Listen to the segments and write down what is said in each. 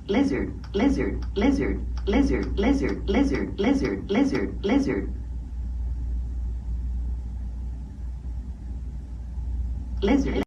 lizard, lizard, lizard, lizard, lizard, lizard, lizard, lizard, lizard. Lizard.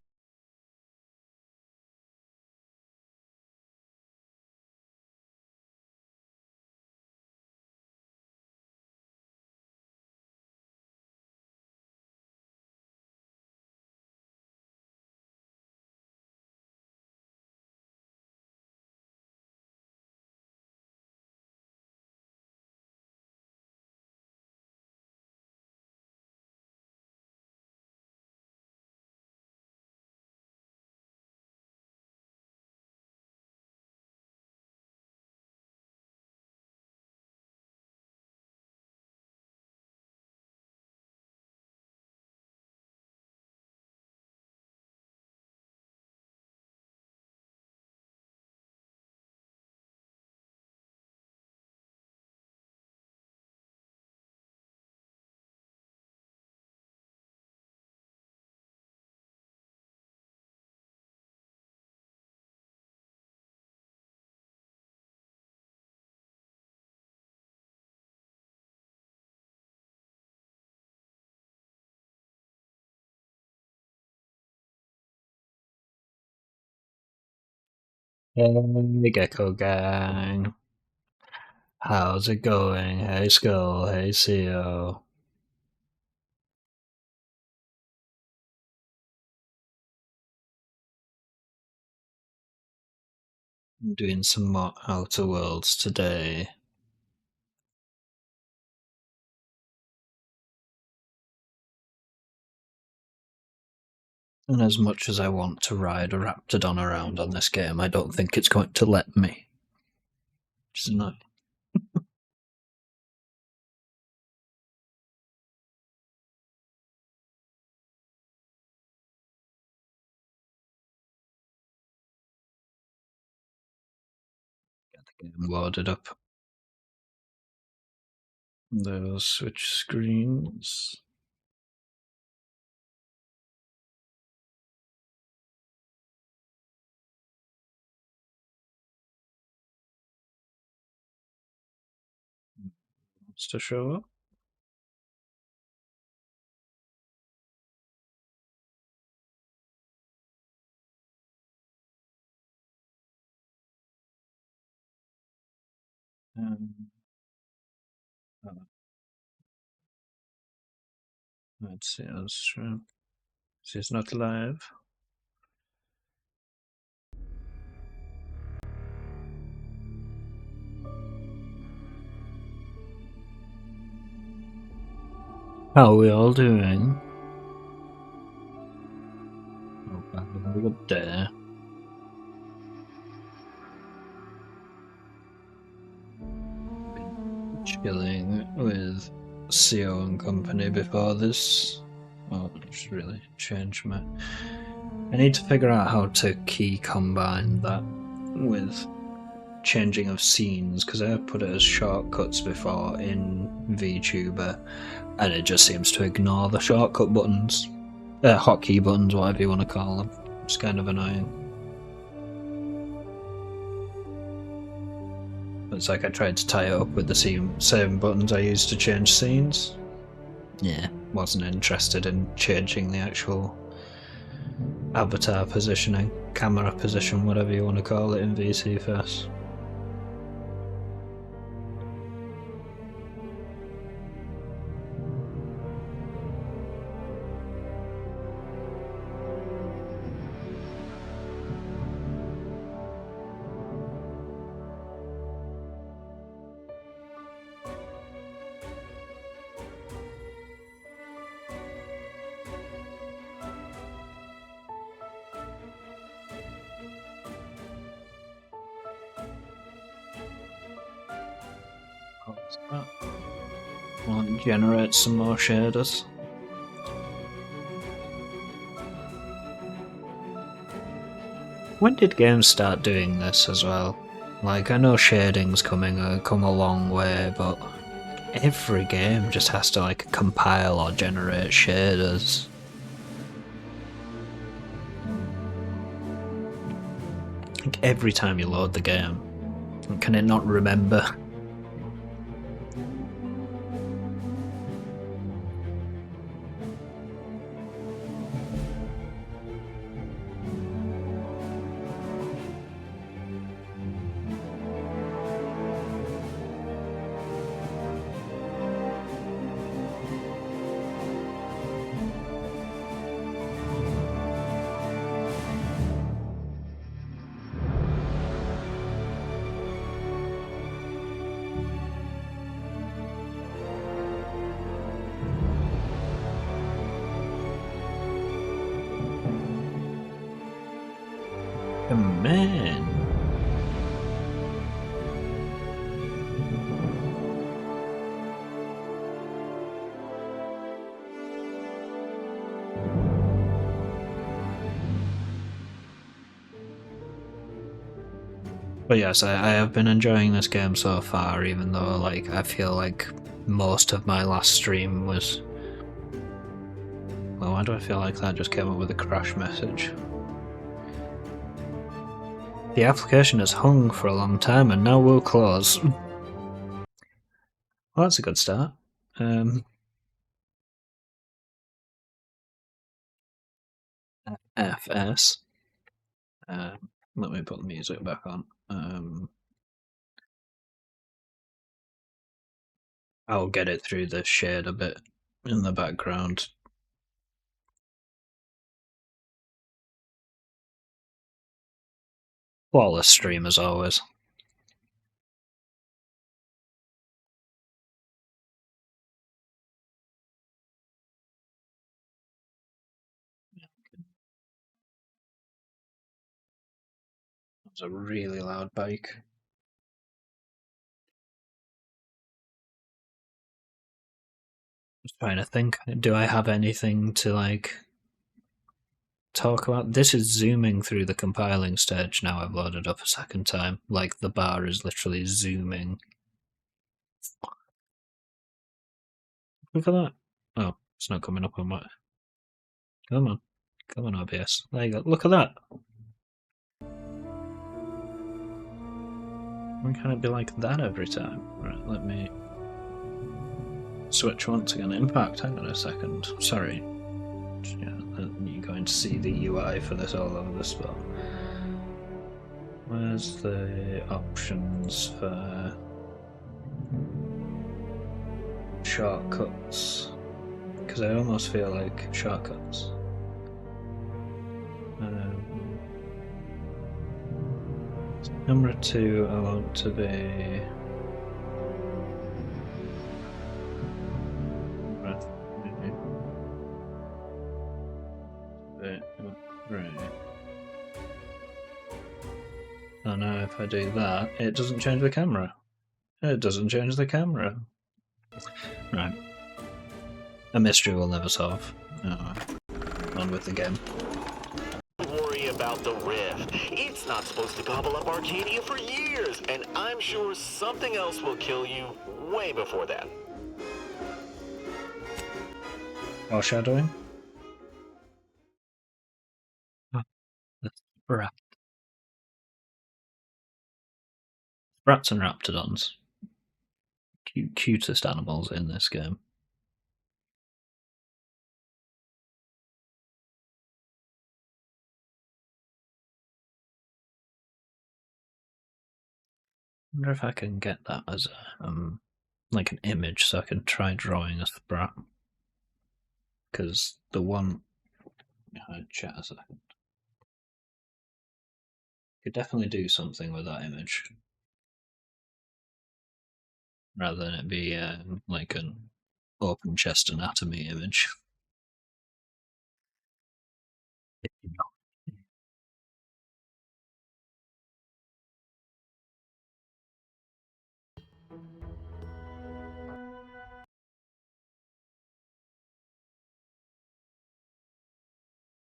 Hey, Gecko Gang. How's it going? Hey, Skull. Hey, CEO. I'm doing some more Outer Worlds today. And as much as I want to ride a Raptidon around on this game, I don't think it's going to let me. Which is annoying. Get the game loaded up. Those switch screens. Wants to show up. Oh, let's see. She's not live. How are we all doing? Hope having a good day. Been chilling with CO and company before this. Oh, I should really change my. I need to figure out how to key combine that with changing of scenes because I have put it as shortcuts before in VTuber, and it just seems to ignore the shortcut buttons, hotkey buttons, whatever you want to call them. It's kind of annoying. It's like I tried to tie it up with the same buttons I used to change scenes. Yeah, wasn't interested in changing the actual avatar positioning, camera position, whatever you want to call it in VCFS. I'll generate some more shaders. When did games start doing this as well? Like, I know shading's come a long way, but every game just has to like compile or generate shaders. Like every time you load the game? Can it not remember? Man. But yes, I have been enjoying this game so far, even though like I feel like most of my last stream was... Well, why do I feel like that just came up with a crash message? The application has hung for a long time and now will close. Well, that's a good start. FS. Let me put the music back on. I'll get it through the shade a bit in the background. Flawless stream as always. It's a really loud bike. I was trying to think, do I have anything to like talk about? This is zooming through the compiling stage now I've loaded up a second time. Like the bar is literally zooming. Look at that. Oh, it's not coming up on what? Come on. Come on, OBS. There you go. Look at that. Why can't it be like that every time? Right, let me switch once again. In fact, hang on a second. Sorry. Yeah, you're going to see the UI for this all over the spot. Where's the options for shortcuts? Because I almost feel like shortcuts. Camera 2, I want to be... Right. Oh no, if I do that, it doesn't change the camera. It doesn't change the camera. Right. A mystery we'll never solve. On with the game. Worry about the Rift. It's not supposed to gobble up Arcadia for years, and I'm sure something else will kill you way before that. Foreshadowing? Sprat. Sprats and Raptidons. Cutest animals in this game. I wonder if I can get that as a, like an image so I can try drawing a Sprat. Because the one... chat a second. Could definitely do something with that image. Rather than it be like an open chest anatomy image.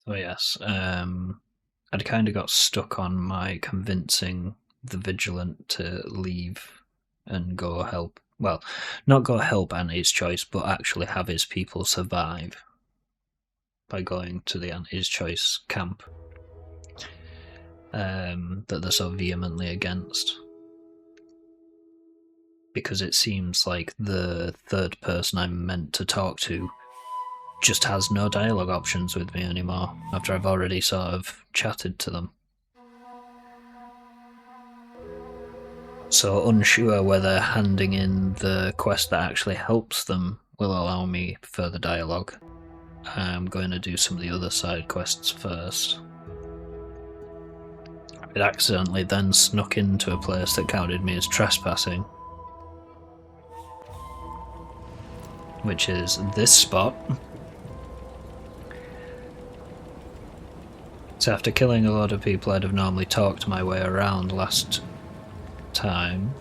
So yes, I'd kind of got stuck on my convincing the Vigilant to leave and go help. Well, not go help Anti's Choice, but actually have his people survive by going to the Anti's Choice camp. that they're so vehemently against. Because it seems like the third person I'm meant to talk to just has no dialogue options with me anymore, after I've already sort of chatted to them. So unsure whether handing in the quest that actually helps them will allow me further dialogue. I'm going to do some of the other side quests first. It accidentally then snuck into a place that counted me as trespassing, which is this spot. So after killing a lot of people I'd have normally talked my way around last time,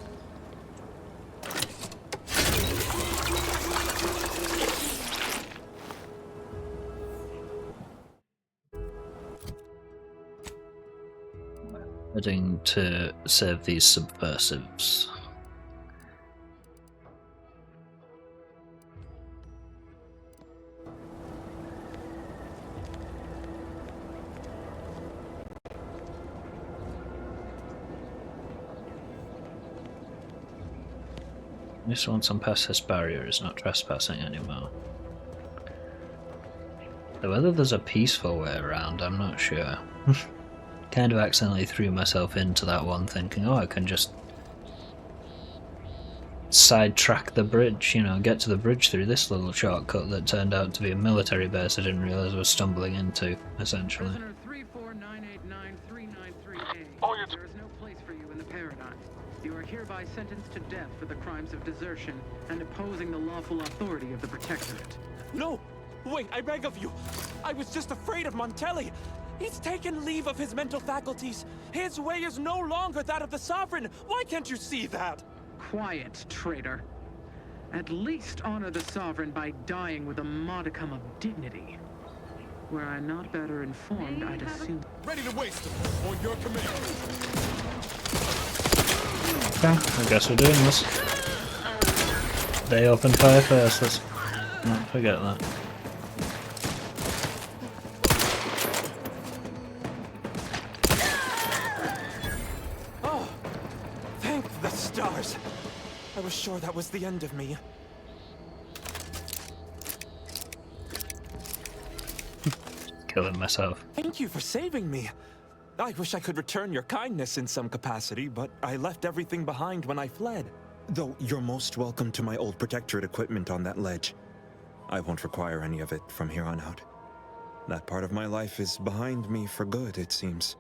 heading to save these subversives. This once on past this barrier is not trespassing anymore. Though whether there's a peaceful way around, I'm not sure. Kind of accidentally threw myself into that one thinking, oh, I can just sidetrack the bridge, you know, get to the bridge through this little shortcut that turned out to be a military base I didn't realise I was stumbling into, essentially. Prisoner 34989-393A. There is no place for you in the Paradigm. You are hereby sentenced to death for the crimes of desertion and opposing the lawful authority of the Protectorate. No! Wait, I beg of you! I was just afraid of Montelli! He's taken leave of his mental faculties! His way is no longer that of the Sovereign! Why can't you see that? Quiet, traitor. At least honor the Sovereign by dying with a modicum of dignity. Were I not better informed, I'd assume... Ready to waste him, on your command! Okay, I guess we're doing this. They open fire first, let's not forget that. Oh! Thank the stars! I was sure that was the end of me. Killing myself. Thank you for saving me. I wish I could return your kindness in some capacity, but I left everything behind when I fled. Though you're most welcome to my old Protectorate equipment on that ledge. I won't require any of it from here on out. That part of my life is behind me for good, it seems.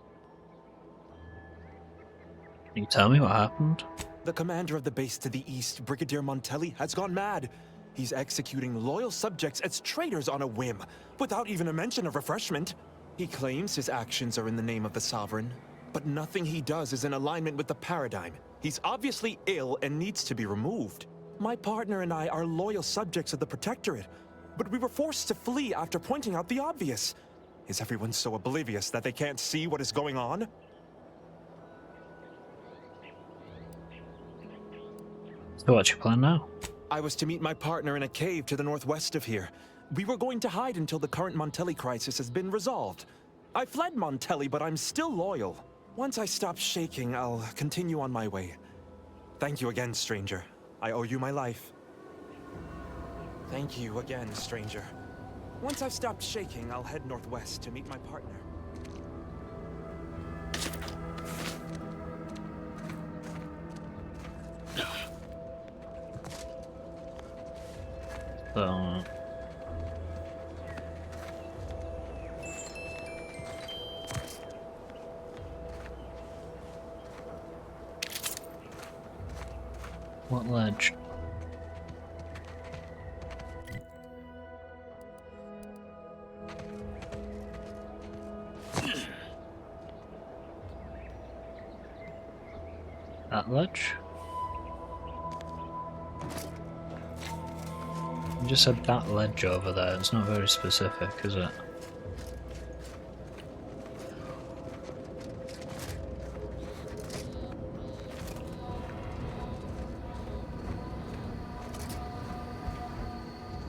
Can you tell me what happened? The commander of the base to the east, Brigadier Montelli, has gone mad. He's executing loyal subjects as traitors on a whim, without even a mention of refreshment. He claims his actions are in the name of the Sovereign, but nothing he does is in alignment with the Paradigm. He's obviously ill and needs to be removed. My partner and I are loyal subjects of the Protectorate, but we were forced to flee after pointing out the obvious. Is everyone so oblivious that they can't see what is going on? So what's your plan now? I was to meet my partner in a cave to the northwest of here. We were going to hide until the current Montelli crisis has been resolved. I fled Montelli, but I'm still loyal. Once I stop shaking, I'll continue on my way. Thank you again, stranger. I owe you my life. Thank you again, stranger. Once I've stopped shaking, I'll head northwest to meet my partner. What ledge? That ledge? You just said that ledge over there, it's not very specific, is it?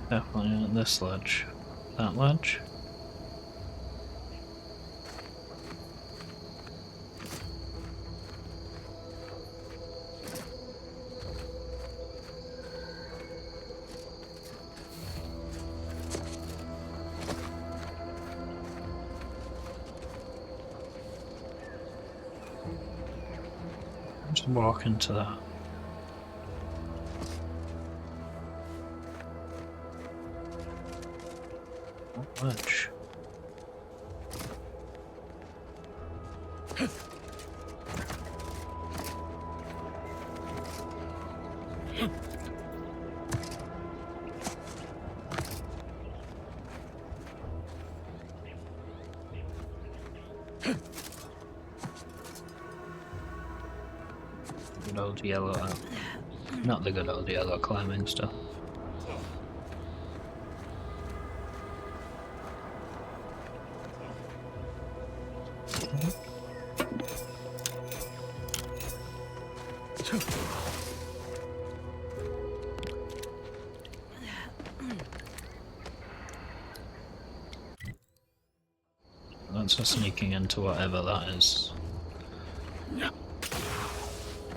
Definitely not this ledge. That ledge? Just walk into that. Not much. Good old yellow, not the good old yellow climbing stuff. That's us sneaking into whatever that is.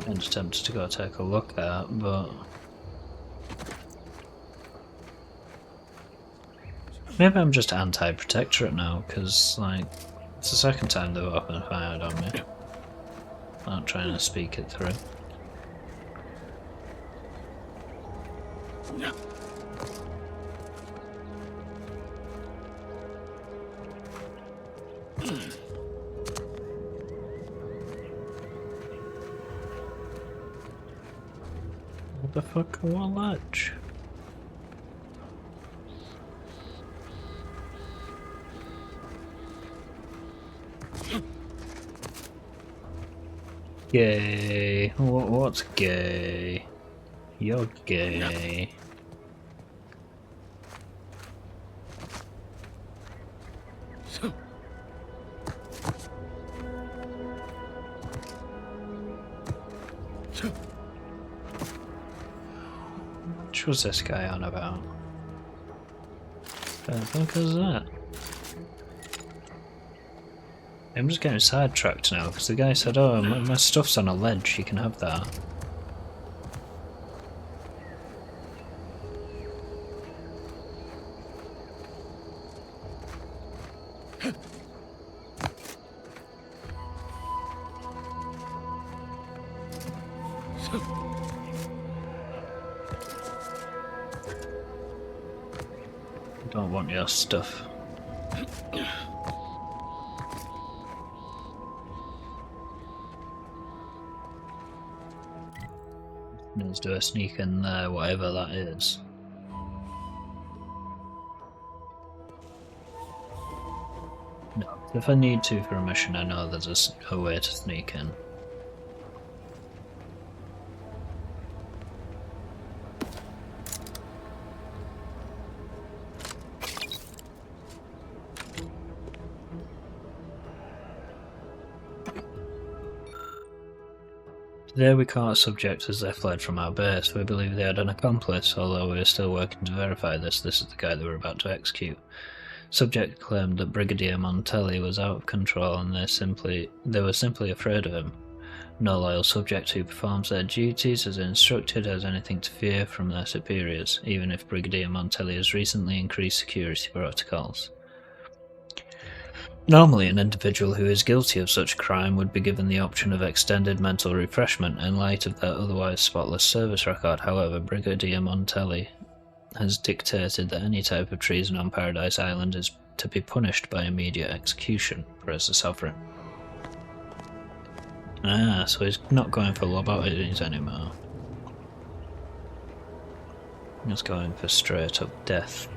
I'm just tempted to go take a look at, but maybe I'm just anti-protectorate now, because like it's the second time they've opened fire on me. I'm trying to speak it through. What the fuck? What ledge? Gay. What's gay? You're gay. What was this guy on about? What the fuck is that? I'm just getting sidetracked now because the guy said, "Oh, my stuff's on a ledge. You can have that." Don't want your stuff. Let's do a sneak in there, whatever that is. No, if I need to for a mission, I know there's a way to sneak in. Today we caught a subject as they fled from our base. We believe they had an accomplice, although we are still working to verify this. This is the guy they were about to execute. Subject claimed that Brigadier Montelli was out of control and they were simply afraid of him. No loyal subject who performs their duties as instructed has anything to fear from their superiors, even if Brigadier Montelli has recently increased security protocols. Normally, an individual who is guilty of such crime would be given the option of extended mental refreshment in light of their otherwise spotless service record. However, Brigadier Montelli has dictated that any type of treason on Paradise Island is to be punished by immediate execution, prays the Sovereign. Ah, so he's not going for lobotomies anymore. He's going for straight up death.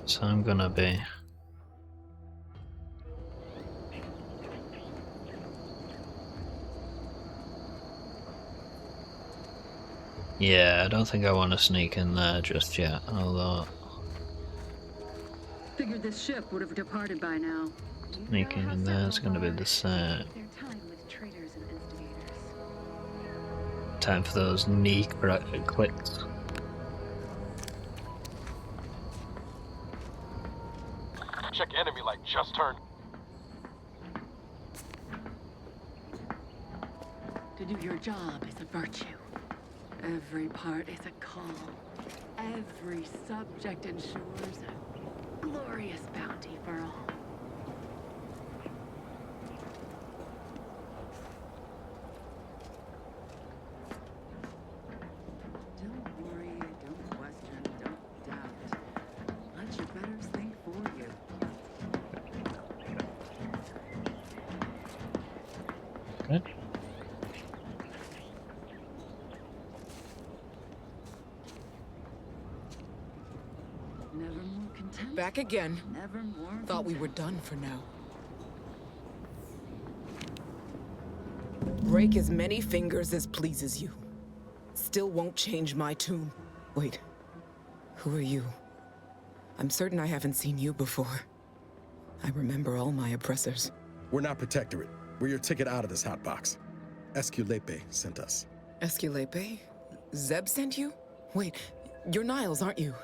So I'm gonna be... Yeah, I don't think I want to sneak in there just yet, although... Figured this ship would have departed by now. Sneaking in there is gonna be the same. Time for those sneak clicks. Check enemy light just turned. To do your job is a virtue. Every part is a call. Every subject ensures a glorious bounty for all. Don't worry, don't question, don't doubt. Let your betters think for you. Good. Never more content. Back again. Never more. Thought we were content. done for now. Break as many fingers as pleases you. Still won't change my tune. Wait. Who are you? I'm certain I haven't seen you before. I remember all my oppressors. We're not Protectorate. We're your ticket out of this hotbox. Esculepe sent us. Esculepe? Zeb sent you? Wait, you're Niles, aren't you?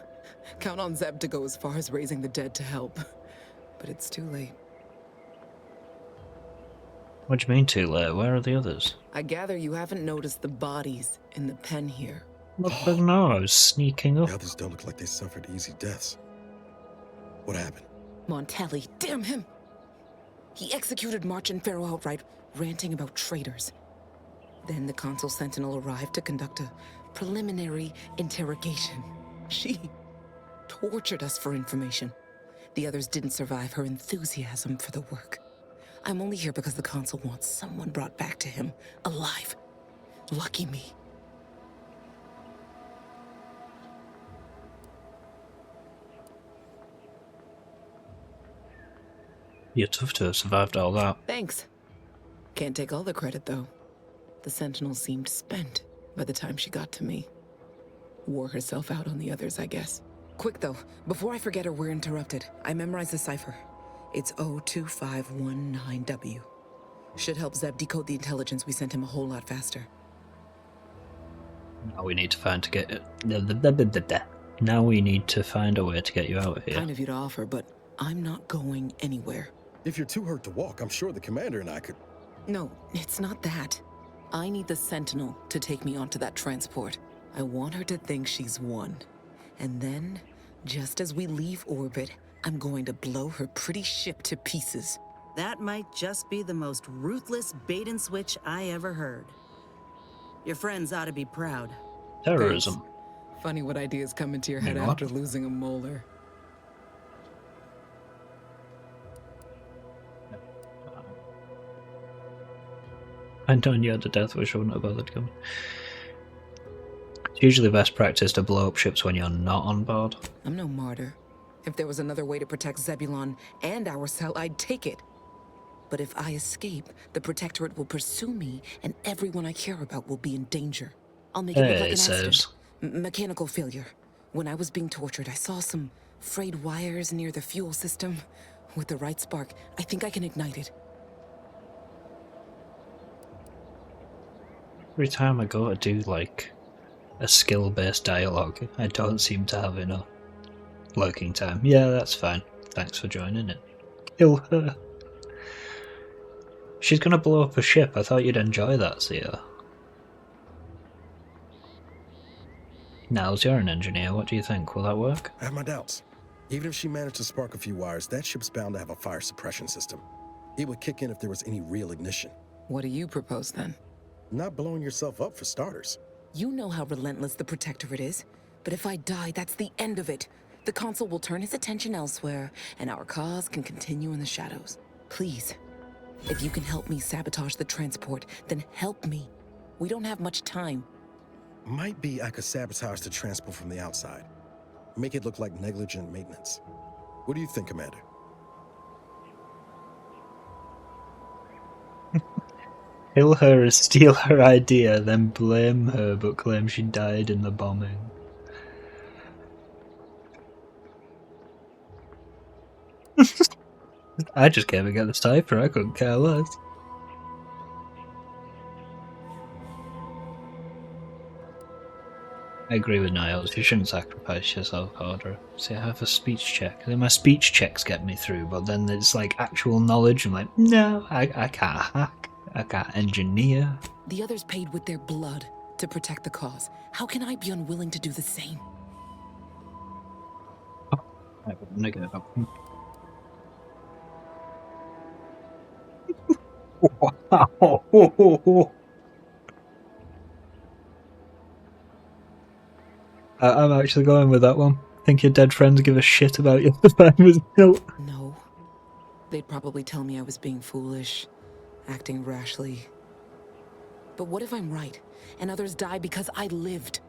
Count on Zeb to go as far as raising the dead to help. But it's too late. What do you mean too late? Where are the others? I gather you haven't noticed the bodies in the pen here. What the no, I was sneaking up. The others don't look like they suffered easy deaths. What happened? Montelli, damn him! He executed March and Pharaoh outright, ranting about traitors. Then the Consul Sentinel arrived to conduct a preliminary interrogation. She tortured us for information. The others didn't survive her enthusiasm for the work. I'm only here because the Consul wants someone brought back to him, alive. Lucky me. You're tough to have survived all that. Thanks. Can't take all the credit, though. The Sentinel seemed spent by the time she got to me. Wore herself out on the others, I guess. Quick, though, before I forget or we're interrupted, I memorized the cipher. It's 02519W. Should help Zeb decode the intelligence we sent him a whole lot faster. Now we need to find Now we need to find a way to get you out of here. Kind of you to offer, but I'm not going anywhere. If you're too hurt to walk, I'm sure the commander and I could... No, it's not that. I need the Sentinel to take me onto that transport. I want her to think she's won. And then, just as we leave orbit, I'm going to blow her pretty ship to pieces. That might just be the most ruthless bait and switch I ever heard. Your friends ought to be proud. Terrorism. Thanks. Funny what ideas come into your head You know after losing a molar. I done you to death, which I wouldn't have bothered coming. It's usually best practice to blow up ships when you're not on board. I'm no martyr. If there was another way to protect Zebulon and our cell, I'd take it. But if I escape, the Protectorate will pursue me, and everyone I care about will be in danger. I'll make it look like an accident. Mechanical failure. When I was being tortured, I saw some frayed wires near the fuel system. With the right spark, I think I can ignite it. Every time I go to do, like, a skill-based dialogue, I don't seem to have enough lurking time. Yeah, that's fine. Thanks for joining it. Kill her. She's gonna blow up a ship. I thought you'd enjoy that, Zia. Niles, you're an engineer. What do you think? Will that work? I have my doubts. Even if she managed to spark a few wires, that ship's bound to have a fire suppression system. It would kick in if there was any real ignition. What do you propose, then? Not blowing yourself up for starters. You know how relentless the Protectorate is. But if I die, that's the end of it. The Consul will turn his attention elsewhere, and our cause can continue in the shadows. Please, if you can help me sabotage the transport, then help me. We don't have much time. Might be I could sabotage the transport from the outside. Make it look like negligent maintenance. What do you think, Commander? Kill her and steal her idea, then blame her but claim she died in the bombing. I just came and get the cipher, I couldn't care less. I agree with Niles, you shouldn't sacrifice yourself, Audra. See, I have a speech check. Then my speech checks get me through, but then there's like actual knowledge, I'm like, no, I can't hack. I got engineer. The others paid with their blood to protect the cause. How can I be unwilling to do the same? I have negative. Wow. I'm actually going with that one. Think your dead friends give a shit about your family? No. They'd probably tell me I was being foolish, acting rashly. But what if I'm right, and others die because I lived?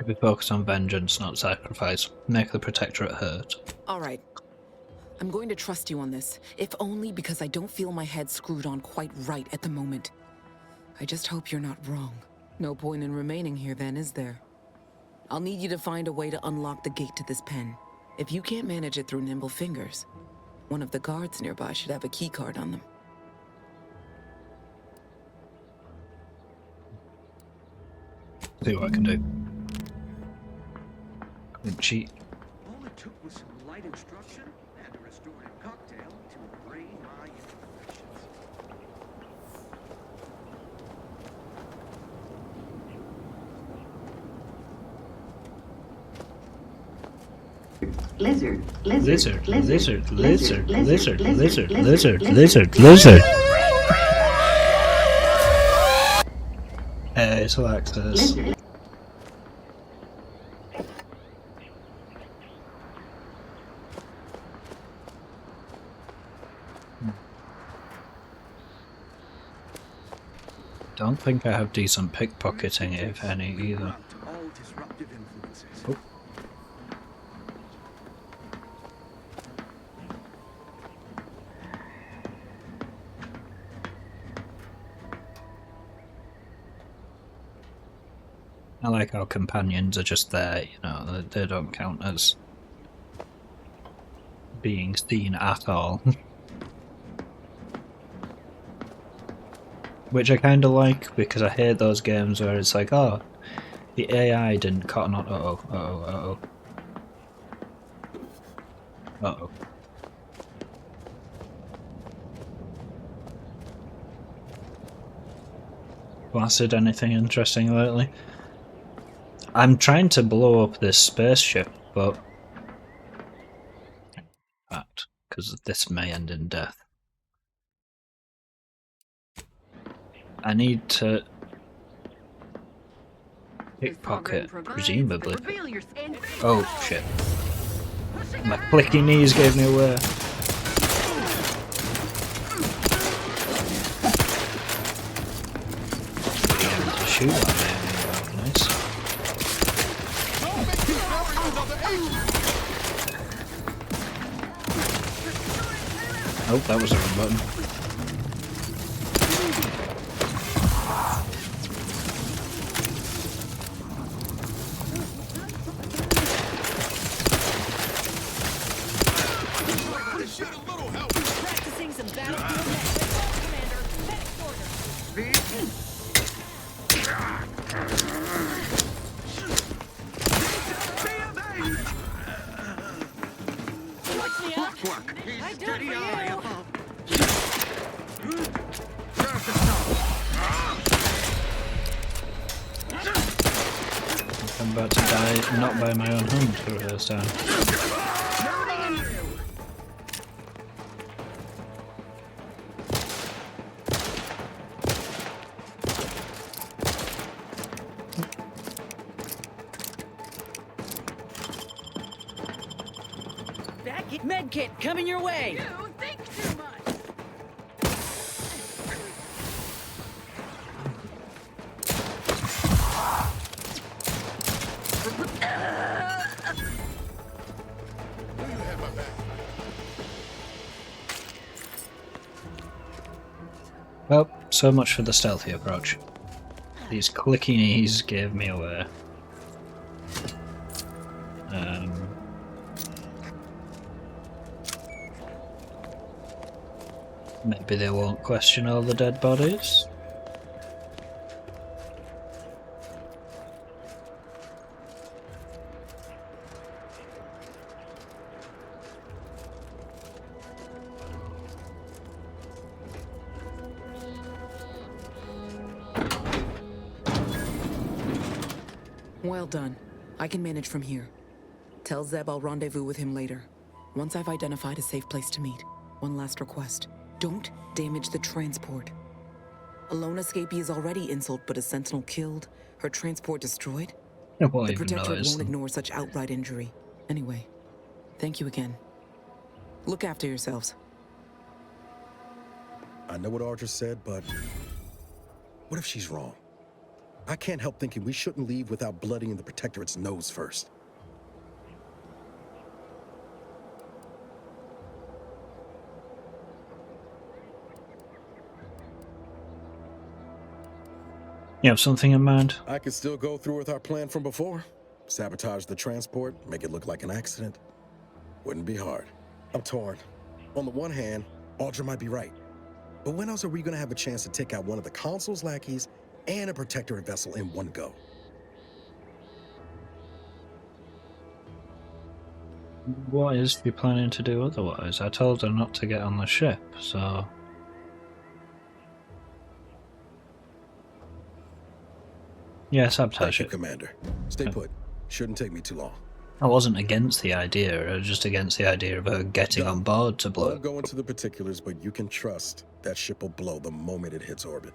Be focused on vengeance, not sacrifice. Make the Protectorate hurt. All right. I'm going to trust you on this, if only because I don't feel my head screwed on quite right at the moment. I just hope you're not wrong. No point in remaining here then, is there? I'll need you to find a way to unlock the gate to this pen. If you can't manage it through nimble fingers, one of the guards nearby should have a keycard on them. See what I can do. Cheat. All it took was some light instruction and a restorative cocktail to brain my imperfections. Lizard, Lizard, lizard, lizard, lizard, lizard, lizard, lizard, lizard, lizard. Hey, select this. Don't think I have decent pickpocketing, if any, either. All disruptive influences. Oh. I like how companions are just there, you know, they don't count as being seen at all. Which I kinda like, because I hate those games where it's like, oh, the AI didn't cotton on. Uh-oh. Blasted anything interesting lately? I'm trying to blow up this spaceship, but... fact, because this may end in death. I need to pickpocket, presumably. Oh shit. My clicky knees gave me away. Being able to shoot that man, nice. Oh, that was the wrong button. I'm about to die, not by my own hand for the first time. Medkit coming your way! You think too much! Well, so much for the stealthy approach. These clicky knees gave me away. Maybe they won't question all the dead bodies. Well done. I can manage from here. Tell Zeb I'll rendezvous with him later. Once I've identified a safe place to meet. One last request. Don't damage the transport. A lone escapee is already insult, but a sentinel killed, her transport destroyed? I won't The even Protectorate notice won't them. ignore such outright injury. Anyway, thank you again. Look after yourselves. I know what Audra said, but what if she's wrong? I can't help thinking we shouldn't leave without bloodying the Protectorate's nose first. You have something in mind? I could still go through with our plan from before. Sabotage the transport, make it look like an accident. Wouldn't be hard. I'm torn. On the one hand, Audra might be right. But when else are we gonna have a chance to take out one of the Consul's lackeys and a Protectorate vessel in one go? What is she planning to do otherwise? I told her not to get on the ship, so... Yeah, sabotage Thank you, it. Commander. Stay put. Shouldn't take me too long. I wasn't against the idea, I was just against the idea of her getting on board to blow. Won't go into the particulars, but you can trust that ship will blow the moment it hits orbit.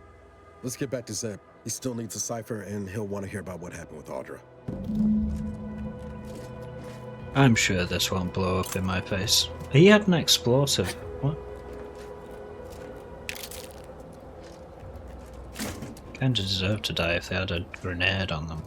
Let's get back to Zeb. He still needs a cipher, and he'll want to hear about what happened with Audra. I'm sure this won't blow up in my face. He had an explosive. What? Kinda deserved to die if they had a grenade on them.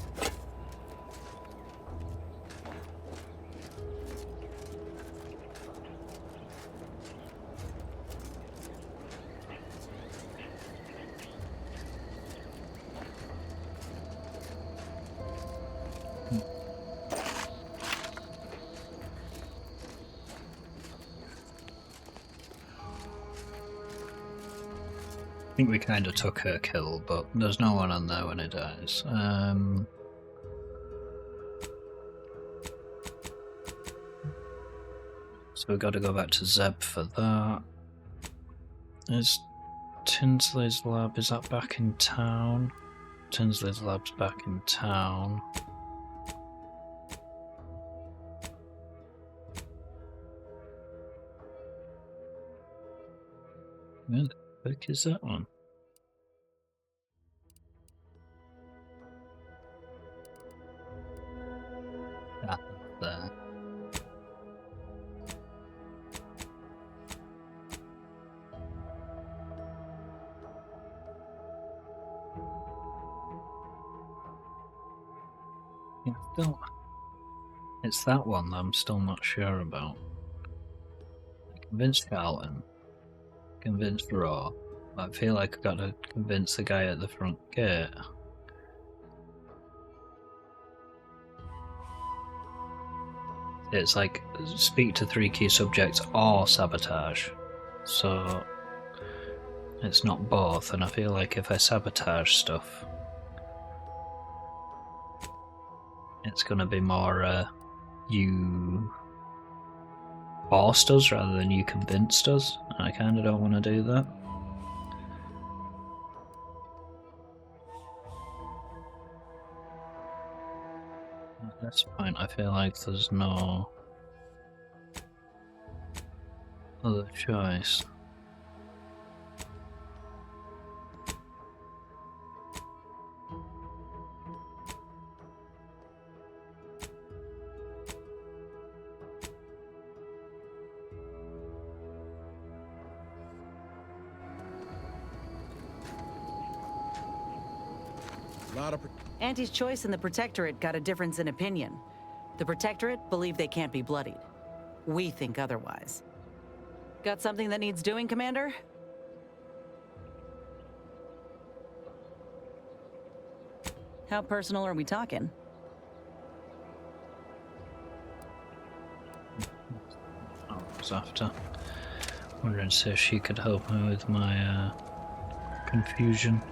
I think we kind of took her kill, but there's no one on there when it dies. So we've got to go back to Zeb for that. Is Tinsley's lab, is that back in town? Tinsley's lab's back in town. Where the fuck is that one? That there. Yeah, still. It's that one that I'm still not sure about. I convinced Carlton. Convinced Raw. I feel like I've got to convince the guy at the front gate. It's like speak to 3 key subjects or sabotage. So it's not both, and I feel like if I sabotage stuff, it's gonna be more you forced us rather than you convinced us, and I kinda don't wanna do that. At this point I feel like there's no other choice. Auntie's choice and the Protectorate got a difference in opinion. The Protectorate believe they can't be bloodied. We think otherwise. Got something that needs doing, Commander? How personal are we talking? Oh, it was after. Wondering if she could help me with my confusion.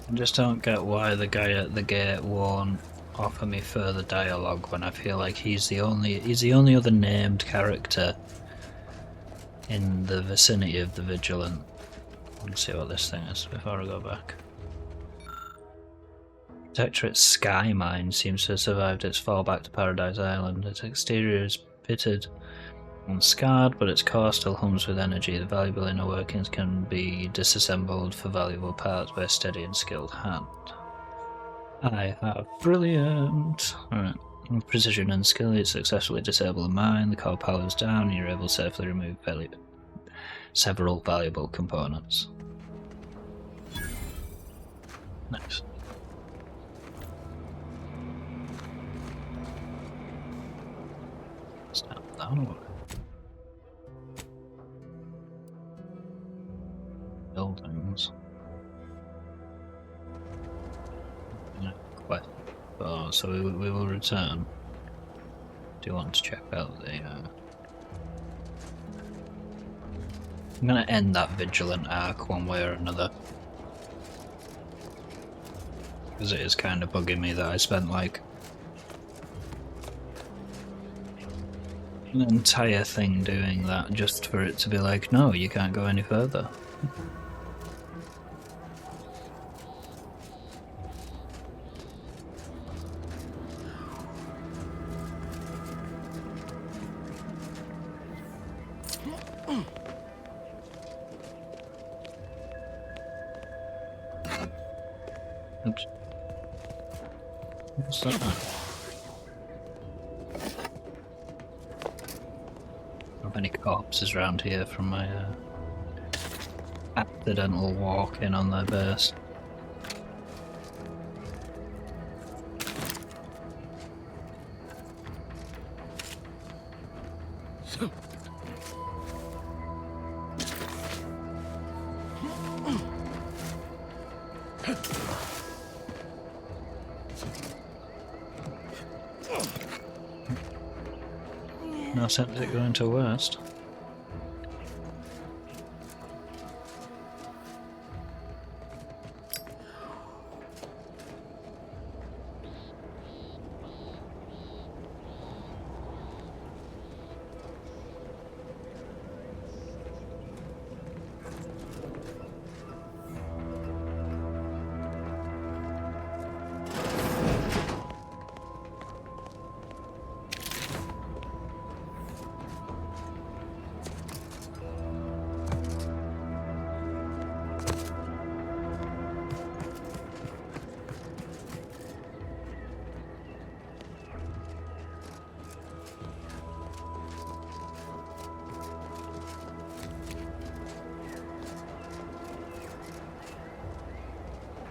I just don't get why the guy at the gate won't offer me further dialogue when I feel like he's the only other named character in the vicinity of the Vigilant. Let's see what this thing is before I go back. Protectorate Sky Mine seems to have survived its fall back to Paradise Island. Its exterior is pitted and scarred, but its core still hums with energy. The valuable inner workings can be disassembled for valuable parts by a steady and skilled hand. I have brilliant. Alright. With precision and skill, you successfully disable the mine, the core powers down, and you're able to safely remove several valuable components. Nice. Stop down. Buildings. Quest. Oh, so we will return. Do you want to check out the? I'm gonna end that Vigilant arc one way or another, because it is kind of bugging me that I spent like an entire thing doing that just for it to be like, no, you can't go any further. Oops. What's that? Not many corpses around here from my accidental walk in on their base. No sense it going to worst.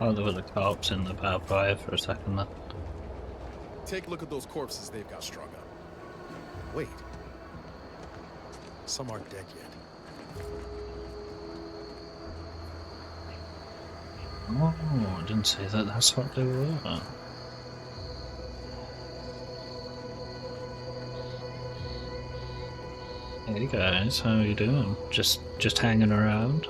Oh, there was a corpse in the barbed wire for a second there. Take a look at those corpses they've got strung up. Wait. Some aren't dead yet. Oh, I didn't see that. That's what they were. Hey guys, how are you doing? Just hanging around?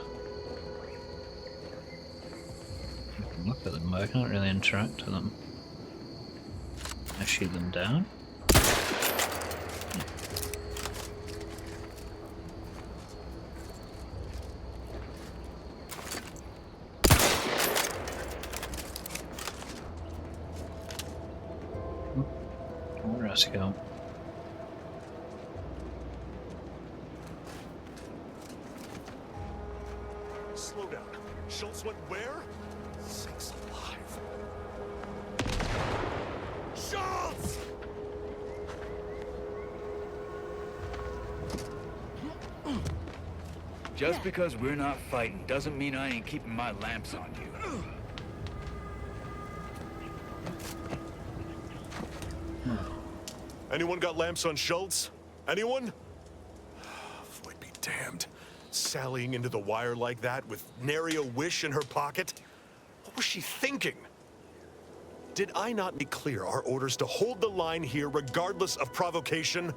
Look at them, but I can't really interact with them. I shoot them down. Where else go? Slow down. Schultz went where? Sakes alive. Schultz! Just because we're not fighting doesn't mean I ain't keeping my lamps on you. Anyone got lamps on Schultz? Anyone? Void be damned. Sallying into the wire like that with nary a wish in her pocket? What was she thinking? Did I not make clear our orders to hold the line here regardless of provocation?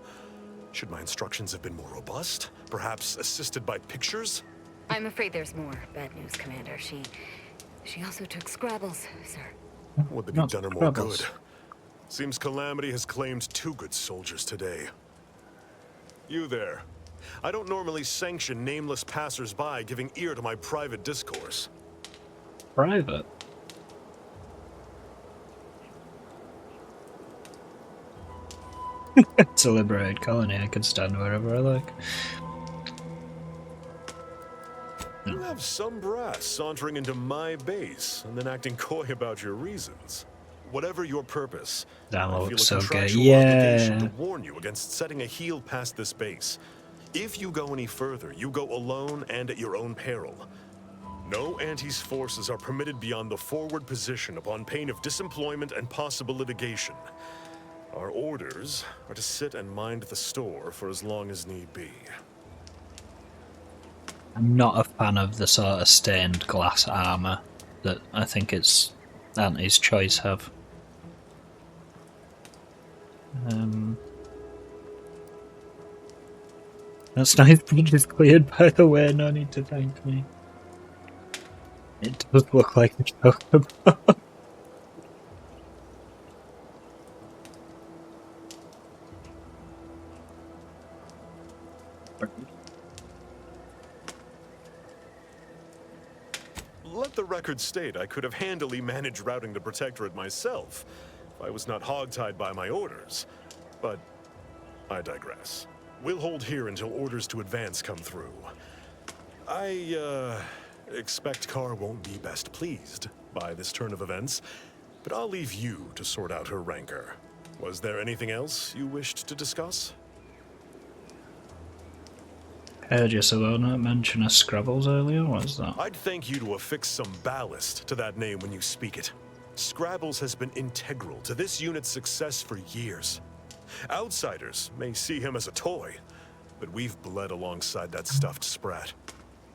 Should my instructions have been more robust? Perhaps assisted by pictures? I'm afraid there's more bad news, Commander. She also took Scrabbles, sir. Would they be done her more good? Seems Calamity has claimed 2 good soldiers today. You there. I don't normally sanction nameless passers-by giving ear to my private discourse. Private? It's a liberated colony, I can stand wherever I like. You have some brass sauntering into my base and then acting coy about your reasons. Whatever your purpose, That I feel a looks so good. contractual obligation Yeah. to warn you against setting a heel past this base. If you go any further, you go alone and at your own peril. No Anti's forces are permitted beyond the forward position upon pain of disemployment and possible litigation. Our orders are to sit and mind the store for as long as need be. I'm not a fan of the sort of stained glass armour that I think it's Anti's choice have. That's nice bridge is cleared, by the way, no need to thank me. It does look like a chocobo. Let the record state I could have handily managed routing the Protectorate myself if I was not hogtied by my orders. But I digress. We'll hold here until orders to advance come through. I expect Carr won't be best pleased by this turn of events, but I'll leave you to sort out her rancor. Was there anything else you wished to discuss? Heard your subordinate mention a Scrabbles earlier, what was that? I'd thank you to affix some ballast to that name when you speak it. Scrabbles has been integral to this unit's success for years. Outsiders may see him as a toy, but we've bled alongside that stuffed sprat.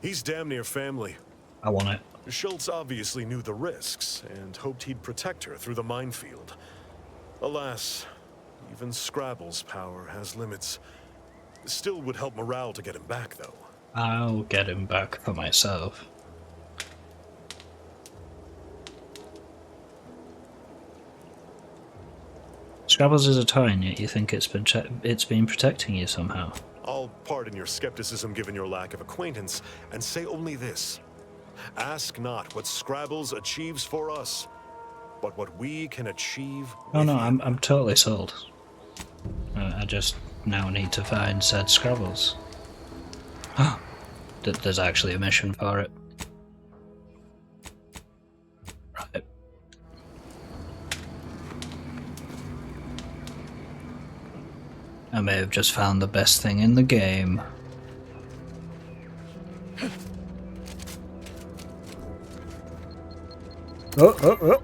He's damn near family. I want it. Schultz obviously knew the risks and hoped he'd protect her through the minefield. Alas, even Scrabble's power has limits. Still would help morale to get him back, though. I'll get him back for myself. Scrabbles is a toy, and yet you think it's been protecting you somehow. I'll pardon your skepticism given your lack of acquaintance, and say only this. Ask not what Scrabbles achieves for us, but what we can achieve Oh no, with you. I'm totally sold. I just now need to find said Scrabbles. There's actually a mission for it. Right. I may have just found the best thing in the game. Oh.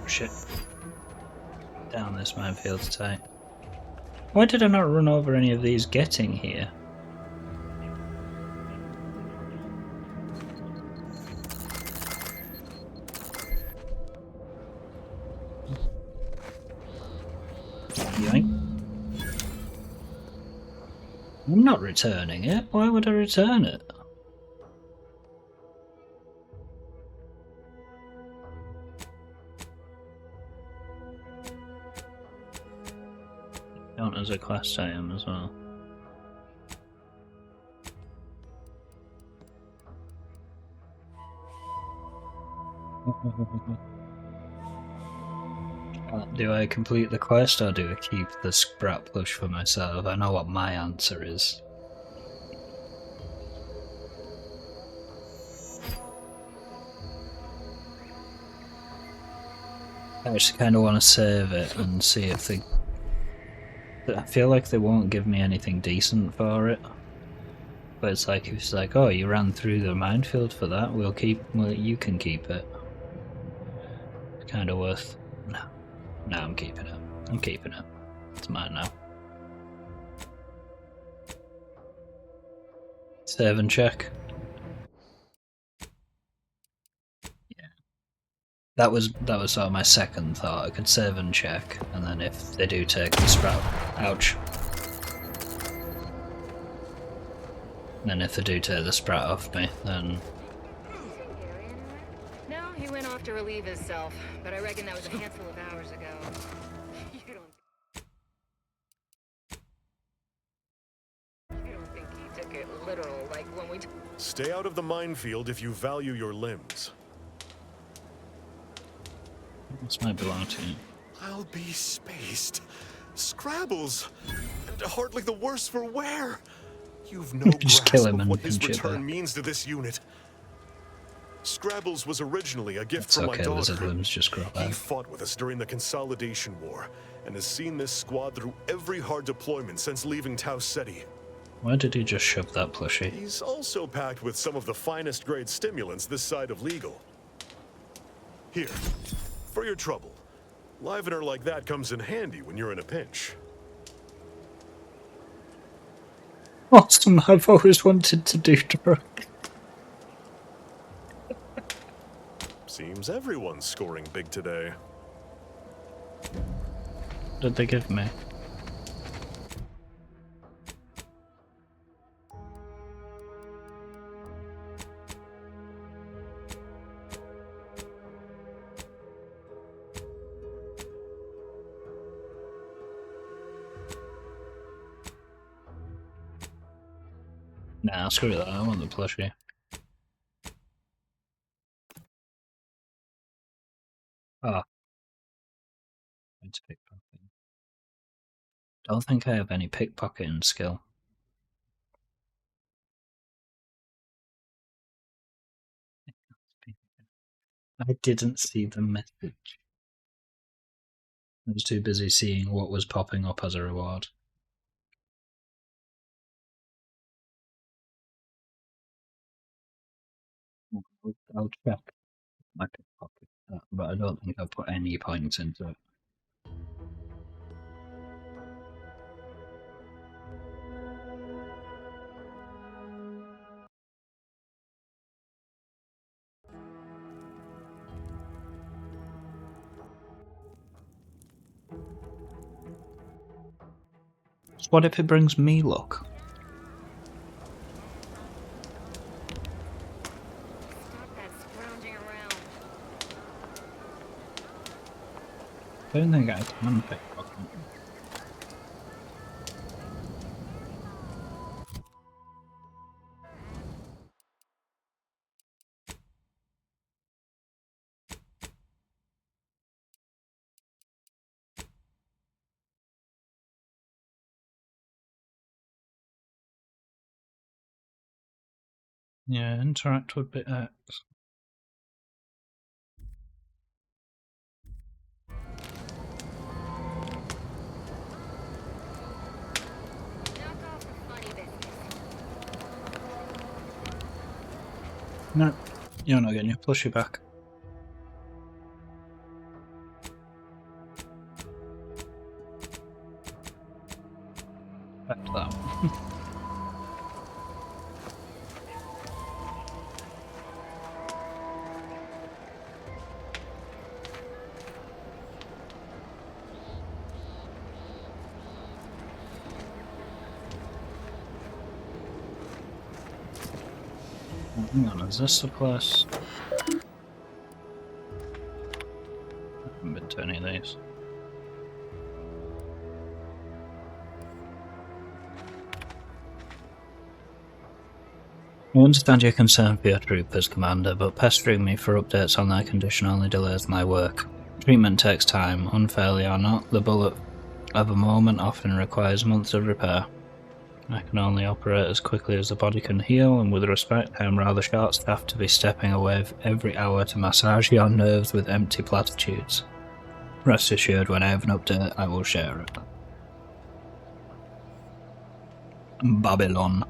Shit. Down this minefield's tight. Why did I not run over any of these getting here? Yoink. I'm not returning it. Why would I return it? Count as a class item as well. Do I complete the quest or do I keep the Sprat plush for myself? I know what my answer is. I just kind of want to save it and see if they... I feel like they won't give me anything decent for it. But it's like, if it's like, oh, you ran through the minefield for that, well, you can keep it. It's kind of worth... No, I'm keeping it. I'm keeping it. It's mine now. Save and check. Yeah. That was sort of my second thought. I could save and check, and then if they do take the Sprat... Ouch. Then if they do take the Sprat off me, then... No, he went off to relieve himself, but I reckon that was a handful of hours ago. You don't think he took it literal, like when we... Stay out of the minefield if you value your limbs. This might belong to you. I'll be spaced. Scrabbles! And hardly the worse for wear! You've no Just grasp kill him of and what his punch it return back. means to this unit. Scrabbles was originally a gift It's from okay, my lizard daughter. limbs just grow back. He fought with us during the Consolidation War, and has seen this squad through every hard deployment since leaving Tau Ceti. Why did he just shove that plushie? He's also packed with some of the finest grade stimulants this side of legal. Here, for your trouble. Livener like that comes in handy when you're in a pinch. Awesome, I've always wanted to do drugs. Seems everyone's scoring big today. What did they give me? Nah, screw that, I want the plushie. Ah. It's pickpocketing. Don't think I have any pickpocketing skill. I didn't see the message. I was too busy seeing what was popping up as a reward. I'll check my pickpocket, but I don't think I put any points into it. So what if it brings me luck? I don't think I can pickpocket. Yeah, interact with bit X. No, you're not getting your plushie back. Back to that one. Hang on, is this the place? I haven't been to any of these. I understand your concern for your troopers, Commander, but pestering me for updates on their condition only delays my work. Treatment takes time, unfairly or not. The bullet of a moment often requires months of repair. I can only operate as quickly as the body can heal, and with respect, I am rather short-staffed to be stepping away every hour to massage your nerves with empty platitudes. Rest assured, when I have an update, I will share it. Babylon.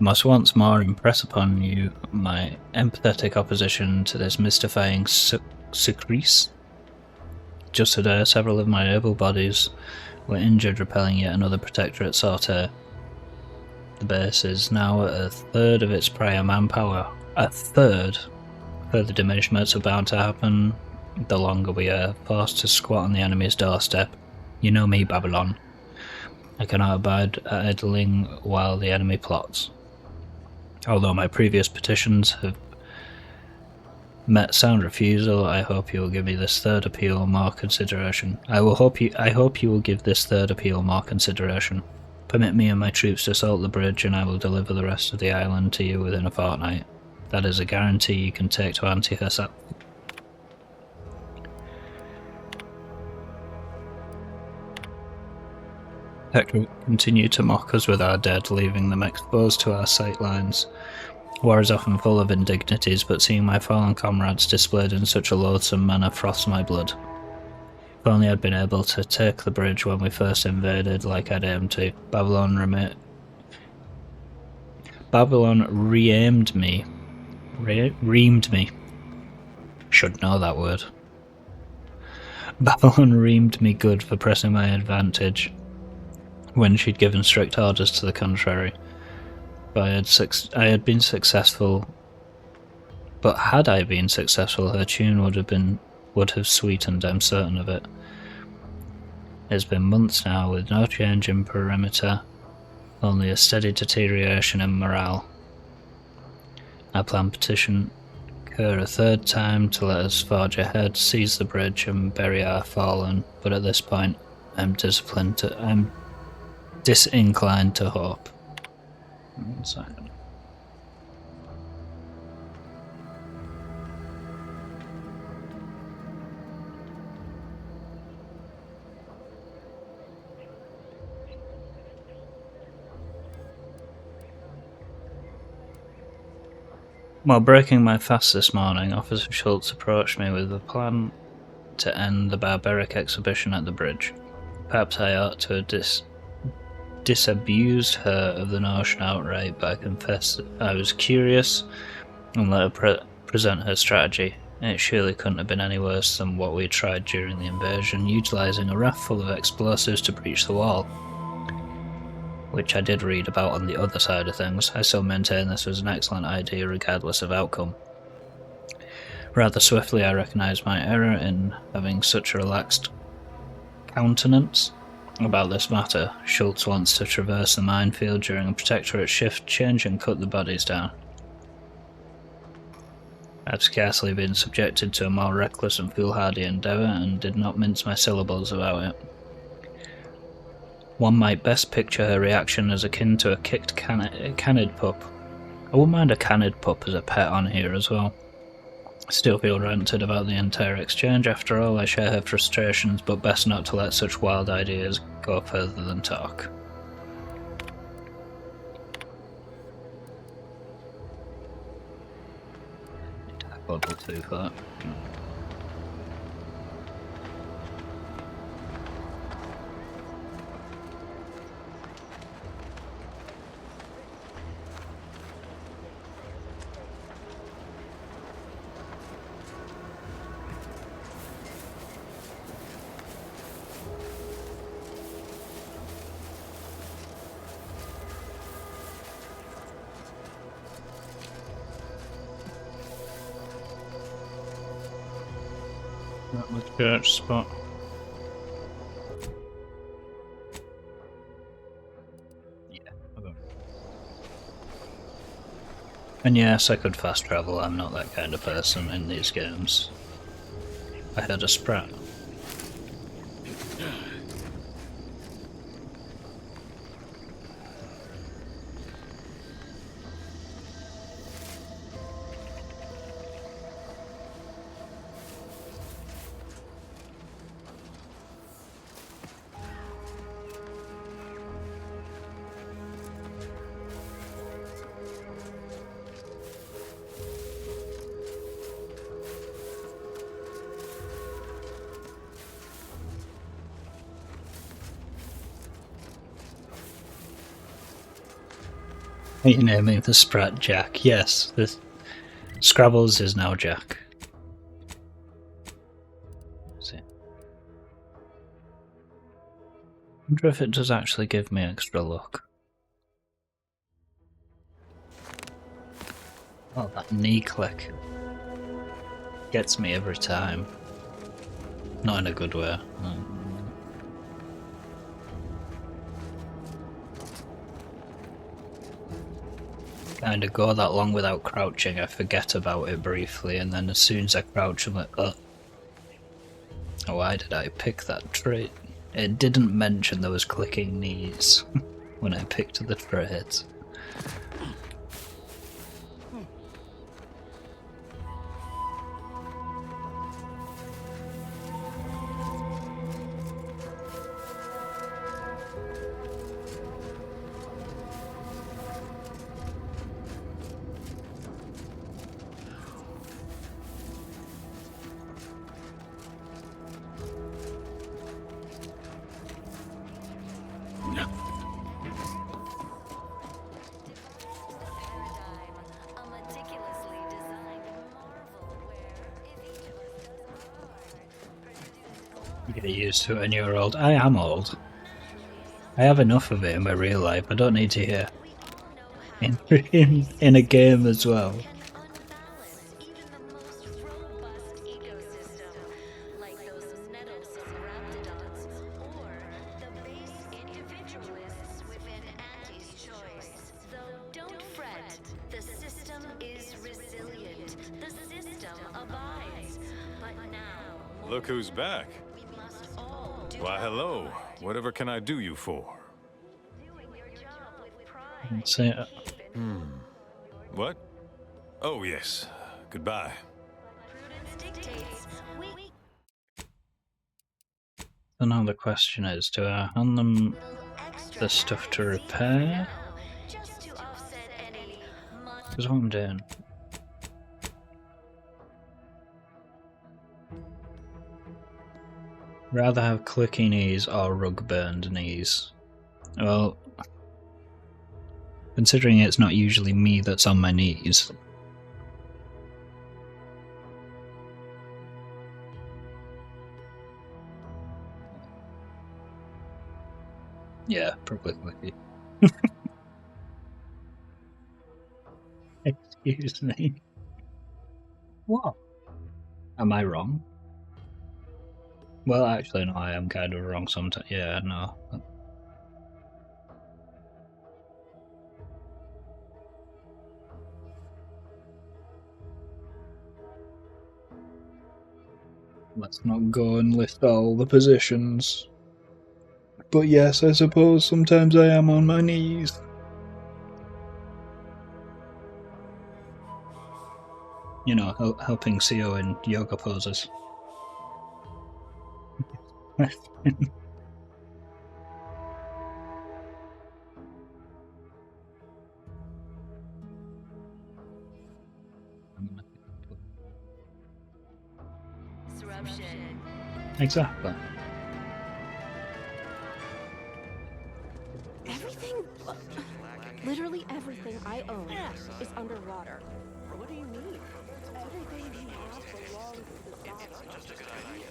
Must once more impress upon you my empathetic opposition to this mystifying secrease. Just today, several of my able bodies were injured repelling yet another Protectorate sortie. The base is now at a third of its prior manpower. A third? Further diminishments are bound to happen the longer we are forced to squat on the enemy's doorstep. You know me, Babylon. I cannot abide idling while the enemy plots. Although my previous petitions have met sound refusal, I hope you will give me this third appeal more consideration. I hope you will give this third appeal more consideration. Permit me and my troops to assault the bridge, and I will deliver the rest of the island to you within a fortnight. That is a guarantee you can take to Auntie herself. Hector continued to mock us with our dead, leaving them exposed to our sightlines. War is often full of indignities, but seeing my fallen comrades displayed in such a loathsome manner froths my blood. If only I'd been able to take the bridge when we first invaded, like I'd aimed to. Babylon reamed me. Reamed me. Should know that word. Babylon reamed me good for pressing my advantage when she'd given strict orders to the contrary. But I had been successful. But had I been successful, her tune would have sweetened, I'm certain of it. It's been months now with no change in perimeter, only a steady deterioration in morale. I plan petition her a third time to let us forge ahead, seize the bridge and bury our fallen, but at this point I'm disinclined to hope. 1 second. While breaking my fast this morning, Officer Schultz approached me with a plan to end the barbaric exhibition at the bridge. Perhaps I ought to have disabused her of the notion outright, but I confess that I was curious and let her present her strategy. It surely couldn't have been any worse than what we tried during the invasion, utilising a raft full of explosives to breach the wall. Which I did read about on the other side of things. I still maintain this was an excellent idea regardless of outcome. Rather swiftly I recognised my error in having such a relaxed countenance about this matter. Schultz wants to traverse the minefield during a Protectorate shift change and cut the bodies down. I've scarcely been subjected to a more reckless and foolhardy endeavour, and did not mince my syllables about it. One might best picture her reaction as akin to a kicked canid pup. I wouldn't mind a canid pup as a pet on here as well. Still feel ranted about the entire exchange. After all, I share her frustrations, but best not to let such wild ideas go further than talk. Need to have level 2 for that. That was church spot. Yeah, okay. And yes, I could fast travel. I'm not that kind of person in these games. I had a sprat. Are you naming the Sprat Jack? Yes, the Scrabbles is now Jack. See. I wonder if it does actually give me extra luck. Oh, that knee click gets me every time. Not in a good way. Kind of go that long without crouching, I forget about it briefly, and then as soon as I crouch, I'm like, oh. Why did I pick that trait? It didn't mention there was clicking knees when I picked the trait. You get used to it when you're old. I am old. I have enough of it in my real life. I don't need to hear in a game as well. Look who's back. Why, hello. Whatever can I do you for? That's it. What? Oh, yes. Goodbye. So now the question is, do I hand them the stuff to repair? Because what I'm doing... Rather have clicky knees or rug burned knees. Well, considering it's not usually me that's on my knees. Yeah, probably clicky. Excuse me. What? Am I wrong? Well, actually, no, I am kind of wrong sometimes. Yeah, no. Let's not go and list all the positions. But yes, I suppose sometimes I am on my knees. You know, helping CO in yoga poses. Exactly. Everything, literally everything I own is underwater. What do you mean? Everything he has belongs to the Sovereign. Just a good idea.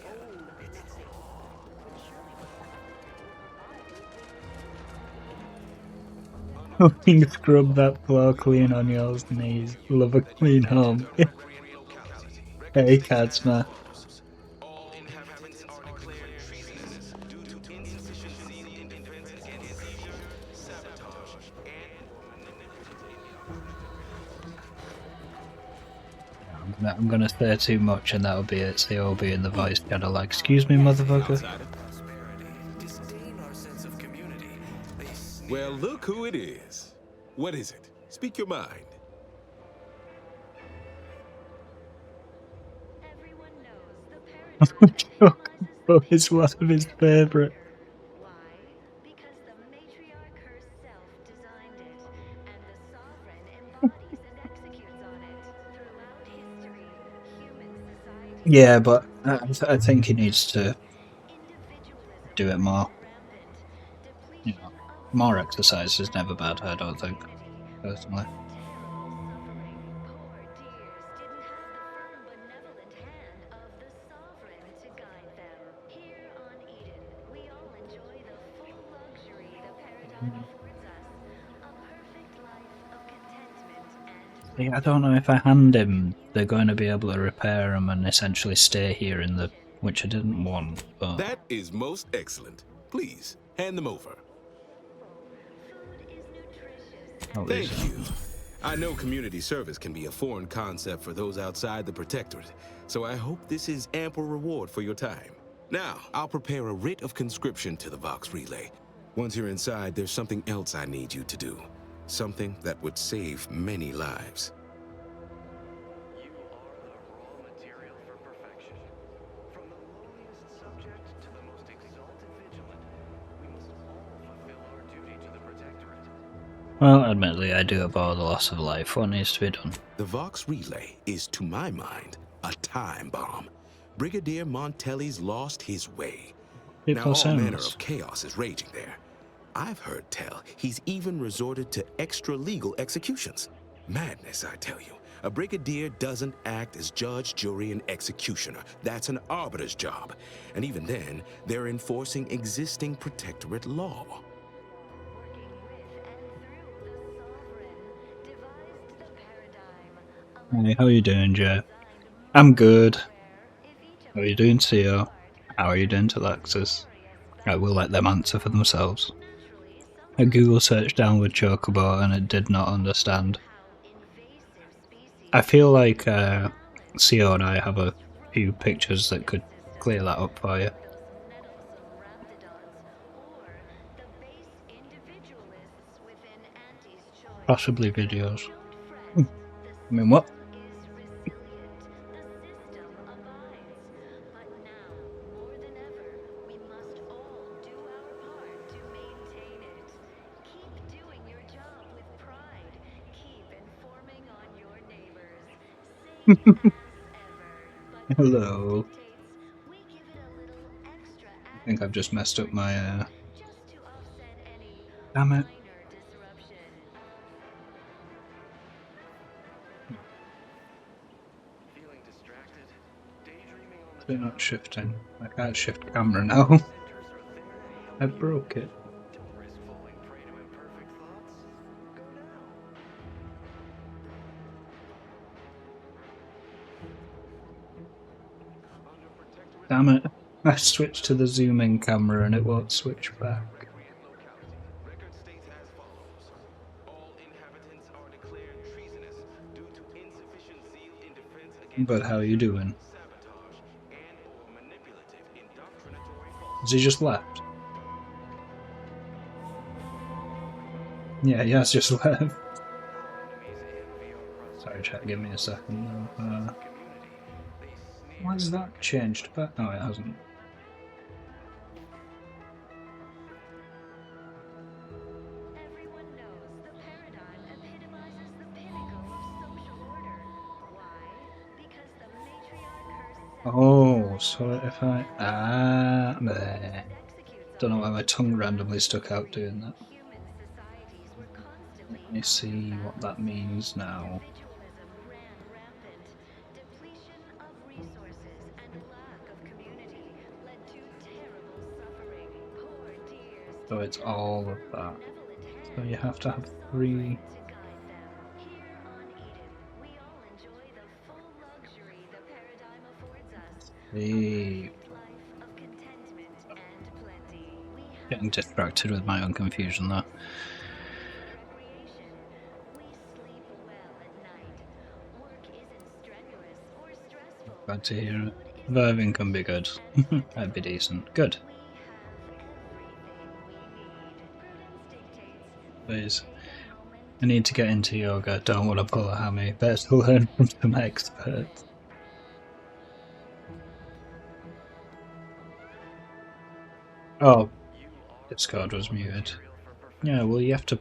Helping scrub that floor clean on your knees. Love a clean home. Hey, Katsma. I'm gonna say too much and that'll be it. CO will be in the voice channel like, excuse me, motherfucker. Well, look who it is. What is it? Speak your mind. Chocobo is one of his favourite. Yeah, but I think he needs to do it more. You know, more exercise is never bad, I don't think. personally. See, I don't know if I hand him, they're going to be able to repair them and essentially stay here in the, which I didn't want, but... That is most excellent. Please, hand them over. Thank you. I know community service can be a foreign concept for those outside the Protectorate, so I hope this is ample reward for your time. Now, I'll prepare a writ of conscription to the Vox Relay. Once you're inside, there's something else I need you to do. Something that would save many lives. Well, admittedly, I do abhor the loss of life. What needs to be done? The Vox Relay is, to my mind, a time bomb. Brigadier Montelli's lost his way. Now all manner of chaos is raging there. I've heard tell he's even resorted to extra-legal executions. Madness, I tell you. A brigadier doesn't act as judge, jury, and executioner. That's an arbiter's job. And even then, they're enforcing existing Protectorate law. Hey, how are you doing, Joe? I'm good. How are you doing, CEO? How are you doing, Telexus? I will let them answer for themselves. I Google searched downward chocobo and it did not understand. I feel like CO and I have a few pictures that could clear that up for you. Possibly videos. I mean, what? Hello. I think I've just messed up my damn it. They're not shifting. I can't shift camera now. I broke it. Damn it. I switched to the zoom in camera and it won't switch back. But how are you doing? Has he just left? Yeah, he has just left. Sorry, chat, give me a second. Why has that changed? But no, it hasn't. Oh, so if I... bleh. Don't know why my tongue randomly stuck out doing that. Let me see what that means now. So it's all of that. So you have to have 3... Getting distracted with my own confusion there. Glad to hear it. Surviving can be good. That'd be decent. Good. Please. I need to get into yoga. Don't want to pull a hammy. Better to learn from some experts. Oh, Discord was muted. Yeah, well you have to...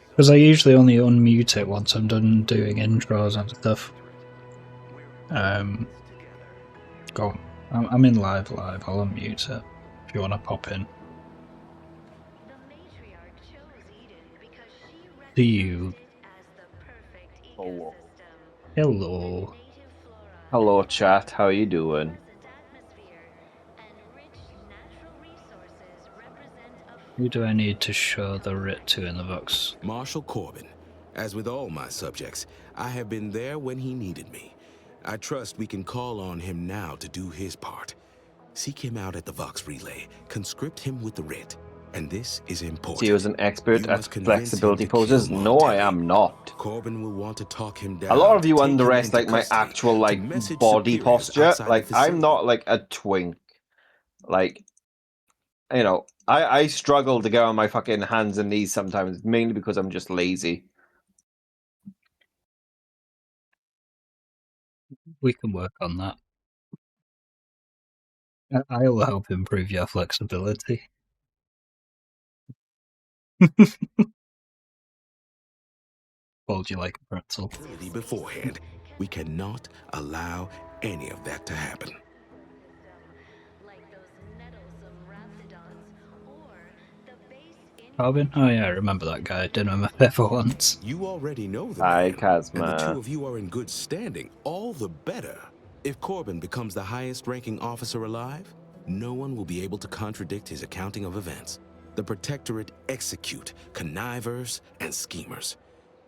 Because I usually only unmute it once I'm done doing intros and stuff. Go on. I'm in live. I'll unmute it if you want to pop in. to you. Oh. Hello. Hello, chat. How you doing? Who do I need to show the writ to in the Vox? Marshal Corbin. As with all my subjects, I have been there when he needed me. I trust we can call on him now to do his part. Seek him out at the Vox Relay. Conscript him with the writ. And this is important. See you as an expert at flexibility poses? No, I am not. Corbin will want to talk him down. A lot of you underestimate my actual, like, body posture. Like, I'm not, like, a twink. Like, you know, I struggle to get on my fucking hands and knees sometimes, mainly because I'm just lazy. We can work on that. I will help improve your flexibility. Fold you like a pretzel. Beforehand, we cannot allow any of that to happen. Corbin? Oh yeah, I remember that guy. Did him a favor once. You already know the Hi, man, Kazma. and the two of you are in good standing. All the better. If Corbin becomes the highest-ranking officer alive, no one will be able to contradict his accounting of events. The Protectorate execute connivers and schemers.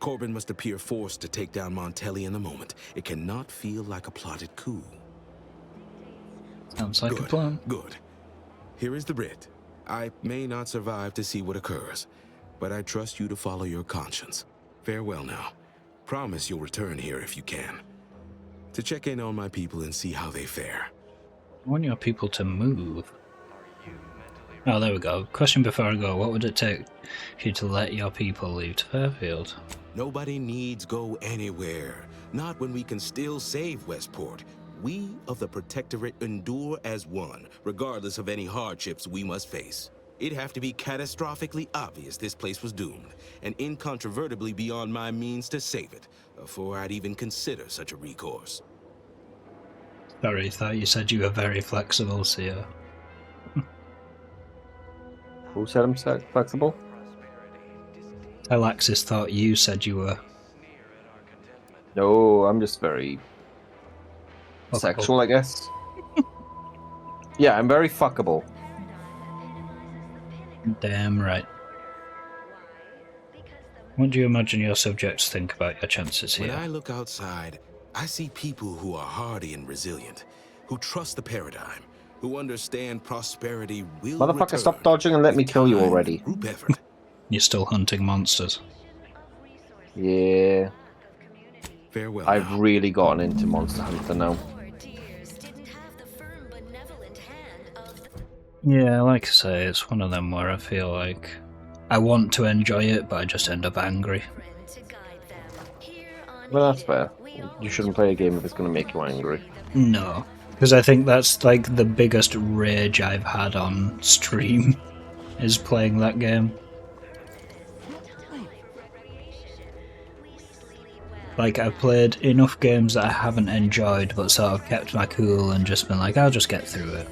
Corbin must appear forced to take down Montelli in the moment. It cannot feel like a plotted coup. Sounds like a plan. Good. Here is the writ. I may not survive to see what occurs, but I trust you to follow your conscience. Farewell now. Promise you'll return here if you can. To check in on my people and see how they fare. I want your people to move. Oh, there we go. Question before I go. What would it take for you to let your people leave to Fairfield? Nobody needs go anywhere. Not when we can still save Westport. We of the Protectorate endure as one, regardless of any hardships we must face. It'd have to be catastrophically obvious this place was doomed, and incontrovertibly beyond my means to save it, before I'd even consider such a recourse. Sorry, I thought you said you were very flexible, Sio. Who said I'm flexible? Alexis thought you said you were. No, I'm just very sexual, I guess. Yeah, I'm very fuckable. Damn right. What do you imagine your subjects think about your chances here? When I look outside, I see people who are hardy and resilient, who trust the paradigm, who understand prosperity will Motherfucker, return. stop dodging and let me kill you already. Group effort. You're still hunting monsters. Yeah. Farewell. I've really gotten into Monster Hunter now. Yeah, like I say, it's one of them where I feel like I want to enjoy it, but I just end up angry. Well, that's fair. You shouldn't play a game if it's going to make you angry. No, because I think that's like the biggest rage I've had on stream, is playing that game. Like, I've played enough games that I haven't enjoyed, but sort of kept my cool and just been like, I'll just get through it.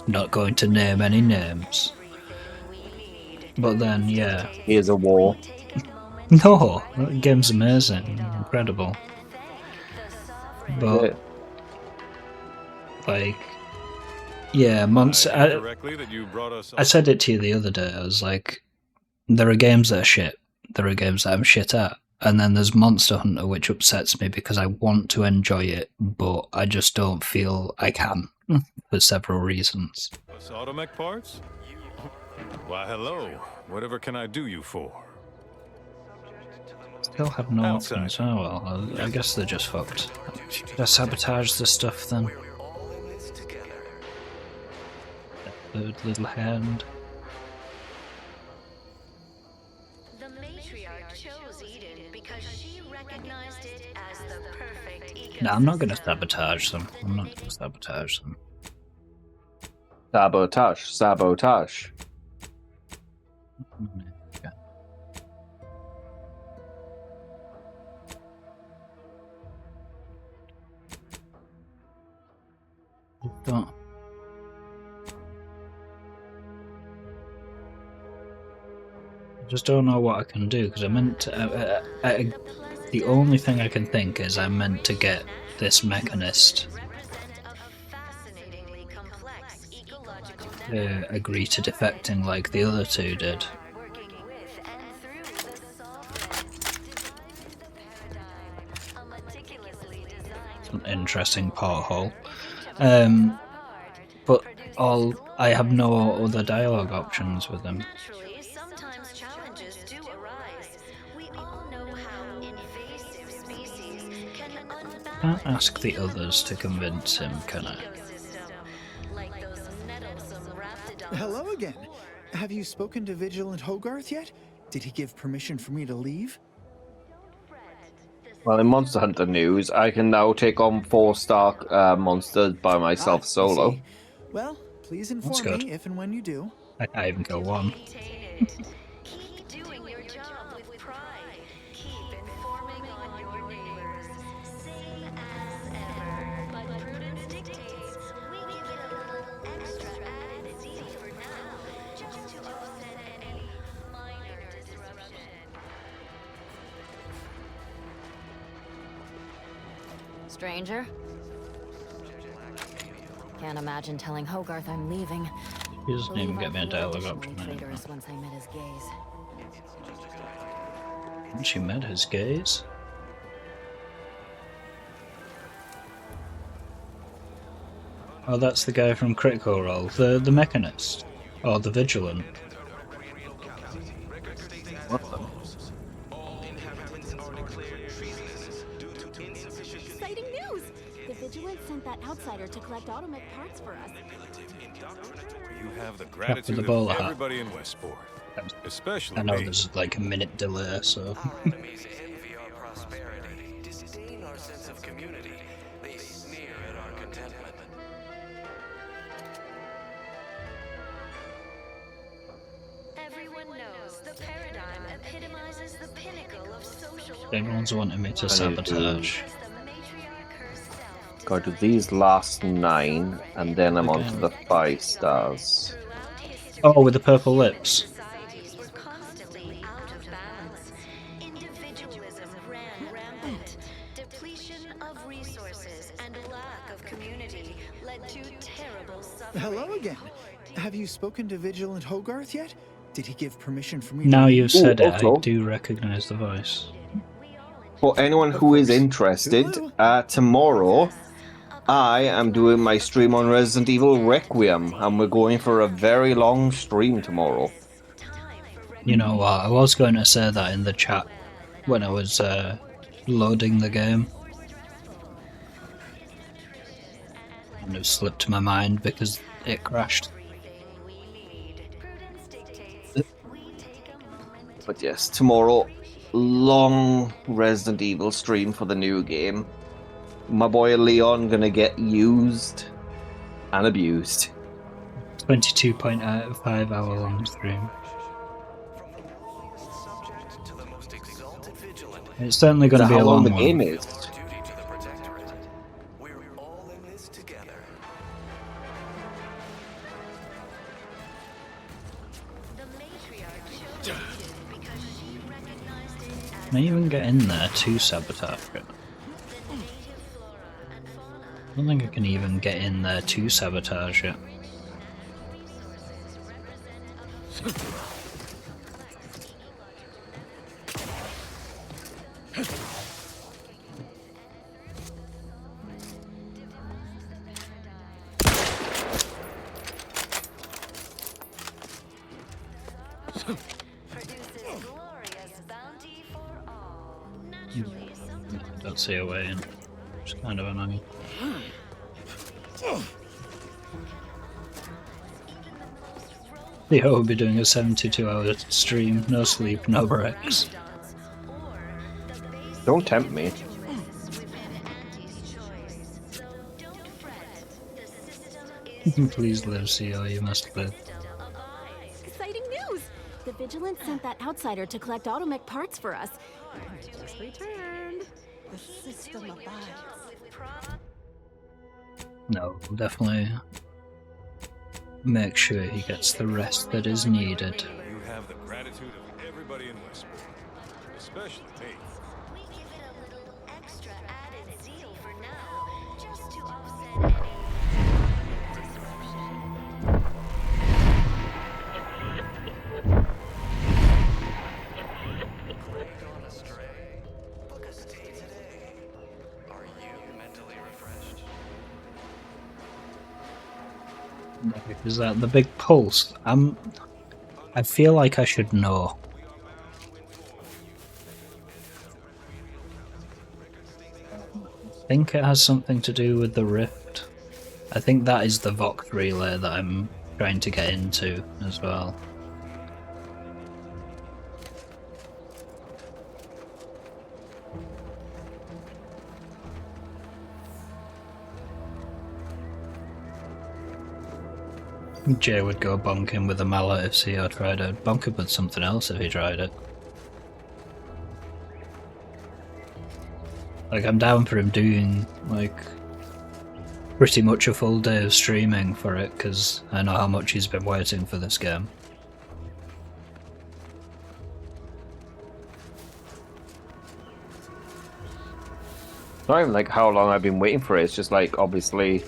Not going to name any names. But then, yeah. Here's a war. No, that game's amazing, incredible. But, like, yeah, I said it to you the other day, I was like, there are games that are shit, there are games that I'm shit at, and then there's Monster Hunter, which upsets me because I want to enjoy it, but I just don't feel I can, for several reasons. Automech parts? Why, hello. Whatever can I do you for? Still have no options. Oh well, I guess they're just fucked. Should I sabotage the stuff then? That third little hand. The matriarch chose Eden because she recognized it as the perfect ecosystem. No, I'm not gonna sabotage them. I'm not gonna sabotage them. Sabotage. Sabotage. Okay. Don't. I just don't know what I can do because I meant to. The only thing I can think is I meant to get this mechanist agree to defecting like the other two did. It's an interesting porthole. But I have no other dialogue options with them. Sometimes challenges do arise. We all know how invasive species can I can't ask the others to convince him, can I? Hello again. Have you spoken to Vigilant Hogarth yet? Did he give permission for me to leave? Well, in Monster Hunter news, I can now take on 4-star monsters by myself solo. See. Well, please inform me if and when you do. I can't even kill one. Keep doing your job with pride. Keep informing on your neighbors. Same as ever. But prudence dictates we give it a little extra added Z for now, just to offset any minor disruption. Stranger? Can't imagine telling Hogarth I'm leaving. He doesn't even get me a dialogue option. Once I met his gaze. Once you met his gaze? Oh, that's the guy from Critical Role, the mechanist. Or the Vigilant. What the? Exciting news! The Vigilant sent that outsider to collect automech parts for us. You have the After gratitude the of bowler hat. everybody in Westport. Especially I know me. there's like a minute delay, so. Disdain our sense of community. They sneer at our contentment. Everyone knows the paradigm epitomizes the pinnacle of social Everyone's wanting me to sabotage. Go to these last 9, and then I'm on to the 5 stars. Oh, with the purple lips. Individualism ran rampant. Depletion of resources and lack of community led to terrible suffering. Hello again. Have you spoken to Vigilant Hogarth yet? Did he give permission for me Now to you've leave? said it, also- I do recognize the voice. For anyone who is interested, tomorrow I am doing my stream on Resident Evil Requiem, and we're going for a very long stream tomorrow. You know what, I was going to say that in the chat when I was loading the game. And it slipped my mind because it crashed. But yes, tomorrow, long Resident Evil stream for the new game. My boy Leon gonna get used and abused. 22.5 hour long stream. It's certainly going to be a how long long the one. game is. Can I even get in there to sabotage it? I don't think I can even get in there to sabotage it. I don't see a way in. It's kind of annoying. Theo will be doing a 72-hour stream, no sleep, no breaks. Don't tempt me. Please live, CO, you must live. Exciting news! The Vigilant sent that outsider to collect automech parts for us. Just returned. The system abides. No, we'll definitely make sure he gets the rest that is needed. You have the gratitude of everybody. everybody in Westport, especially me. We give it a little extra added zeal for now, just to offset any disruption. Great on a stray. Book a stay today. Are you mentally refreshed? Is that the big pulse? I feel like I should know. I think it has something to do with the rift. I think that is the Vox relay that I'm trying to get into as well. Jay would go bonking with a mallet if CO tried it. Bonk it with something else if he tried it. Like, I'm down for him doing, like, pretty much a full day of streaming for it, because I know how much he's been waiting for this game. Not even like how long I've been waiting for it, it's just like, obviously...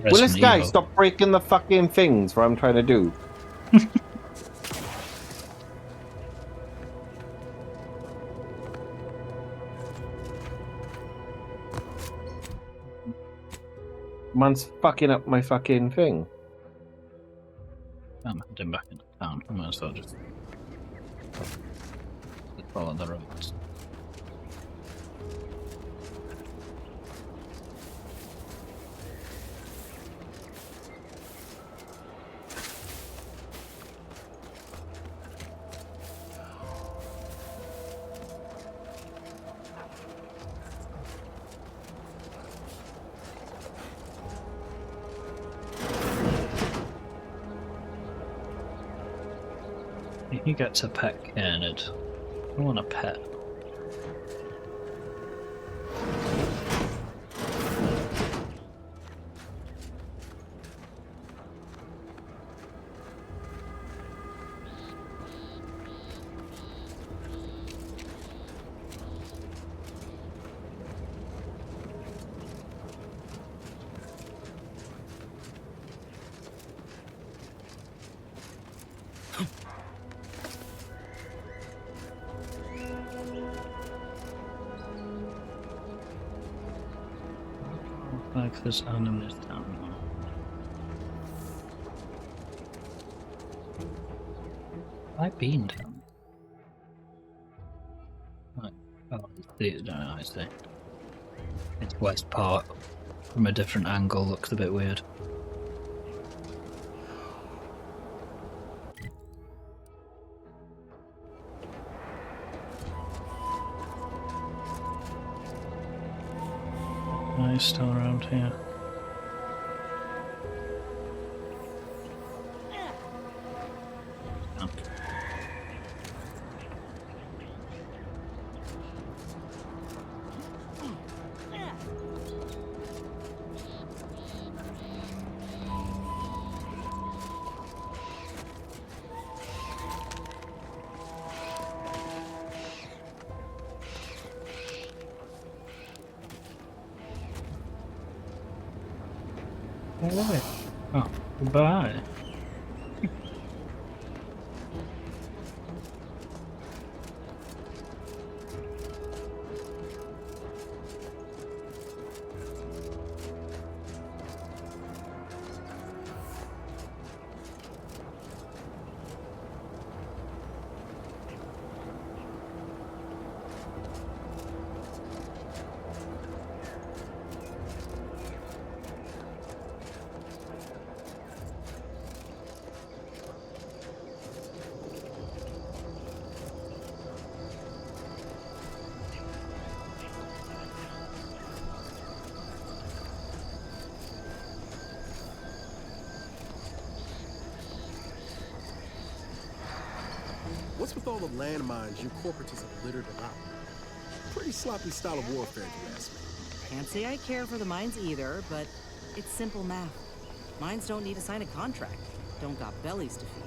Resident Will this guy Evil. stop breaking the fucking things what I'm trying to do? Man's fucking up my fucking thing. I'm heading back into town. I might as well just follow the roads. You get to pet Canid. I want a pet. Like there's enemies down there. I've been down. Right. Oh, no, I see. It's West Park. From a different angle, looks a bit weird. He's still around here. Oh. Alright. Oh, goodbye. What's with all the landmines you corporates have littered about? Pretty sloppy style of warfare, if you ask me. Can't say I care for the mines either, but it's simple math. Mines don't need to sign a contract. Don't got bellies to feed.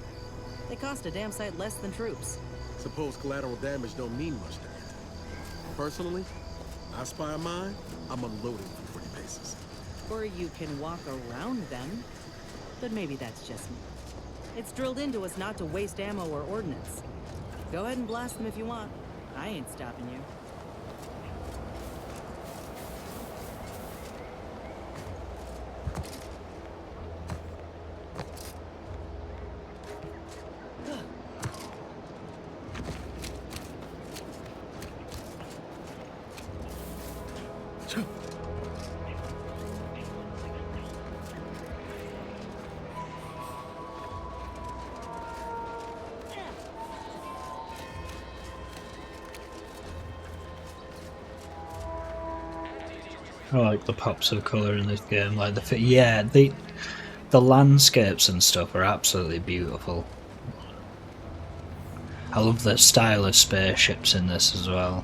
They cost a damn sight less than troops. Suppose collateral damage don't mean much to me. Personally, I spy a mine, I'm unloading for 20 paces. Or you can walk around them. But maybe that's just me. It's drilled into us not to waste ammo or ordnance. Go ahead and blast them if you want. I ain't stopping you. I like the pops of colour in this game, like the landscapes and stuff are absolutely beautiful. I love the style of spaceships in this as well.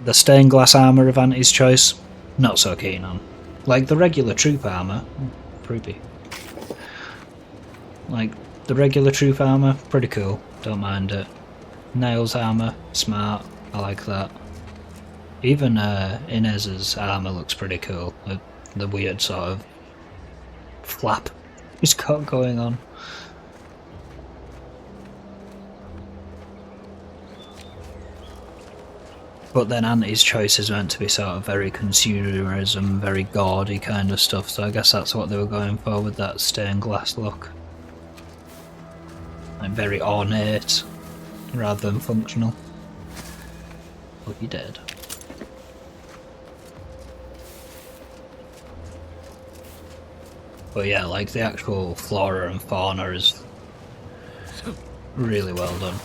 The stained glass armour of Auntie's choice, not so keen on. Like the regular troop armour, creepy. Like the regular troop armour, pretty cool, don't mind it. Nails armour, smart. I like that. Even Inez's armour looks pretty cool. The weird sort of flap he's got going on. But then Auntie's choice is meant to be sort of very consumerism, very gaudy kind of stuff, so I guess that's what they were going for with that stained glass look. Like very ornate, rather than functional. Oh, he did. But yeah, like the actual flora and fauna is really well done.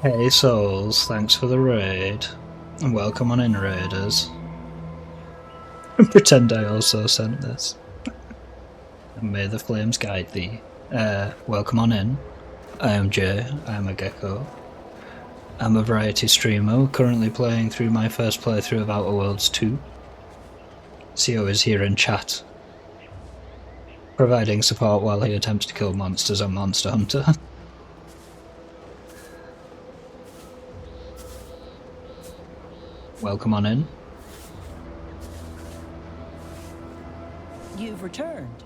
Hey Souls, thanks for the raid. And welcome on in, raiders. Pretend I also sent this. And may the flames guide thee. Welcome on in. I am Jay, I am a gecko. I'm a variety streamer, currently playing through my first playthrough of Outer Worlds 2. CO is here in chat, providing support while he attempts to kill monsters on Monster Hunter. Welcome on in. You've returned.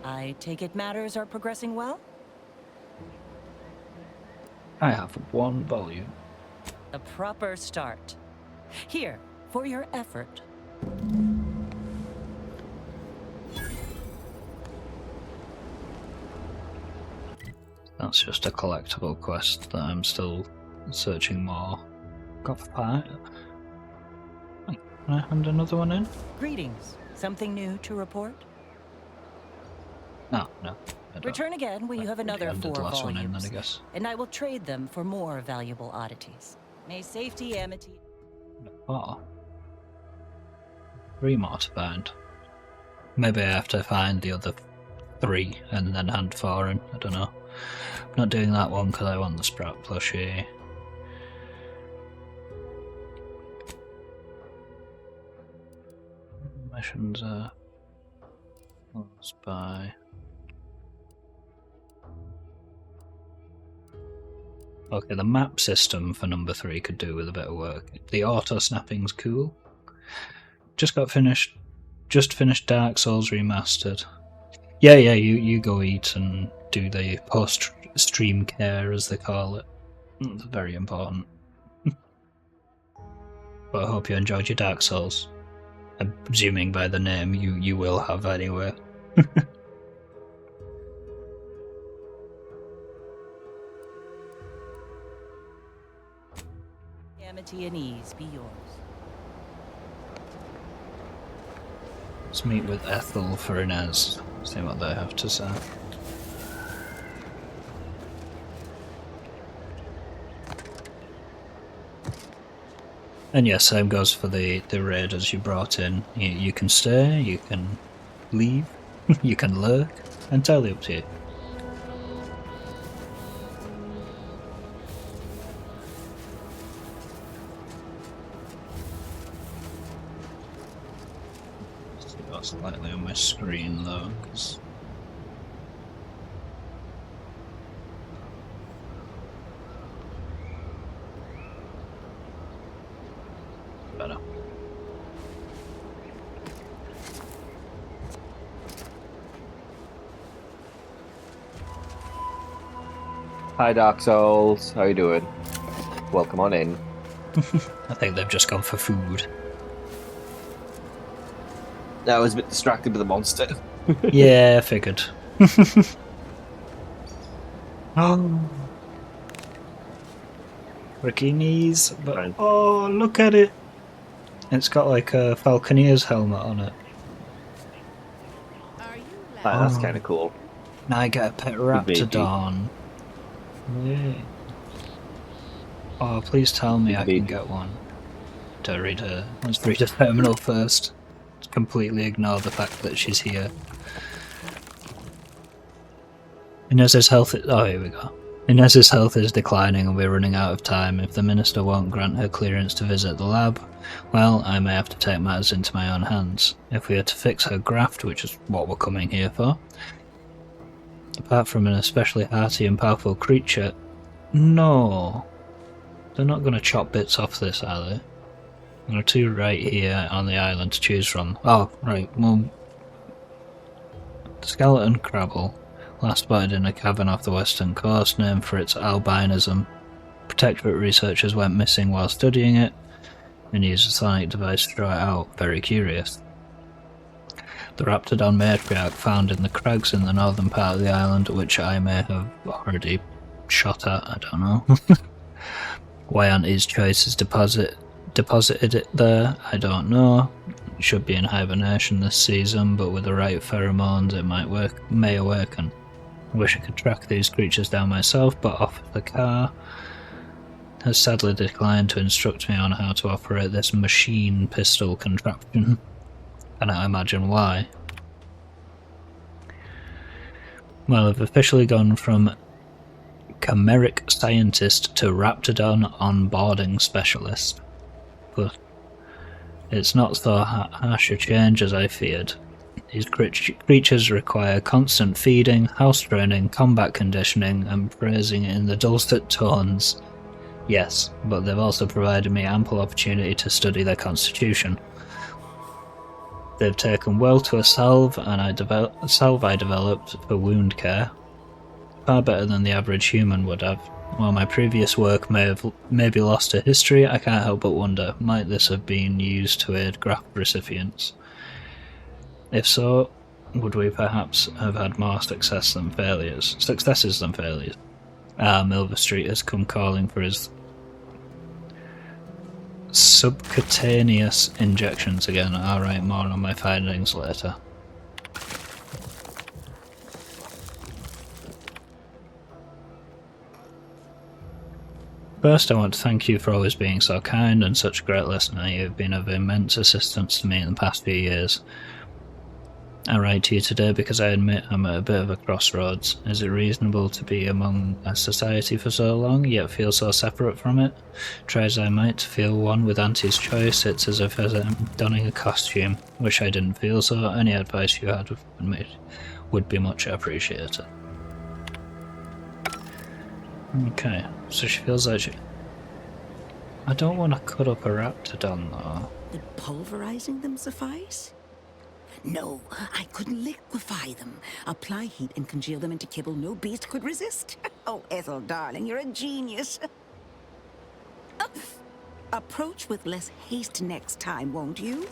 I take it matters are progressing well? I have one volume. A proper start. Here, for your effort. That's just a collectible quest that I'm still searching more. Got five. Can I hand another one in? Greetings. Something new to report? No. Return again when you have another 4 volumes, one in, then, I guess. and I will trade them for more valuable oddities. May safety, amity... Oh. 3 more to find. Maybe I have to find the other 3 and then hand 4 in. I don't know. I'm not doing that one because I want the Sprat plushie. Missions are spy. Okay, the map system for number 3 could do with a bit of work. The auto snapping's cool. Just finished Dark Souls Remastered. Yeah, you go eat and do the post-stream care, as they call it. It's very important. But I hope you enjoyed your Dark Souls. I'm presuming by the name you will have anyway. Amity and ease be yours. Let's meet with Ethel for Inez, see what they have to say. And yes, same goes for the raiders you brought in. You can stay, you can leave, you can lurk, Entirely up to you. Let's do that slightly on my screen though, because better. Hi, Dark Souls. How you doing? Welcome on in. I think they've just gone for food. I was a bit distracted with the monster. Yeah, I figured. Oh. Bikinis, but oh, look at it! It's got like a Falconeer's helmet on it. That's kind of cool. Now I get a pet Raptidon. Yeah. Oh, please tell me I can get one. Let's read a terminal first. Completely ignore the fact that she's here. Inez's health here we go. Inez's health is declining and we're running out of time. If the Minister won't grant her clearance to visit the lab, well, I may have to take matters into my own hands. If we are to fix her graft, which is what we're coming here for, apart from an especially hearty and powerful creature, no. They're not going to chop bits off this, are they? There are two right here on the island to choose from. Oh, right, well... The skeleton crabble, last spotted in a cavern off the western coast, named for its albinism. Protectorate researchers went missing while studying it, and used a sonic device to draw it out. Very curious. The Raptidon matriarch found in the crags in the northern part of the island, which I may have already shot at, I don't know. Why Auntie's choice has deposited it there, I don't know. It should be in hibernation this season, but with the right pheromones it may awaken. I wish I could track these creatures down myself, but Officer Carr has sadly declined to instruct me on how to operate this machine pistol contraption. Cannot imagine why. Well, I've officially gone from chimeric scientist to Raptidon onboarding specialist. But it's not so harsh a change as I feared. These creatures require constant feeding, house training, combat conditioning, and praising in the dulcet tones. Yes, but they've also provided me ample opportunity to study their constitution. They've taken well to a salve I developed for wound care, far better than the average human would have. While my previous work may be lost to history, I can't help but wonder, might this have been used to aid graft recipients? If so, would we perhaps have had more successes than failures? Milver Street has come calling for his subcutaneous injections again. Alright, more on my findings later. First, I want to thank you for always being so kind and such a great listener. You have been of immense assistance to me in the past few years. I write to you today because I admit I'm at a bit of a crossroads. Is it reasonable to be among a society for so long, yet feel so separate from it? Try as I might to feel one with Auntie's choice, it's as if I'm donning a costume. Wish I didn't feel so. Any advice you had would be much appreciated. Okay, so she feels like she... I don't want to cut up a Raptidon though. Would pulverizing them suffice? No, I couldn't liquefy them. Apply heat and congeal them into kibble no beast could resist. Oh, Ethel, darling, you're a genius. Approach with less haste next time, won't you?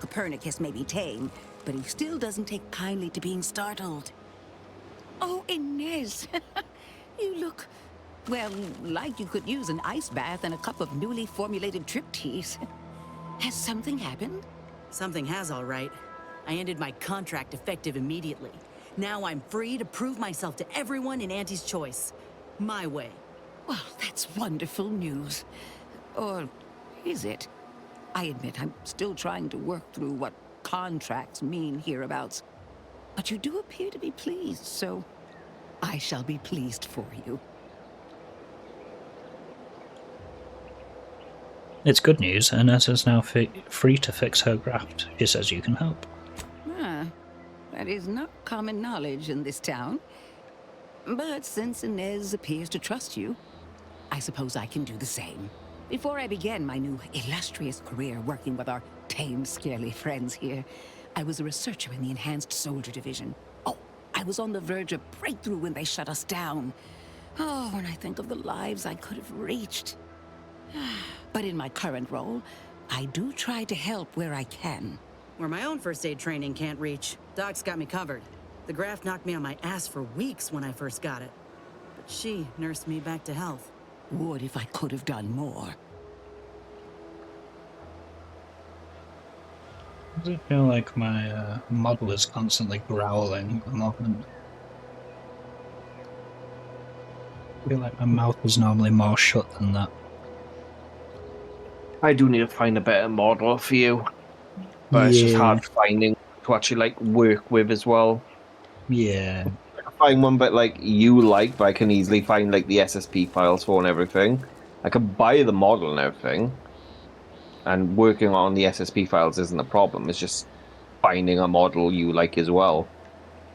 Copernicus may be tame, but he still doesn't take kindly to being startled. Oh, Inez, you look, well, like you could use an ice bath and a cup of newly formulated trip teas. Has something happened? Something has, all right. I ended my contract effective immediately. Now I'm free to prove myself to everyone in Auntie's choice. My way. Well, that's wonderful news. Or is it? I admit I'm still trying to work through what contracts mean hereabouts. But you do appear to be pleased, so I shall be pleased for you. It's good news. Inez is now free to fix her graft. She says you can help. Ah, that is not common knowledge in this town. But since Inez appears to trust you, I suppose I can do the same. Before I began my new illustrious career working with our tame, scarily friends here, I was a researcher in the Enhanced Soldier Division. Oh, I was on the verge of breakthrough when they shut us down. Oh, when I think of the lives I could have reached. But in my current role, I do try to help where I can. Where my own first aid training can't reach, Doc's got me covered. The graft knocked me on my ass for weeks when I first got it. But she nursed me back to health. Would if I could have done more. Does it feel like my model is constantly growling at the moment? I feel like my mouth is normally more shut than that. I do need to find a better model for you. But it's just hard finding to actually like work with as well. Yeah. I can find one but like you like, but I can easily find like the SSP files for and everything. I can buy the model and everything. And working on the SSP files isn't a problem. It's just finding a model you like as well.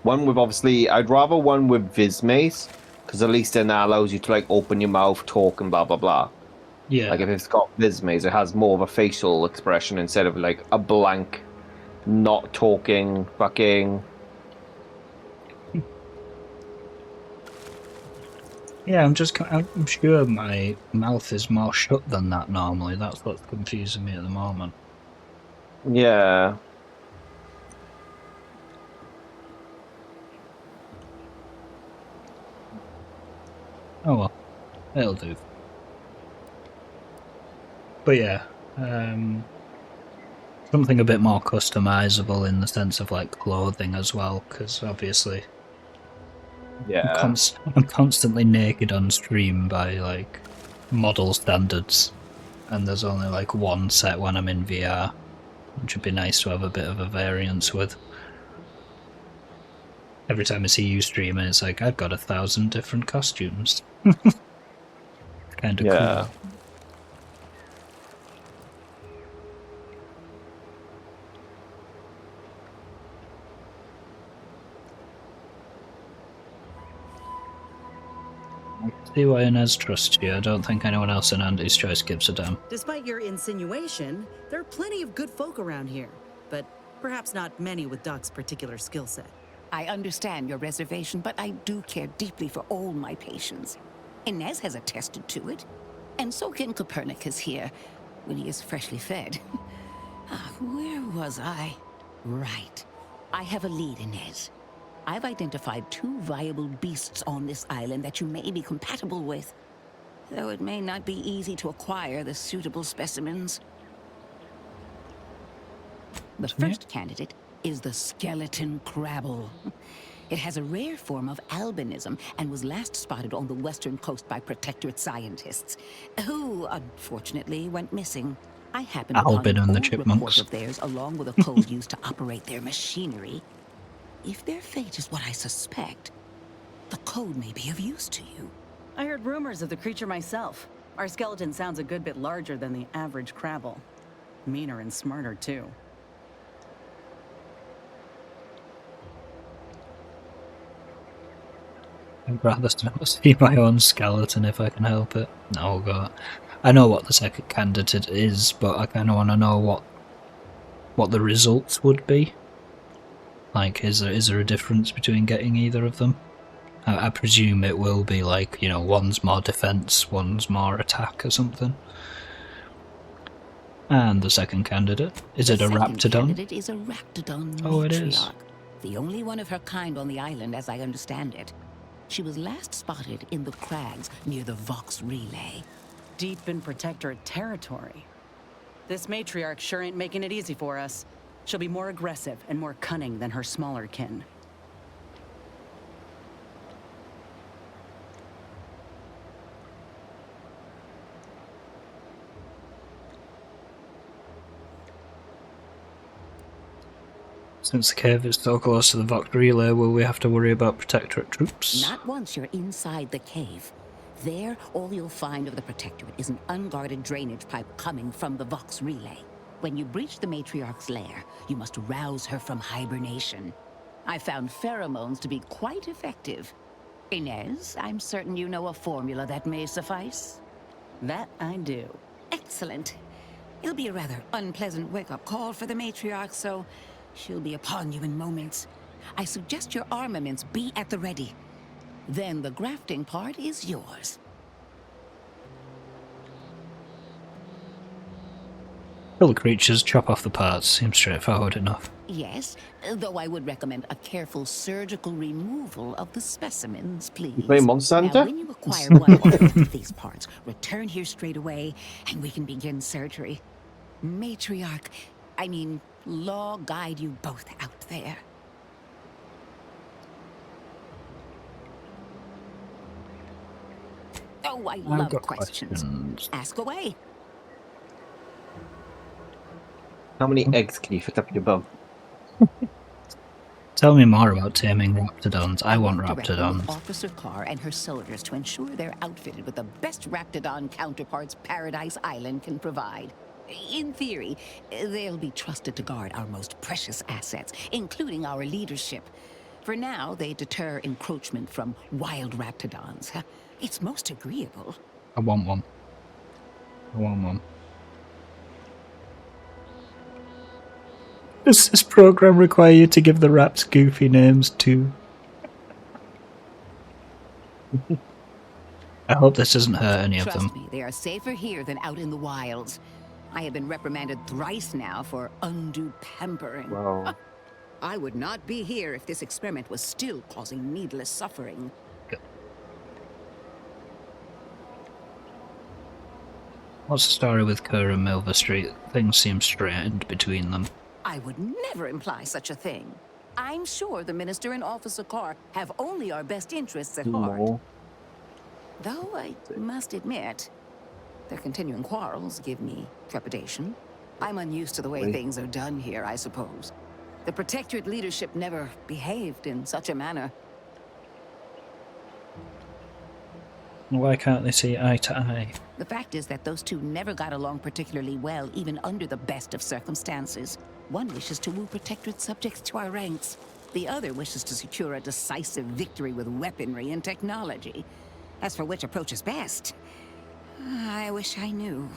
One with obviously, I'd rather one with Vismaze, because at least then that allows you to like open your mouth, talk, and blah blah blah. Yeah. Like if it's got Vismaze, it has more of a facial expression instead of like a blank, not talking, fucking. Yeah, I'm sure my mouth is more shut than that normally. That's what's confusing me at the moment. Yeah. Oh well, it'll do. But yeah, something a bit more customizable in the sense of like clothing as well, because obviously, yeah, I'm constantly naked on stream by like model standards, and there's only like one set when I'm in VR, which would be nice to have a bit of a variance with. Every time I see you streaming, it's like I've got 1,000 different costumes. Kind of cool. See why Inez trusts you. I don't think anyone else in Andy's choice gives a damn. Despite your insinuation, there are plenty of good folk around here, but perhaps not many with Doc's particular skill set. I understand your reservation, but I do care deeply for all my patients. Inez has attested to it, and so can Copernicus here, when he is freshly fed. Where was I? Right. I have a lead, Inez. I've identified 2 viable beasts on this island that you may be compatible with, though it may not be easy to acquire the suitable specimens. The first candidate is the skeleton crabble. It has a rare form of albinism and was last spotted on the western coast by Protectorate scientists, who unfortunately went missing. I happened upon an old report of theirs along with a code used to operate their machinery. If their fate is what I suspect, the code may be of use to you. I heard rumors of the creature myself. Our skeleton sounds a good bit larger than the average crabble. Meaner and smarter, too. I'd rather see my own skeleton if I can help it. Oh god. I know what the second candidate is, but I kind of want to know what the results would be. Like, is there a difference between getting either of them? I presume it will be like, you know, one's more defense, one's more attack or something. And the second candidate, is it a raptidon? The second candidate is a raptidon matriarch. Oh, it is. The only one of her kind on the island, as I understand it. She was last spotted in the crags near the Vox Relay. Deep in Protectorate territory. This matriarch sure ain't making it easy for us. She'll be more aggressive and more cunning than her smaller kin. Since the cave is so close to the Vox relay, will we have to worry about Protectorate troops? Not once you're inside the cave. There, all you'll find of the Protectorate is an unguarded drainage pipe coming from the Vox relay. When you breach the Matriarch's lair, you must rouse her from hibernation. I found pheromones to be quite effective. Inez, I'm certain you know a formula that may suffice. That I do. Excellent. It'll be a rather unpleasant wake-up call for the Matriarch, so she'll be upon you in moments. I suggest your armaments be at the ready. Then the grafting part is yours. Kill the creatures, chop off the parts. Seems straightforward enough. Yes, though I would recommend a careful surgical removal of the specimens, please. You play Monster Hunter? Now, when you acquire one or both of these parts, return here straight away, and we can begin surgery. Matriarch, I mean, law guide you both out there. Oh, I love questions. Ask away. How many eggs can you fit up your bum? Tell me more about taming Raptidons. I want Directly with Raptidons. Officer Carr and her soldiers to ensure they're outfitted with the best Raptidon counterparts Paradise Island can provide. In theory, they'll be trusted to guard our most precious assets, including our leadership. For now, they deter encroachment from wild Raptidons. It's most agreeable. I want one. I want one. Does this program require you to give the raps goofy names too? I hope this doesn't hurt any of them. Trust me, they are safer here than out in the wilds. I have been reprimanded thrice now for undue pampering. Wow. I would not be here if this experiment was still causing needless suffering. What's the story with Kerr and Milver Street? Things seem strained between them. I would never imply such a thing. I'm sure the Minister and Officer Carr have only our best interests at heart. Though I must admit, their continuing quarrels give me trepidation. I'm unused to the way things are done here, I suppose. The Protectorate leadership never behaved in such a manner. Why can't they see eye to eye? The fact is that those two never got along particularly well, even under the best of circumstances. One wishes to woo Protectorate subjects to our ranks. The other wishes to secure a decisive victory with weaponry and technology. As for which approach is best, I wish I knew.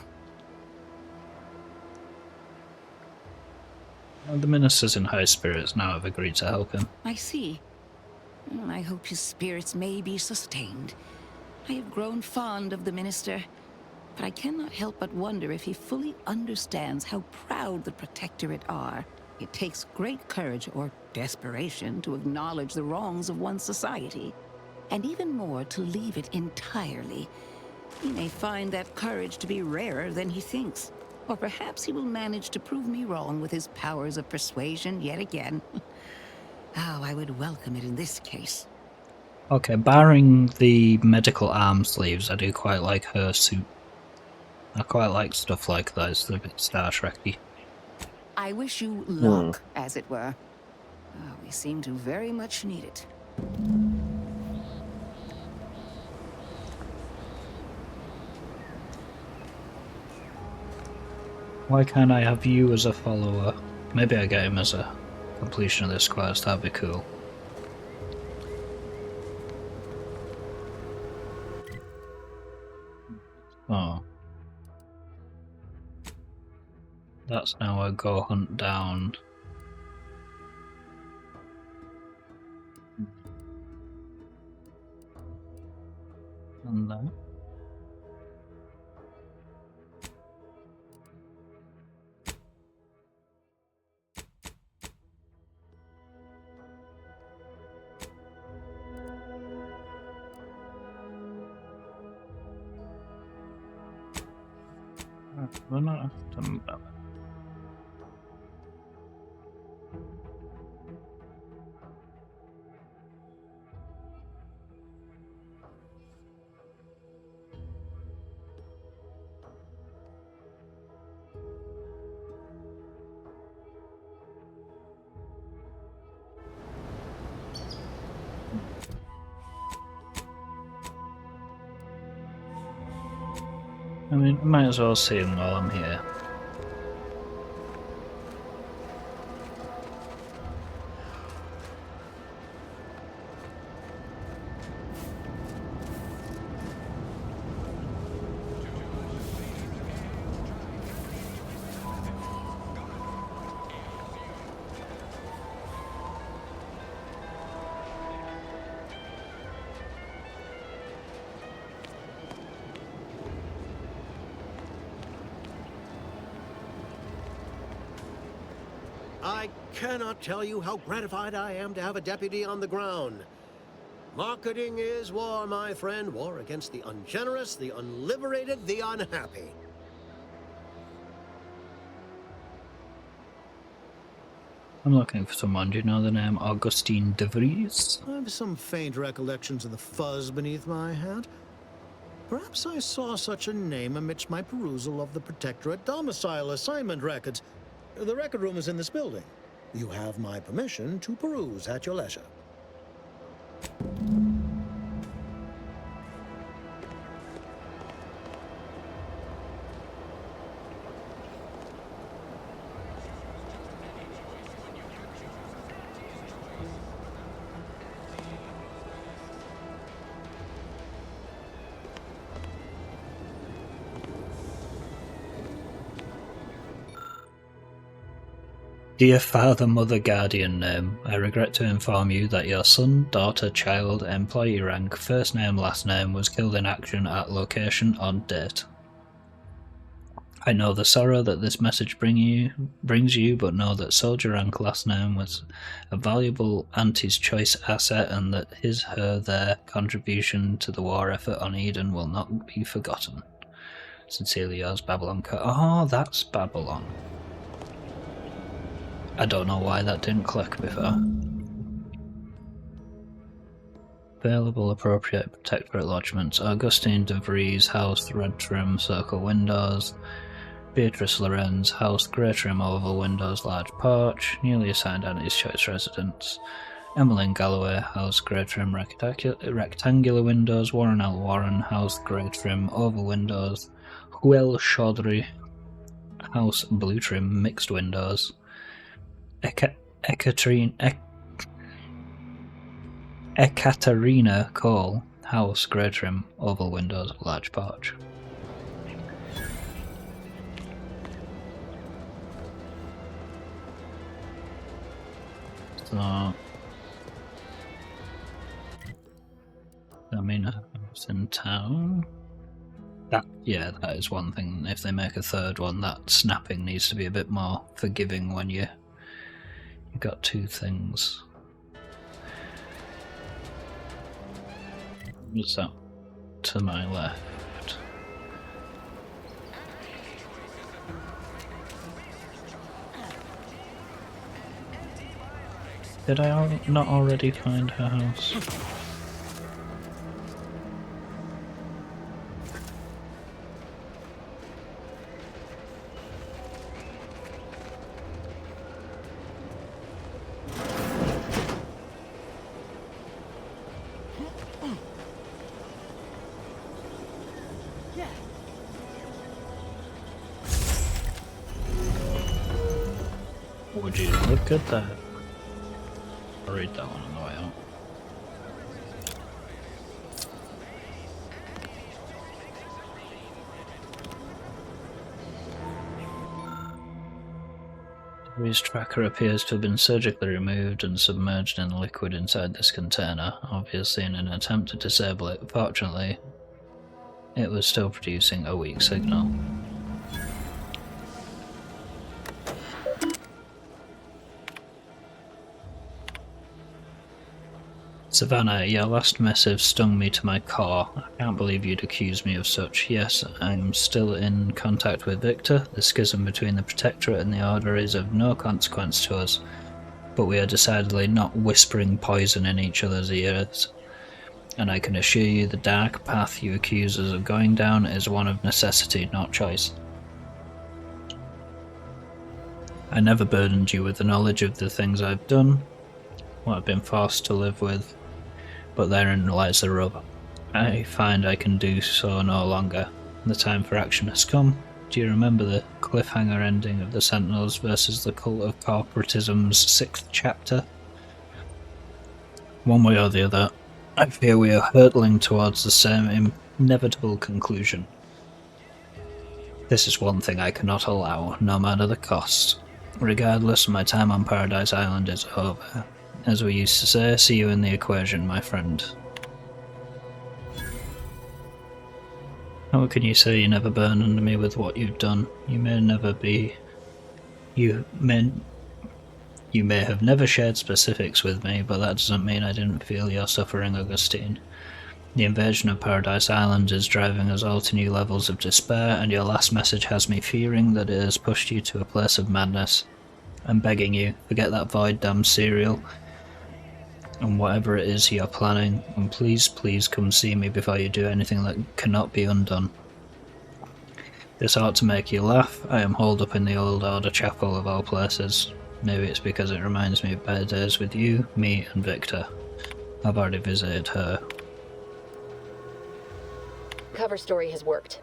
Well, the Minister's in high spirits now. Have agreed to help him. I see. I hope his spirits may be sustained. I have grown fond of the Minister, but I cannot help but wonder if he fully understands how proud the Protectorate are. It takes great courage or desperation to acknowledge the wrongs of one's society, and even more to leave it entirely. He may find that courage to be rarer than he thinks, or perhaps he will manage to prove me wrong with his powers of persuasion yet again. Oh, I would welcome it in this case. Okay, barring the medical arm sleeves, I do quite like her suit. I quite like stuff like that. It's a bit Star Trek-y. I wish you luck, as it were. Oh, we seem to very much need it. Why can't I have you as a follower? Maybe I get him as a completion of this quest. That'd be cool. Oh. That's now a go hunt down. And that. We're not after that. mean, I might as well see him while I'm here. I cannot tell you how gratified I am to have a deputy on the ground. Marketing is war, my friend. War against the ungenerous, the unliberated, the unhappy. I'm looking for someone. Do you know the name Augustine de Vries? I have some faint recollections of the fuzz beneath my hat. Perhaps I saw such a name amidst my perusal of the Protectorate domicile assignment records. The record room is in this building. You have my permission to peruse at your leisure. Dear Father, Mother, Guardian name, I regret to inform you that your son, daughter, child, employee rank, first name, last name was killed in action at location on date. I know the sorrow that this message brings you, but know that soldier rank last name was a valuable Auntie's choice asset and that their contribution to the war effort on Eden will not be forgotten. Sincerely yours, Babylon. Oh, that's Babylon. I don't know why that didn't click before. Available appropriate Protectorate lodgements. Augustine de Vries, house, red trim, circle windows. Beatrice Lorenz, house, grey trim, oval windows, large porch. Newly assigned Auntie's choice residence. Emmeline Galloway, house, grey trim, rectangular windows. Warren L. Warren, house, grey trim, oval windows. Huel Chaudhry, house, blue trim, mixed windows. Ekaterina Cole, house, grey trim, oval windows, large porch. So, I mean, I was in town. That is one thing. If they make a third one, that snapping needs to be a bit more forgiving when you got two things. What's that to my left? Did I not already find her house? Would you look at that? I'll read that one on the way out. The Vries tracker appears to have been surgically removed and submerged in the liquid inside this container, obviously in an attempt to disable it. Fortunately, it was still producing a weak signal. Savannah, your last missive stung me to my core. I can't believe you'd accuse me of such. Yes, I'm still in contact with Victor. The schism between the Protectorate and the Order is of no consequence to us, but we are decidedly not whispering poison in each other's ears. And I can assure you the dark path you accuse us of going down is one of necessity, not choice. I never burdened you with the knowledge of the things I've done, what I've been forced to live with. But therein lies the rub. I find I can do so no longer. The time for action has come. Do you remember the cliffhanger ending of the Sentinels versus the Cult of Corporatism's 6th chapter? One way or the other, I fear we are hurtling towards the same inevitable conclusion. This is one thing I cannot allow, no matter the cost. Regardless, my time on Paradise Island is over. As we used to say, see you in the equation, my friend. How can you say you never burn under me with what you've done? You may have never shared specifics with me, but that doesn't mean I didn't feel your suffering, Augustine. The invasion of Paradise Island is driving us all to new levels of despair, and your last message has me fearing that it has pushed you to a place of madness. I'm begging you, forget that void damn cereal, and whatever it is you're planning, and please, please come see me before you do anything that cannot be undone. This ought to make you laugh. I am holed up in the Old Order Chapel of all places. Maybe it's because it reminds me of better days with you, me, and Victor. I've already visited her. Cover story has worked.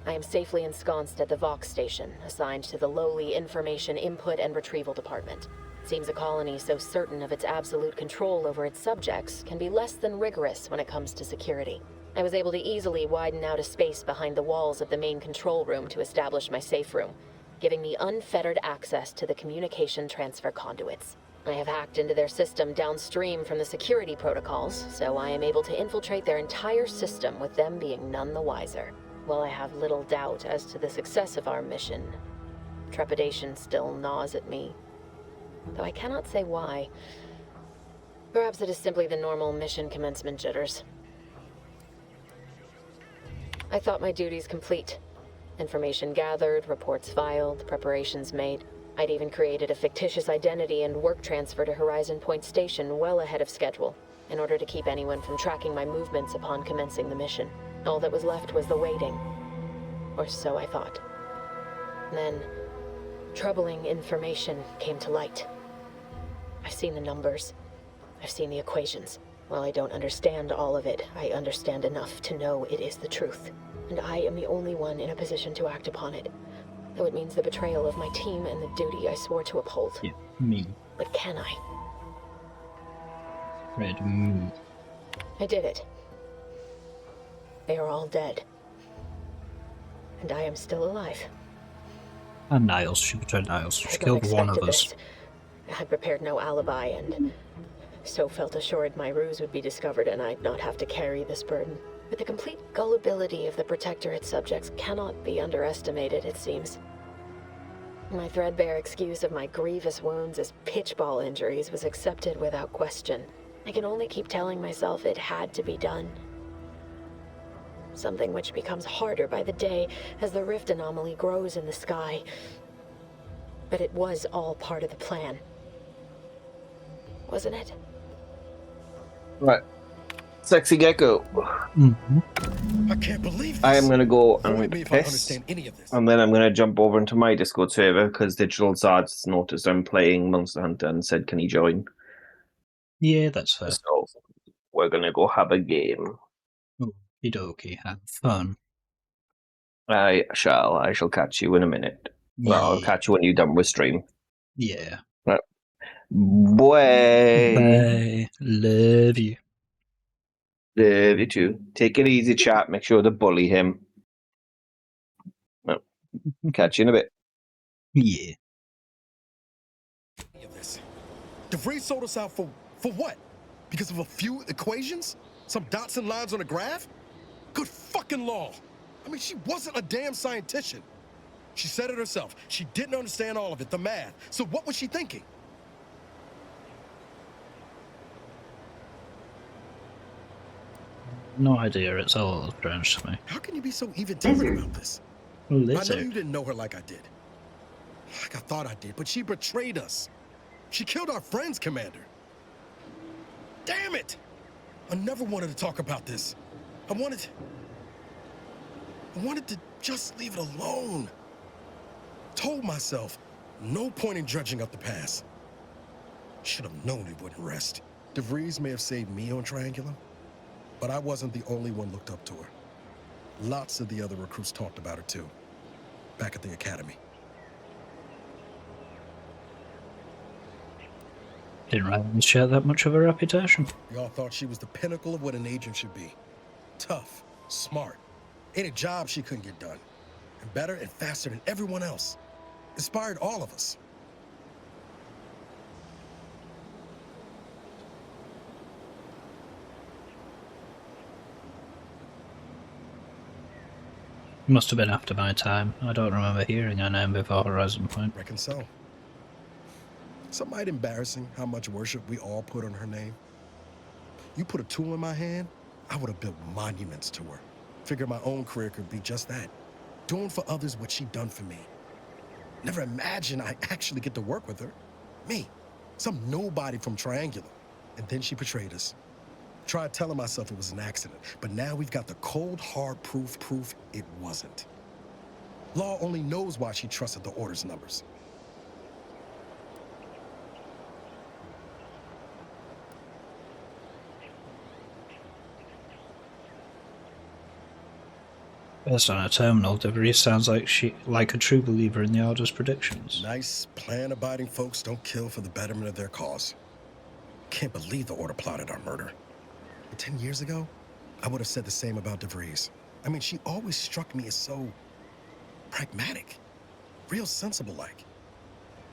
I am safely ensconced at the Vox station, assigned to the lowly Information Input and Retrieval Department. Seems a colony so certain of its absolute control over its subjects can be less than rigorous when it comes to security. I was able to easily widen out a space behind the walls of the main control room to establish my safe room, giving me unfettered access to the communication transfer conduits. I have hacked into their system downstream from the security protocols, so I am able to infiltrate their entire system with them being none the wiser. While I have little doubt as to the success of our mission, trepidation still gnaws at me, though I cannot say why. Perhaps it is simply the normal mission commencement jitters. I thought my duties complete. Information gathered, reports filed, preparations made. I'd even created a fictitious identity and work transfer to Horizon Point Station well ahead of schedule, in order to keep anyone from tracking my movements upon commencing the mission. All that was left was the waiting. Or so I thought. Then, troubling information came to light. I've seen the numbers. I've seen the equations. While I don't understand all of it, I understand enough to know it is the truth. And I am the only one in a position to act upon it. Though it means the betrayal of my team and the duty I swore to uphold. Yeah, me. But can I? Red, me. I did it. They are all dead. And I am still alive. And Niles, she betrayed Niles. She killed one of us. I had prepared no alibi and so felt assured my ruse would be discovered and I'd not have to carry this burden. But the complete gullibility of the Protectorate subjects cannot be underestimated, it seems. My threadbare excuse of my grievous wounds as pitchball injuries was accepted without question. I can only keep telling myself it had to be done. Something which becomes harder by the day as the rift anomaly grows in the sky. But it was all part of the plan. Wasn't it? Right. Sexy Gecko. I can't believe this. I am going to go and Avoid me if I piss, understand any of this. and then I'm going to jump over into my Discord server because Digital Zards noticed I'm playing Monster Hunter and said, can he join? Yeah, that's fair. So we're going to go have a game. Okie dokie, have fun. I shall catch you in a minute. Well, I'll catch you when you're done with stream. Yeah. Right. Bye. Bye. Love you. Love you too. Take it easy, chat. Make sure to bully him. Well, catch you in a bit. Yeah. DeVries sold us out for what? Because of a few equations? Some dots and lines on a graph? Good fucking law. I mean, she wasn't a damn scientist. She said it herself. She didn't understand all of it, the math. So what was she thinking? No idea, it's all strange to me. How can you be so even-tempered about this? I know you didn't know her like I did. Like I thought I did, but she betrayed us. She killed our friends, Commander. Damn it! I never wanted to talk about this. I wanted to just leave it alone. Told myself, no point in dredging up the past. Should have known it wouldn't rest. DeVries may have saved me on Triangulum, but I wasn't the only one looked up to her. Lots of the other recruits talked about her too, back at the academy. Didn't Rylands share that much of a reputation. We all thought she was the pinnacle of what an agent should be. Tough, smart. Ain't a job she couldn't get done. And better and faster than everyone else. Inspired all of us. Must have been after my time. I don't remember hearing her name before Horizon Point. Reckon so. Some might embarrassing how much worship we all put on her name. You put a tool in my hand, I would have built monuments to her. Figured my own career could be just that. Doing for others what she done for me. Never imagined I'd actually get to work with her. Me, some nobody from Triangular. And then she betrayed us. Tried telling myself it was an accident, but now we've got the cold, hard proof it wasn't. Law only knows why she trusted the Order's numbers. Based on her terminal, DeVries sounds like a true believer in the Order's predictions. Nice, plan-abiding folks don't kill for the betterment of their cause. Can't believe the Order plotted our murder. But 10 years ago, I would have said the same about DeVries. I mean, she always struck me as so pragmatic, real sensible-like.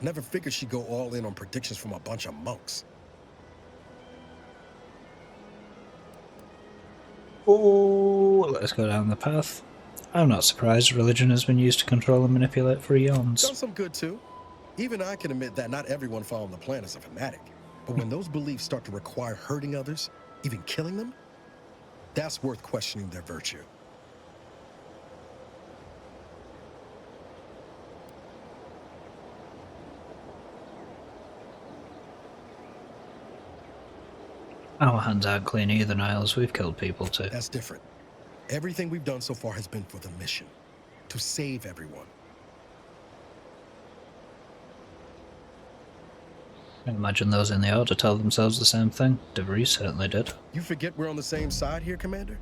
Never figured she'd go all in on predictions from a bunch of monks. Oh, let's go down the path. I'm not surprised religion has been used to control and manipulate for eons. Done some good, too. Even I can admit that not everyone following the plan is a fanatic. But when those beliefs start to require hurting others, even killing them, that's worth questioning their virtue. Our hands aren't clean either, Niles. We've killed people too. That's different. Everything we've done so far has been for the mission. To save everyone. I imagine those in the Order tell themselves the same thing. DeVries certainly did. You forget we're on the same side here, Commander?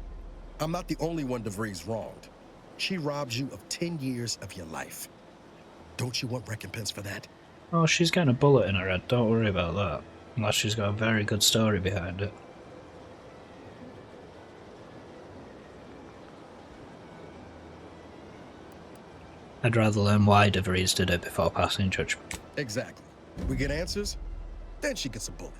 I'm not the only one DeVries wronged. She robbed you of 10 years of your life. Don't you want recompense for that? Oh, she's getting a bullet in her head. Don't worry about that. Unless she's got a very good story behind it. I'd rather learn why DeVries did it before passing judgment. Exactly. We get answers, then she gets a bullet.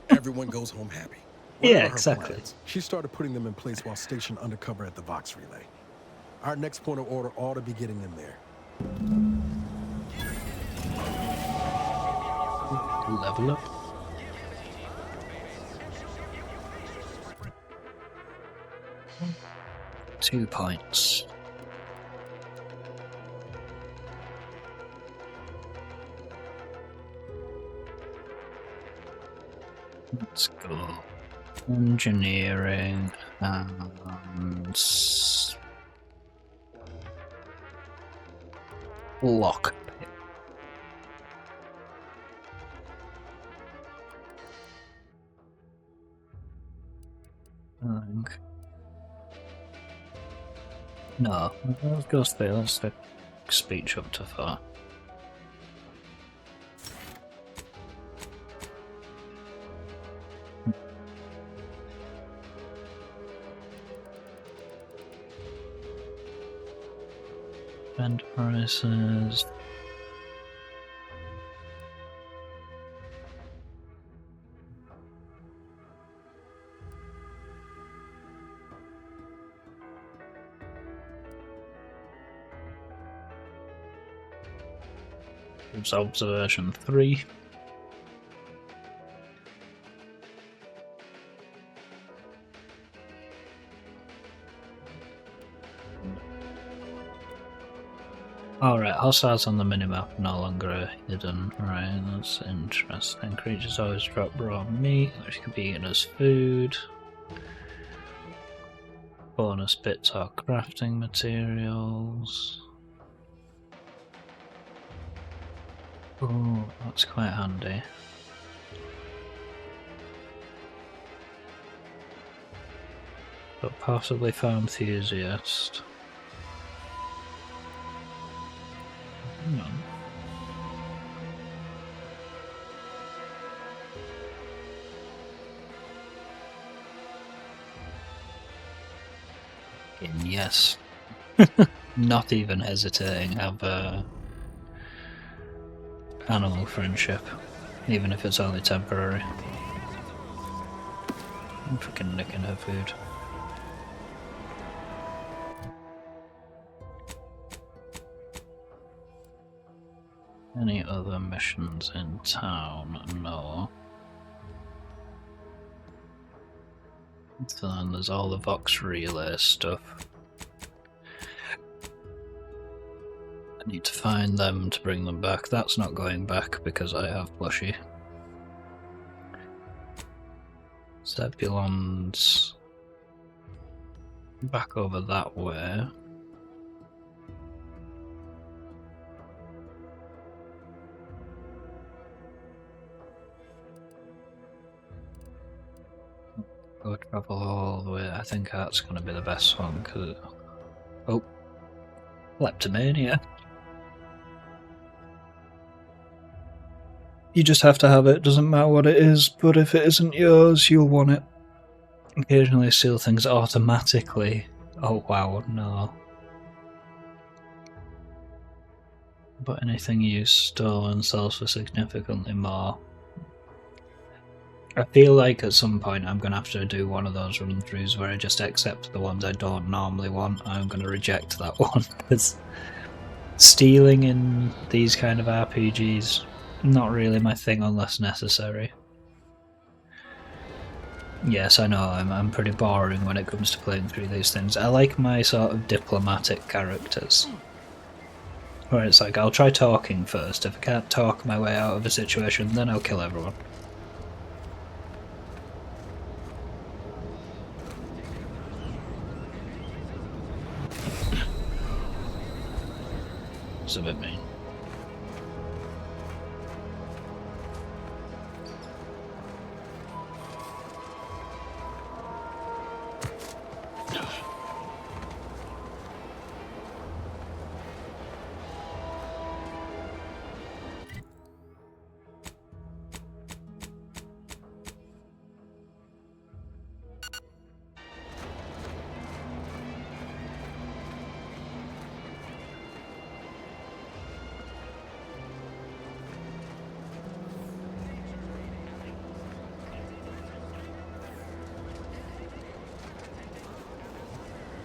Everyone goes home happy. Yeah, exactly. Plans, she started putting them in place while stationed undercover at the Vox Relay. Our next point of order ought to be getting them there. Level up. Two points. Let's go. Engineering and lockpick. No, let's go stay. Let's take speech up to 4. Spend prices. It's observation 3. Alright, hostiles on the minimap no longer hidden. Right, that's interesting. Creatures always drop raw meat, which could be eaten as food. Bonus bits are crafting materials. Oh, that's quite handy. So possibly farm enthusiast. Hang on. Yes. Not even hesitating, have animal friendship, even if it's only temporary. I'm freaking nicking her food. Any other missions in town? No. So then there's all the Vox Relay stuff. I need to find them to bring them back. That's not going back because I have Plushy. Zebulon's back over that way. Go travel all the way. I think that's going to be the best one because. Oh, Kleptomania. You just have to have it, doesn't matter what it is, but if it isn't yours, you'll want it. Occasionally steal things automatically. Oh wow, no. But anything you stole and sells for significantly more. I feel like at some point I'm going to have to do one of those run-throughs where I just accept the ones I don't normally want. I'm going to reject that one, because stealing in these kind of RPGs, not really my thing unless necessary. Yes, I know, I'm pretty boring when it comes to playing through these things. I like my sort of diplomatic characters. Where it's like, I'll try talking first. If I can't talk my way out of a situation, then I'll kill everyone. It's a bit mean.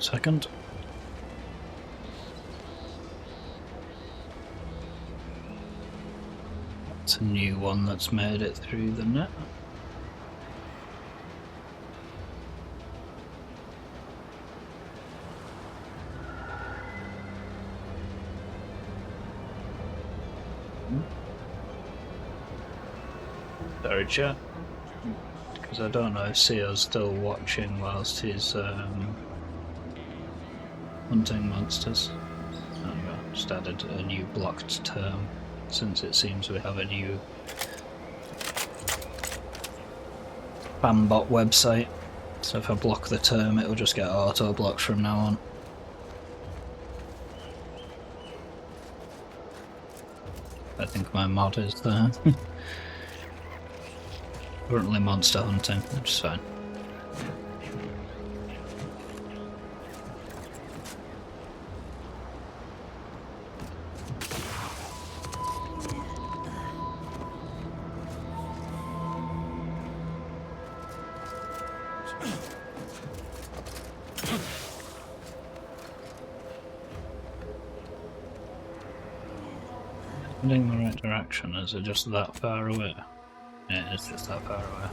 Second. It's a new one that's made it through the net. Sorry, chat. Because I don't know if Sio's still watching whilst he's hunting monsters. There we go. Just added a new blocked term, since it seems we have a new spambot website. So if I block the term, it'll just get auto-blocked from now on. I think my mod is there. Currently monster hunting, which is fine. Heading the right direction, is it just that far away? Yeah, it's just that far away.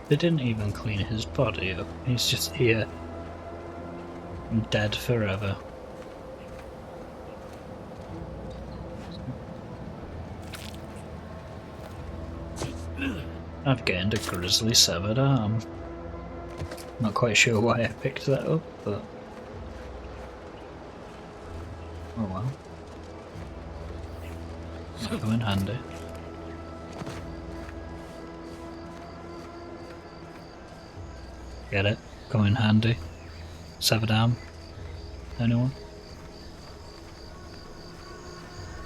They didn't even clean his body up, he's just here. Dead forever. I've gained a grizzly severed arm. Not quite sure why I picked that up, but Oh well. Might come in handy. Get it? Come in handy. Severdam. Anyone?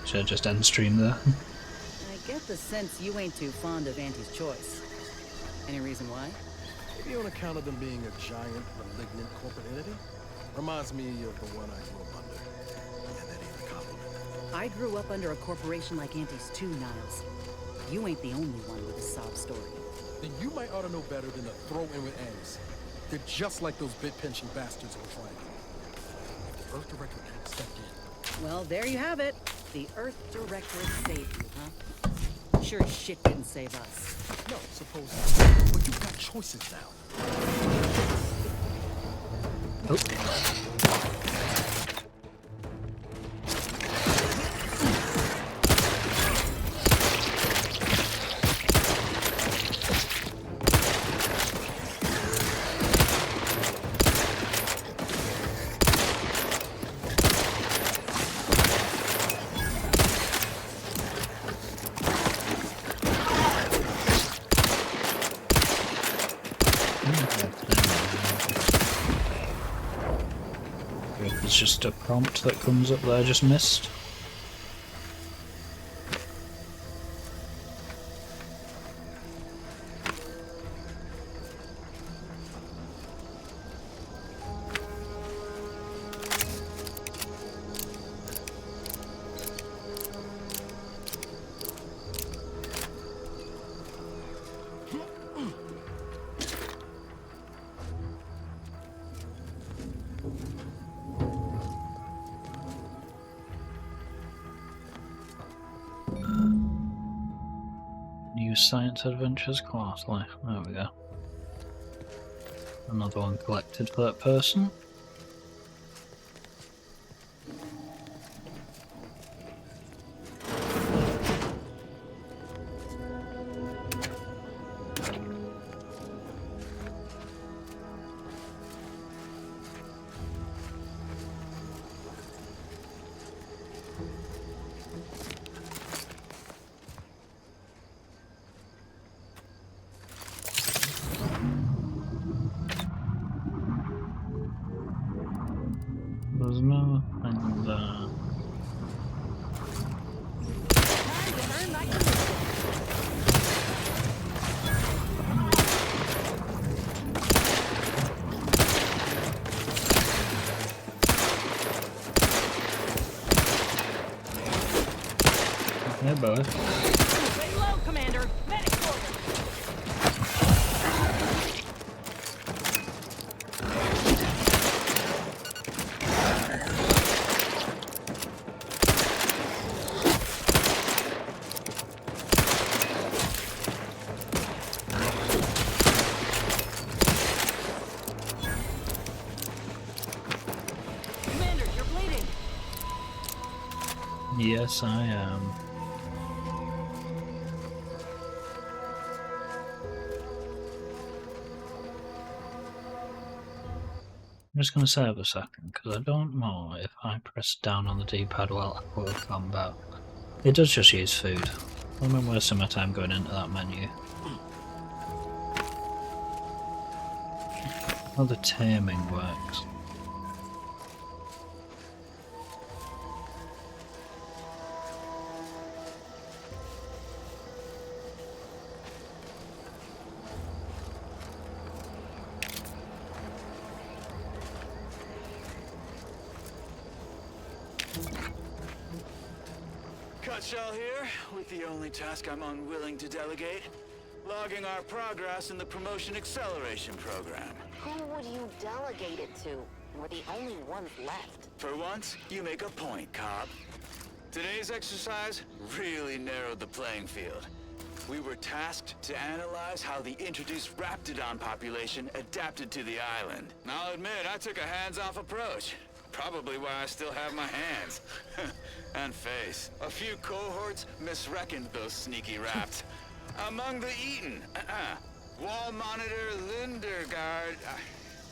Should I just end stream there? I get the sense you ain't too fond of Auntie's choice. Any reason why? Maybe on account of them being a giant, malignant corporate entity. Reminds me of the one I grew up under. And that ain't a compliment. I grew up under a corporation like Auntie's too, Niles. You ain't the only one with a sob story. Then you might ought to know better than to throw in with Ames. They're just like those bit-pinching bastards on Triangle. If the Earth Director can't step in. Well, there you have it. The Earth Directorate saved you, huh? Sure as shit didn't save us. No, supposedly. But you've got choices now. Oh. It's just a prompt that comes up that I just missed. Science Adventures Quarterly. There we go. Another one collected for that person. There's nothing there. Hey, boy. Lay low, Commander. Medic order. Commander, you're bleeding. Yes, I am. I'm just going to save a second, because I don't know if I press down on the D-pad while at full combat. It does just use food. I'm going to waste some of my time going into that menu. How the taming works. Cutshell here, with the only task I'm unwilling to delegate. Logging our progress in the Promotion Acceleration Program. Who would you delegate it to? We're the only ones left. For once, you make a point, Cobb. Today's exercise really narrowed the playing field. We were tasked to analyze how the introduced Raptidon population adapted to the island. I'll admit, I took a hands-off approach. Probably why I still have my hands. And face. A few cohorts misreckoned those sneaky raps. Among the Eaton, Wall Monitor Lindergaard,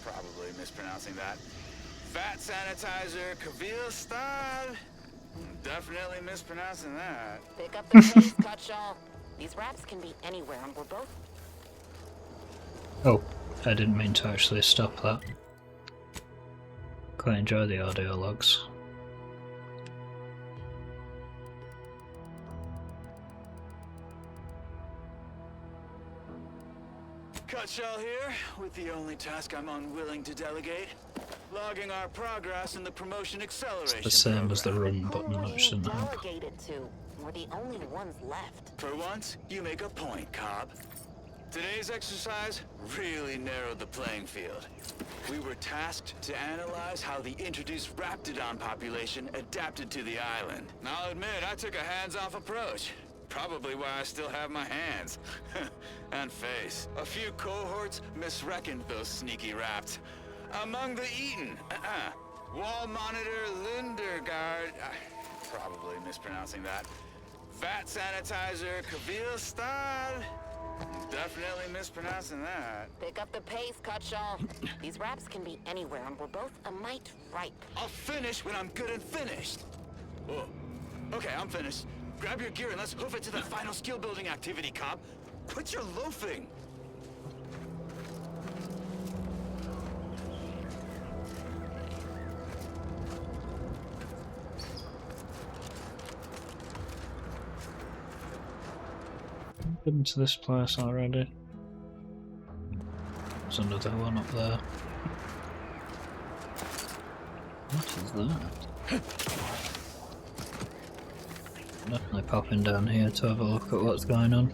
probably mispronouncing that. Vat Sanitizer Kavil Stad, Definitely mispronouncing that. Pick up the pace, Cutshaw. These raps can be anywhere, and we're both... Oh, I didn't mean to actually stop that. Quite enjoy the audio logs. Cutshaw here, with the only task I'm unwilling to delegate. Logging our progress in the promotion acceleration It's the same program. as the run button, which didn't help. Delegated to. We're the only ones left. For once, you make a point, Cobb. Today's exercise really narrowed the playing field. We were tasked to analyze how the introduced Raptidon population adapted to the island. I'll admit, I took a hands-off approach. Probably why I still have my hands. And face. A few cohorts misreckoned those sneaky raps. Among the Eaton, Wall Monitor Lindergaard, probably mispronouncing that. Vat Sanitizer Kavilstad, definitely mispronouncing that. Pick up the pace, Cutshaw. These raps can be anywhere, and we're both a mite ripe. I'll finish when I'm good and finished. Whoa. Okay, I'm finished. Grab your gear and let's hoof it to the final skill-building activity, Cobb. Quit your loafing. Been to this place already. There's another one up there. What is that? Definitely popping down here to have a look at what's going on.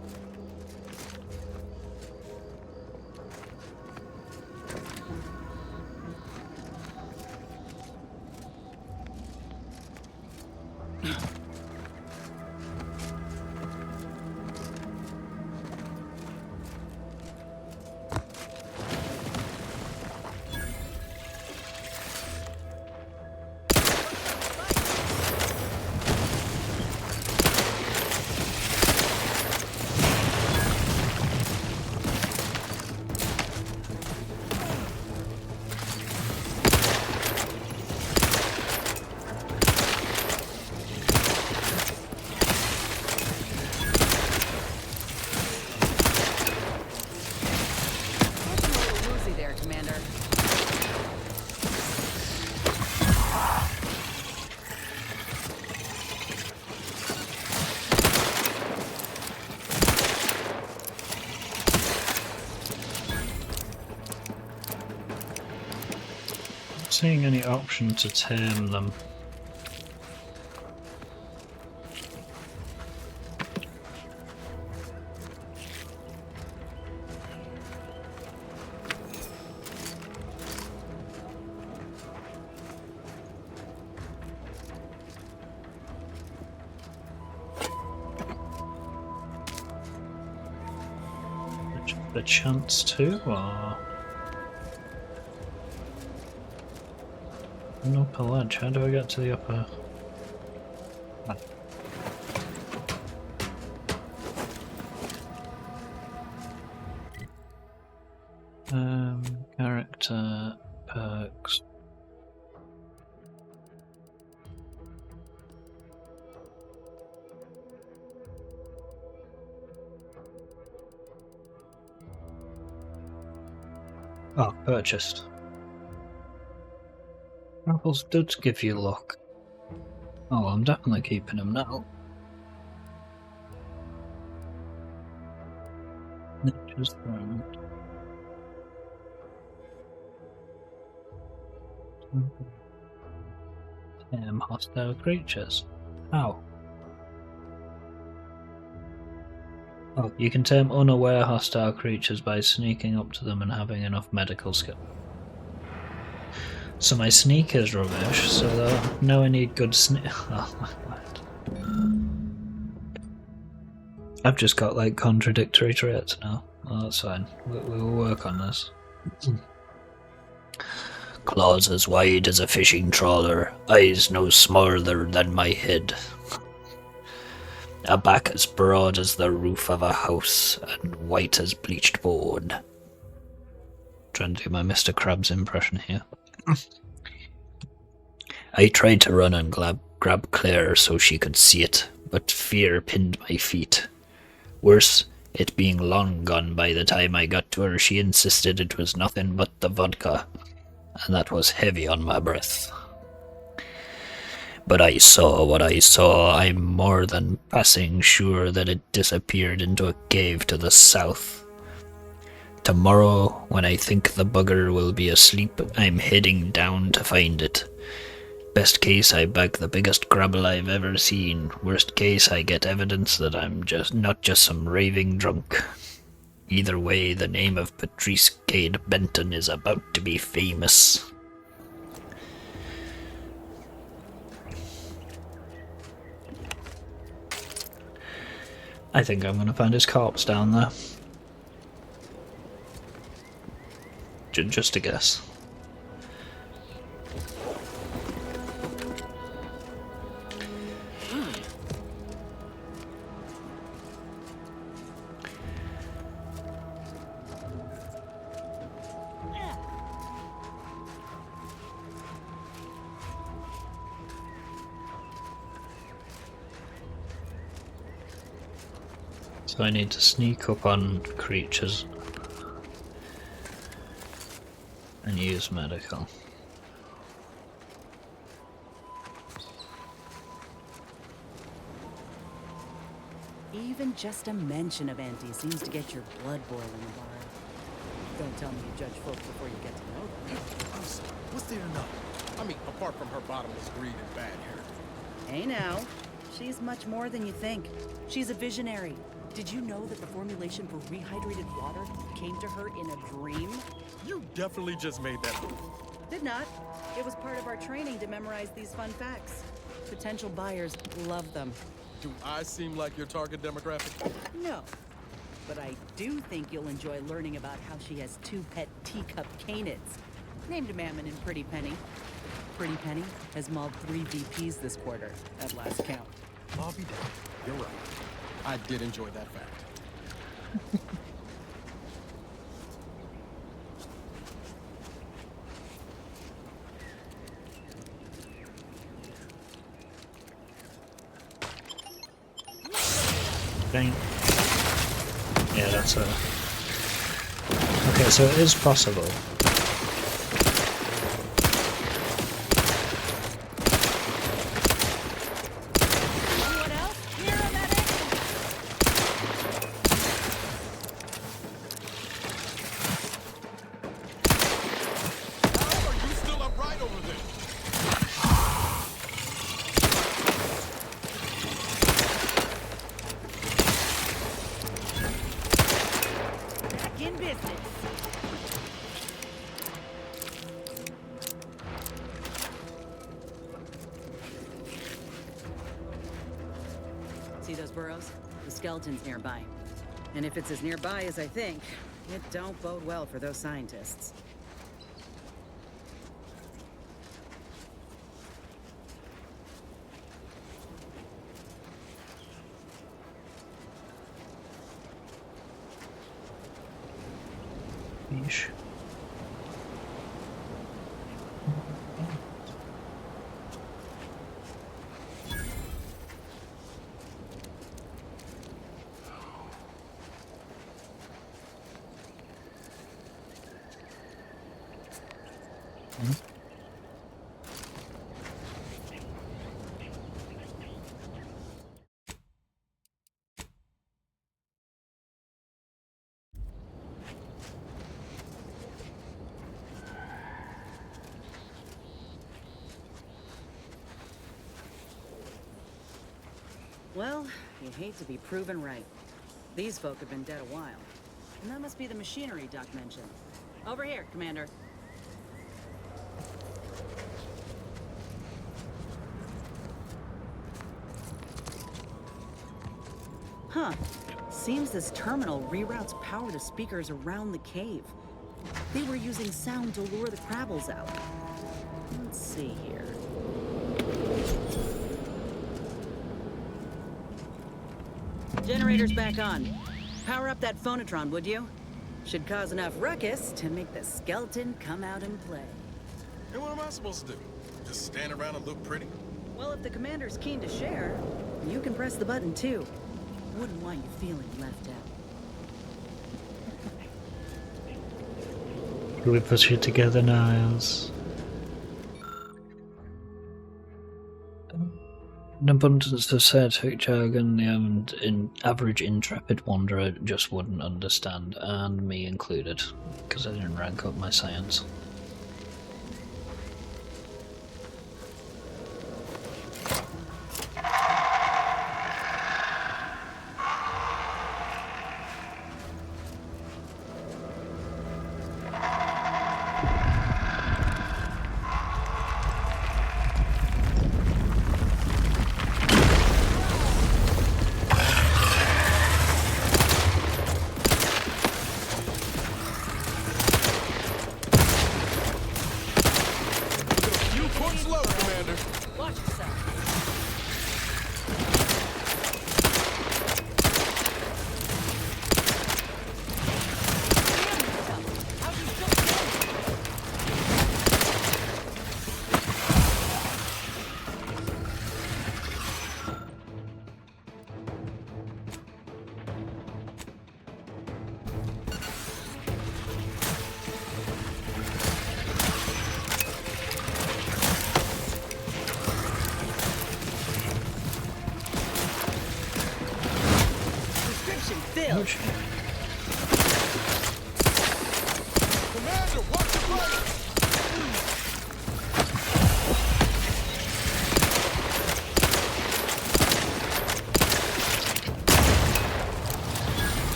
Seeing any option to tame them. The chance to, or an upper ledge? How do I get to the upper? Character perks. Oh, purchased. Apples did give you luck. Oh, I'm definitely keeping them now. Nature's Throne. Tame hostile creatures. How? Oh, you can tame unaware hostile creatures by sneaking up to them and having enough medical skill. So my sneak is rubbish, so now I need good sneak. Oh my god. I've just got like contradictory traits now. Oh, that's fine. We will work on this. Claws as wide as a fishing trawler, eyes no smaller than my head. A back as broad as the roof of a house, and white as bleached bone. Trying to do my Mr. Krabs impression here. I tried to run and grab Claire so she could see it, but fear pinned my feet. Worse, it being long gone by the time I got to her, she insisted it was nothing but the vodka, and that was heavy on my breath. But I saw what I saw. I'm more than passing sure that it disappeared into a cave to the south. Tomorrow, when I think the bugger will be asleep, I'm heading down to find it. Best case, I bag the biggest grabble I've ever seen. Worst case, I get evidence that I'm not just some raving drunk. Either way, the name of Patrice Cade Benton is about to be famous. I think I'm gonna find his corpse down there. Just a guess. So I need to sneak up on creatures and use medical. Even just a mention of Auntie seems to get your blood boiling, Navarro. Don't tell me you judge folks before you get to know them. I'm sorry. What's there to know? I mean, apart from her bottomless greed and bad hair. Hey now, she's much more than you think. She's a visionary. Did you know that the formulation for rehydrated water came to her in a dream? You definitely just made that up. Did not. It was part of our training to memorize these fun facts. Potential buyers love them. Do I seem like your target demographic? No. But I do think you'll enjoy learning about how she has 2 pet teacup canids, named Mammon and Pretty Penny. Pretty Penny has mauled 3 VPs this quarter, at last count. I'll be damned. You're right. I did enjoy that fact. Dang. Yeah, that's a... Okay, so it is possible. See those burrows? The skeleton's nearby. And if it's as nearby as I think, it don't bode well for those scientists. Yeesh. Well, you hate to be proven right. These folk have been dead a while. And that must be the machinery Doc mentioned. Over here, Commander. Huh. Seems this terminal reroutes power to speakers around the cave. They were using sound to lure the Crabbles out. Let's see here. Generator's back on. Power up that phonotron, would you? Should cause enough ruckus to make the skeleton come out and play. And what am I supposed to do? Just stand around and look pretty? Well, if the commander's keen to share, you can press the button too. Wouldn't want you feeling left out. We put you together, Niles. An abundance of scientific jargon the average intrepid wanderer just wouldn't understand, and me included, because I didn't rank up my science.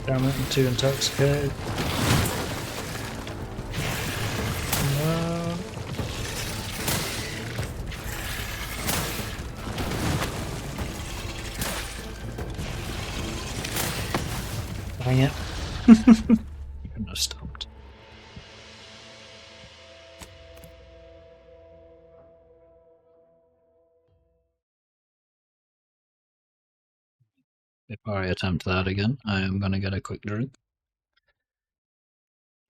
Damn it, I'm too intoxicated. No. Dang it. You couldn't have stopped. Before I attempt that again, I am going to get a quick drink.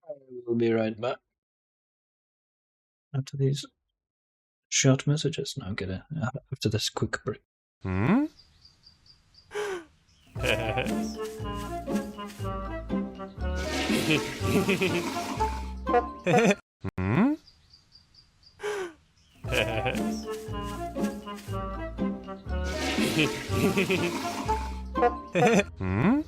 I will be right back. After these short messages, no, get it. After this quick break. Hmm? Hmm? Hmm? Hmm? Hmm?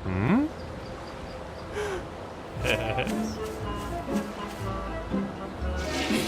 Hmm?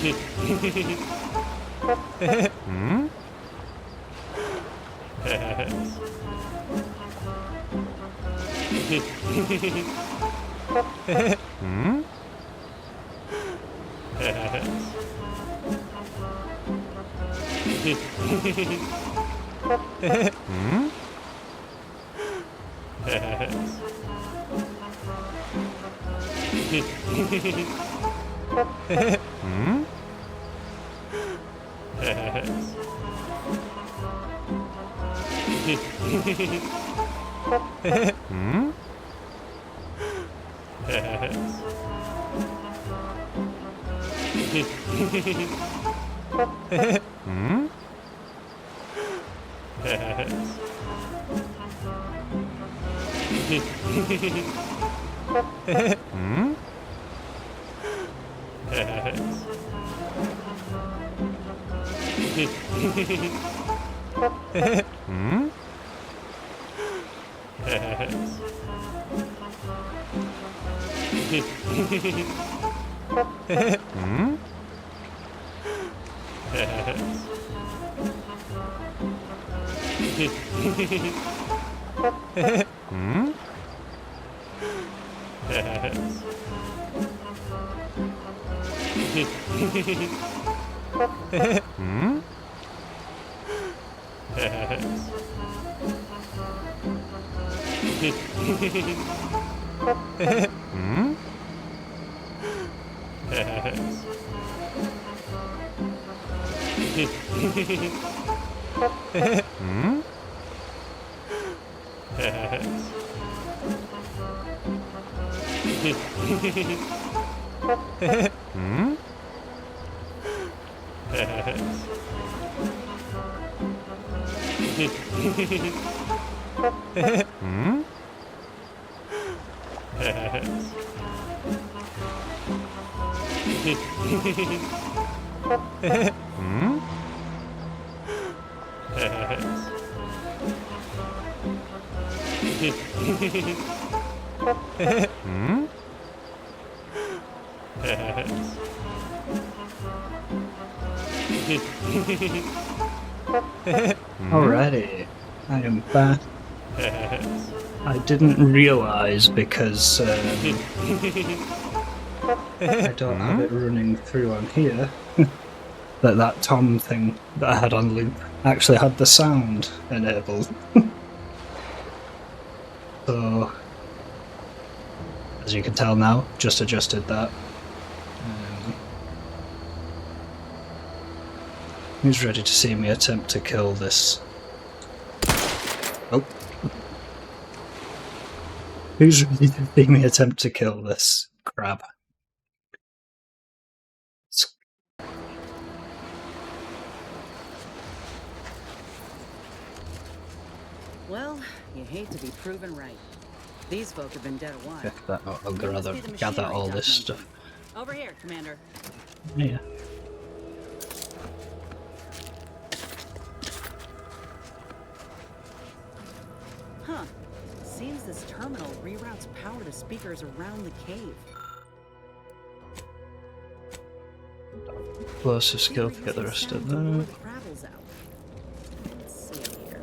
Hmm? Hmm? Hmm? Hmm? Hmm? Hmm? Hmm? Hmm? Hmm? Hmm? Hmm? Hmm? Hmm? Hmm? Hmm? Hmm? Hmm? Alrighty, I am back. I didn't realise because I don't have it running through on here that Tom thing that I had on loop actually had the sound enabled. So, as you can tell now, just adjusted that. Who's ready to see me attempt to kill this? Oh. Who's ready to see me attempt to kill this crab? Well, you hate to be proven right. These folk have been dead a while. I'll gather all this stuff. Over here, Commander. Yeah. Huh. Seems this terminal reroutes power to speakers around the cave. Explosive skill to get the rest of them. Let's see here.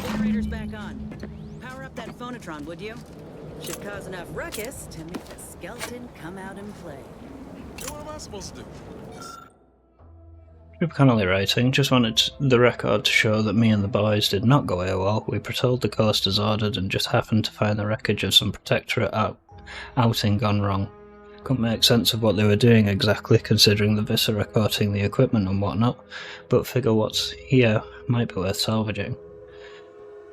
Generator's back on. Power up that phonotron, would you? Should cause enough ruckus to make the skeleton come out and play. What am I supposed to do? Group Connolly writing, just wanted the record to show that me and the boys did not go AWOL. We patrolled the coast as ordered and just happened to find the wreckage of some Protectorate outing gone wrong. Couldn't make sense of what they were doing exactly, considering the Viscera coating the equipment and whatnot, but figure what's here might be worth salvaging.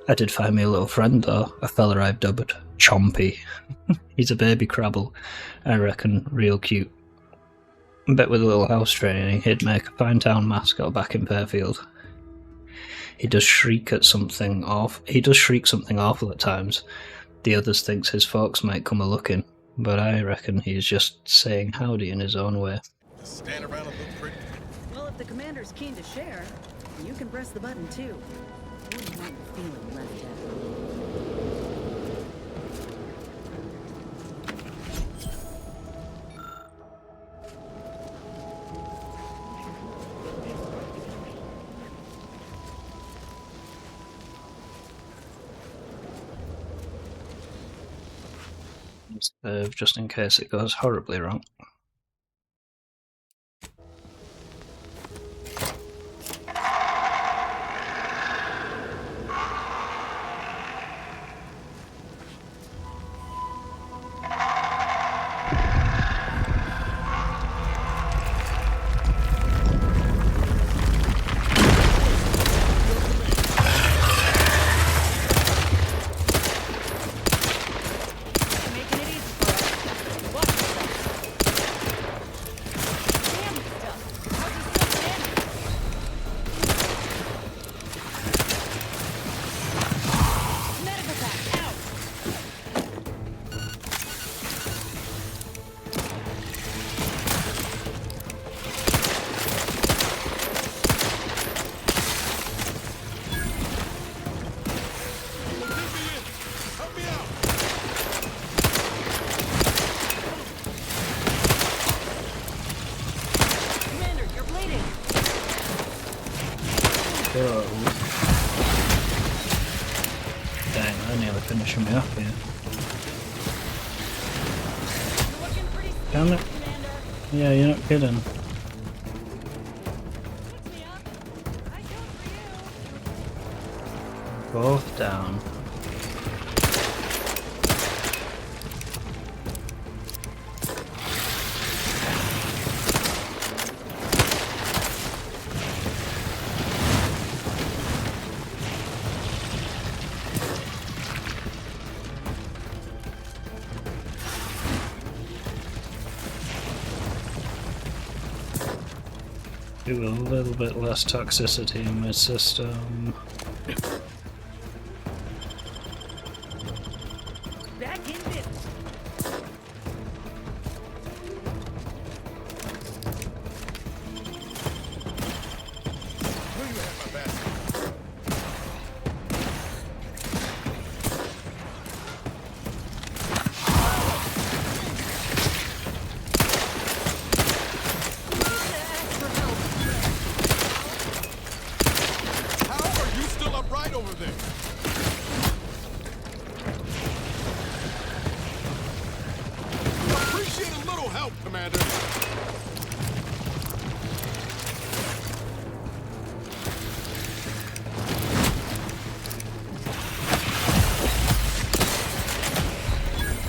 I did find me a little friend though, a fella I've dubbed Chompy. He's a baby crabble, I reckon real cute. Bet with a little house training he'd make a fine town mascot back in Fairfield. He does shriek something awful at times. The others thinks his folks might come a-looking, but I reckon he's just saying howdy in his own way. Stand around and look pretty. Well, if the commander's keen to share, you can press the button too. Wouldn't want the feeling left out. save just in case it goes horribly wrong. Dang, they're nearly finishing me off here. Damn it. Yeah, you're not kidding. Both down. Do a little bit less toxicity in my system. Back in business.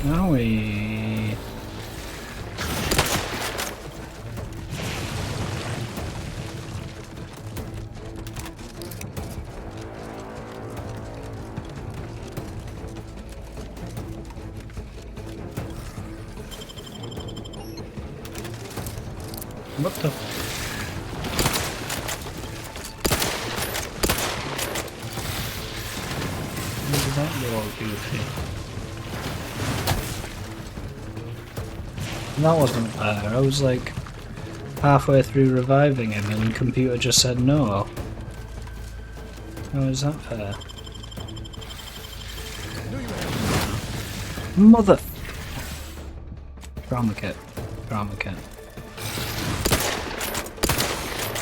Now we... What the... Where did that go all goofy? That wasn't fair. I was like halfway through reviving him and the computer just said no. How is that fair? Mother... Trauma kit. Trauma kit.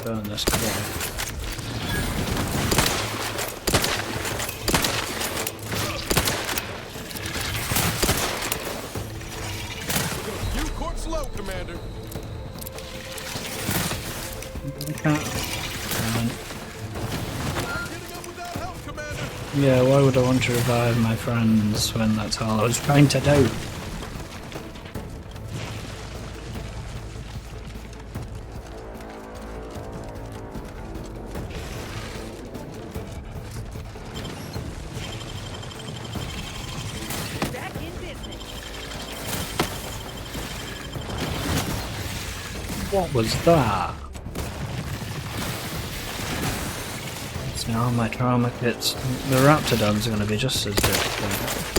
Burn this core. Commander. I can't. Yeah, why would I want to revive my friends when that's all I was trying to do? What was that? So now my trauma kits, the Raptidons are going to be just as difficult.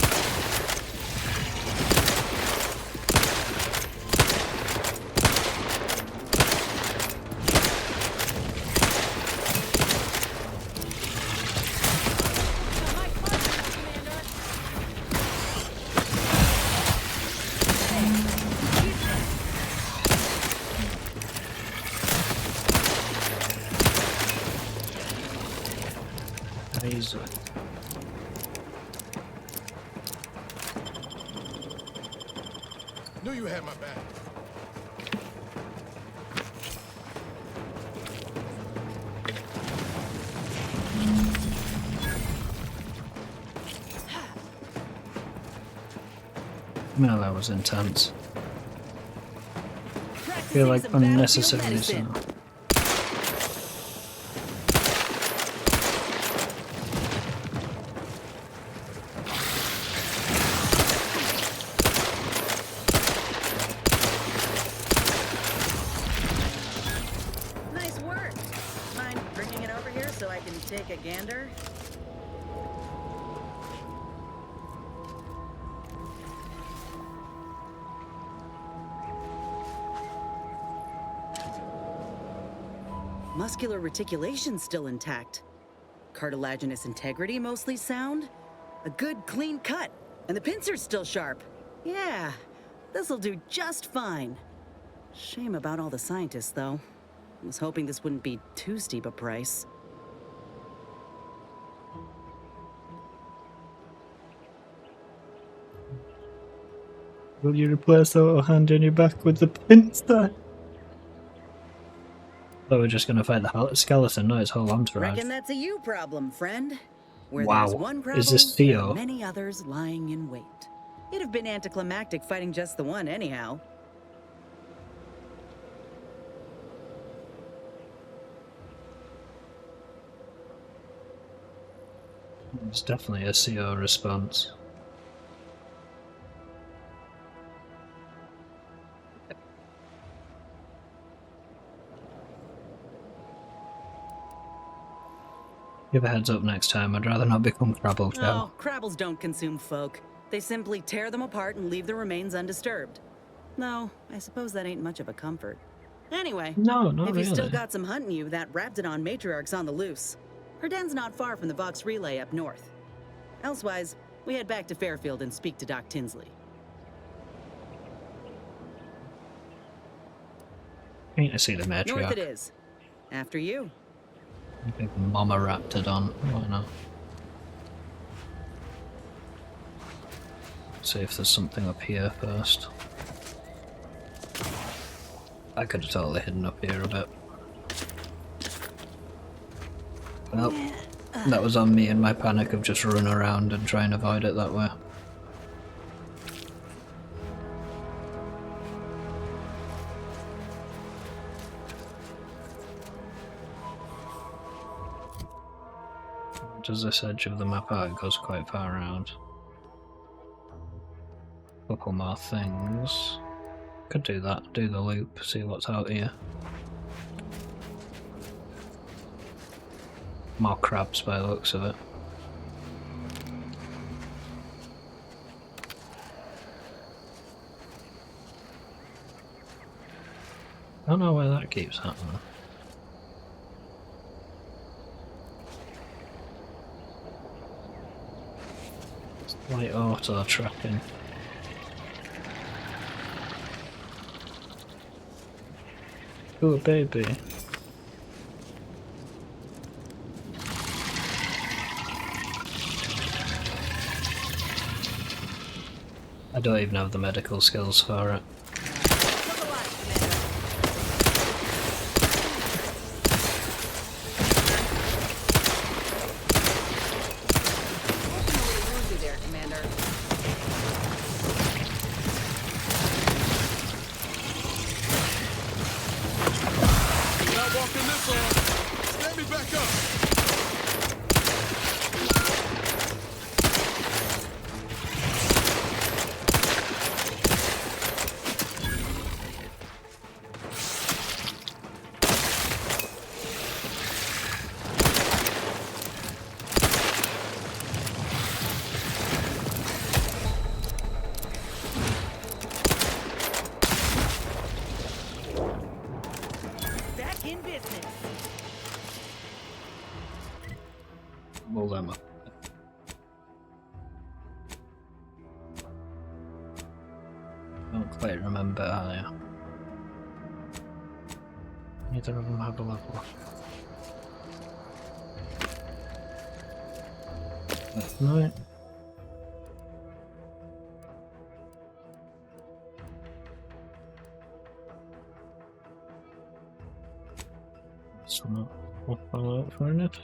Easily. Knew you had my back. No, that was intense. I feel like unnecessarily so. Nice work. Mind bringing it over here so I can take a gander? Muscular reticulation still intact. Cartilaginous integrity mostly sound. A good clean cut. And the pincer's still sharp. Yeah, this'll do just fine. Shame about all the scientists, though. I was hoping this wouldn't be too steep a price. Will you replace the auto hand in your back with the pincer? So we're just gonna fight the skeleton, not its whole entourage. Reckon that's a you problem, friend. Where Wow. there's one Is this Crabble, Theo? there are many others lying in wait. It'd have been anticlimactic fighting just the one anyhow. It's definitely a CO response. Give a heads up next time, I'd rather not become Crabble Chow. Oh, Crabbles don't consume folk. They simply tear them apart and leave the remains undisturbed. No, I suppose that ain't much of a comfort. Anyway, No, not if you still really. got some hunting you, that Raptidon matriarch's on the loose. Her den's not far from the Vox Relay up north. Elsewise, we head back to Fairfield and speak to Doc Tinsley. Keen to see the North it matriarch. is. After you. Big Mama Raptidon, why not? See if there's something up here first. I could have totally hidden up here a bit. Well, that was on me and my panic of just running around and trying to avoid it that way. Does this edge of the map out? It goes quite far around. Couple more things. Could do that, do the loop, see what's out here. More crabs by the looks of it. I don't know where that keeps happening. It's like auto tracking. Ooh, baby. I don't even have the medical skills for it. Back in business. Roll them up. I don't quite remember earlier. Neither of them have a level. That's right. So not follow up for it.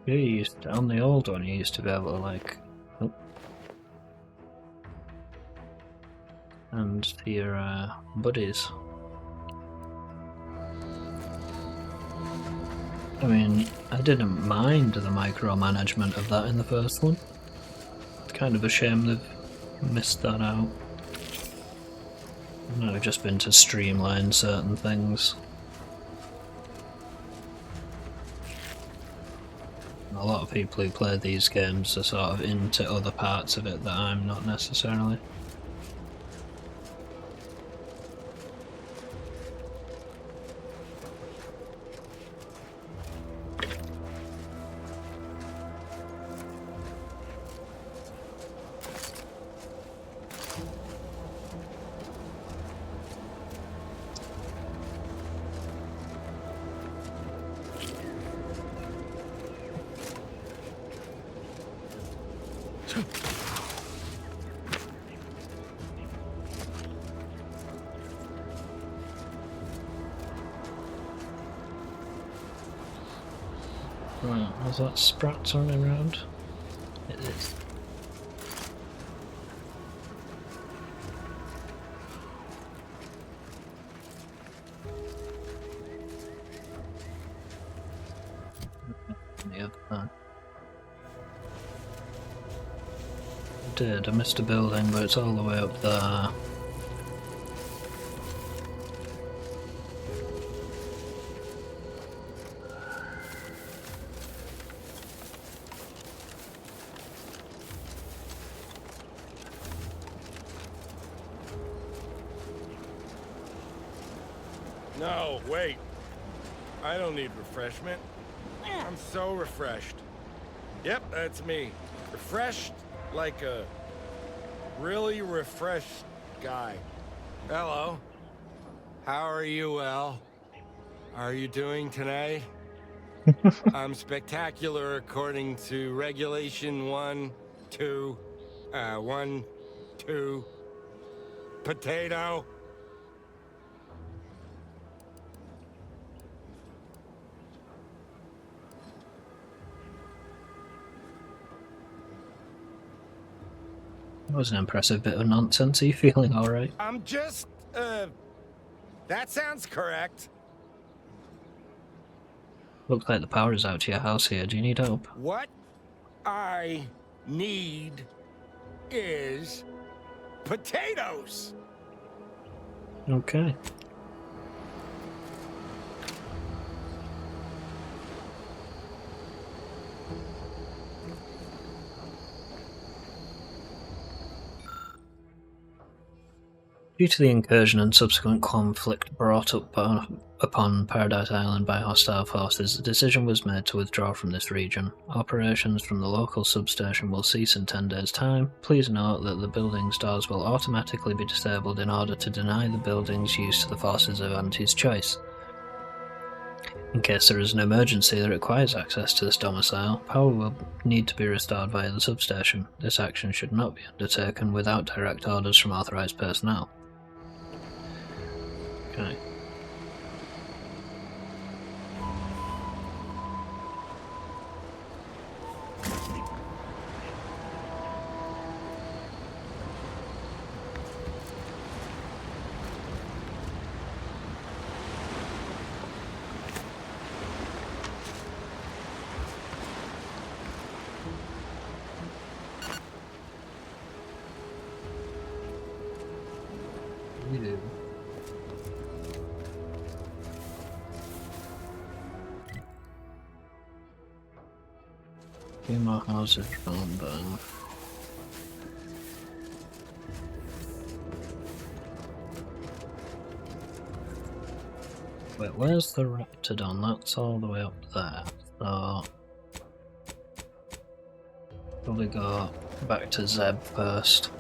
You used to, on the old one, you used to be able to like, oh, and to your buddies. I mean, I didn't mind the micromanagement of that in the first one. It's kind of a shame they've missed that out. Might have just been to streamline certain things. A lot of people who play these games are sort of into other parts of it that I'm not necessarily. Right, was that Sprat running around? It is. The other one. I missed a building, but it's all the way up there. No, wait. I don't need refreshment. I'm so refreshed. Yep, that's me. Refreshed like a really refreshed guy. Hello. How are you, El? Are you doing today? I'm spectacular according to regulation 1, 2, potato. That was an impressive bit of nonsense. Are you feeling alright? I'm just, that sounds correct. Looks like the power is out to your house here. Do you need help? What I need is potatoes. Okay. Due to the incursion and subsequent conflict brought up upon Paradise Island by hostile forces, the decision was made to withdraw from this region. Operations from the local substation will cease in 10 days' time. Please note that the building's doors will automatically be disabled in order to deny the building's use to the forces of Auntie's choice. In case there is an emergency that requires access to this domicile, power will need to be restored via the substation. This action should not be undertaken without direct orders from authorized personnel. Okay. Few more houses from them. Wait, where's the Raptidon? That's all the way up there. So probably go back to Zeb first.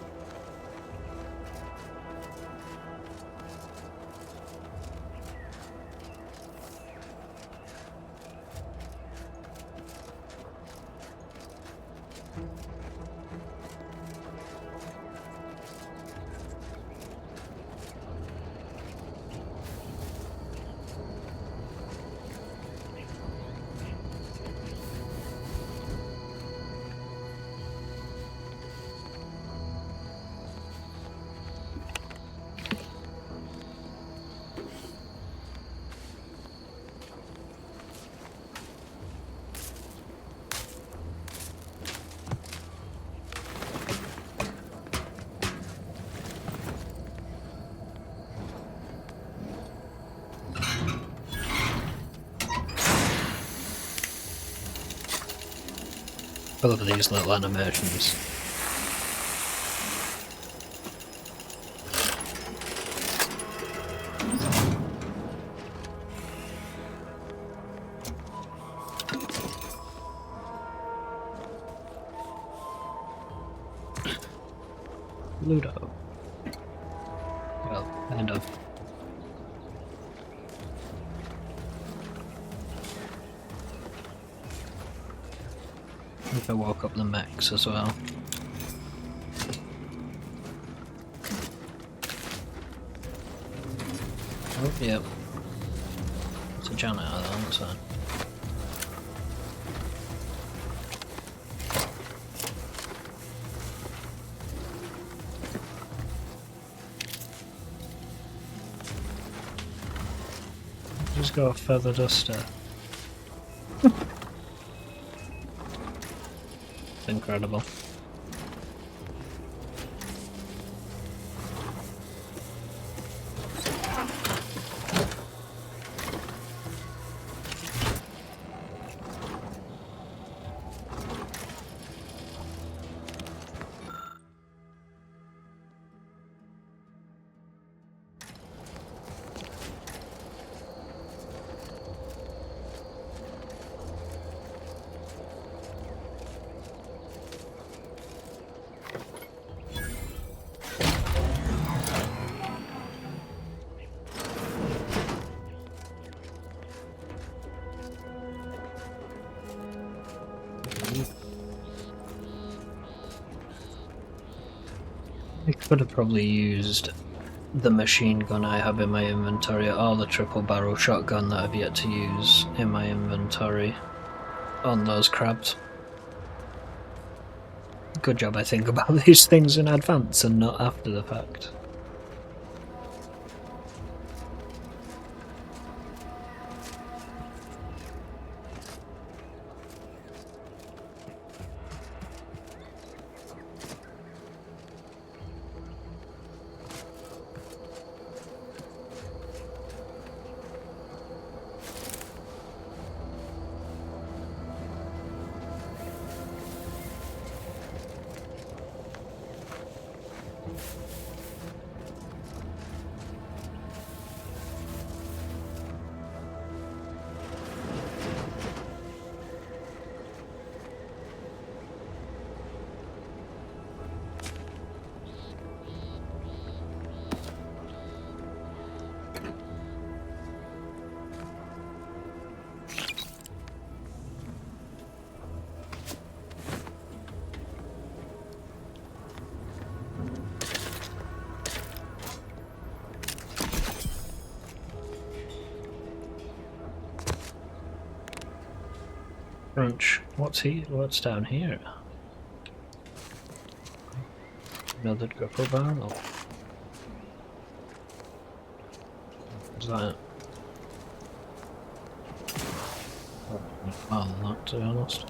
I love these little animations. Ludo. Well, kind of. If I walk up the mechs as well. Oh, yep. It's a janitor though, that's fine. Just got a feather duster. It's incredible. I could have probably used the machine gun I have in my inventory or the triple barrel shotgun that I've yet to use in my inventory on those crabs. Good job I think about these things in advance and not after the fact. Crunch. What's down here? Another triple barrel. What's that? Well, not to be honest.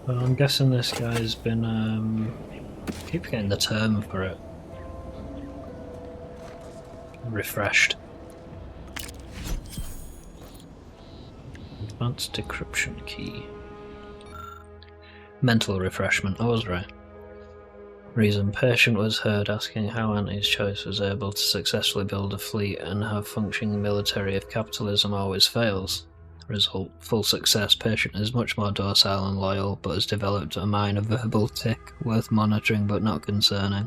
Well, I'm guessing this guy's been, keep getting the term for it. Refreshed. Advanced decryption key. Mental refreshment, I was right. Reason: patient was heard asking how Auntie's Choice was able to successfully build a fleet and have functioning military if capitalism always fails. Result: full success. Patient is much more docile and loyal, but has developed a minor verbal tick, worth monitoring but not concerning.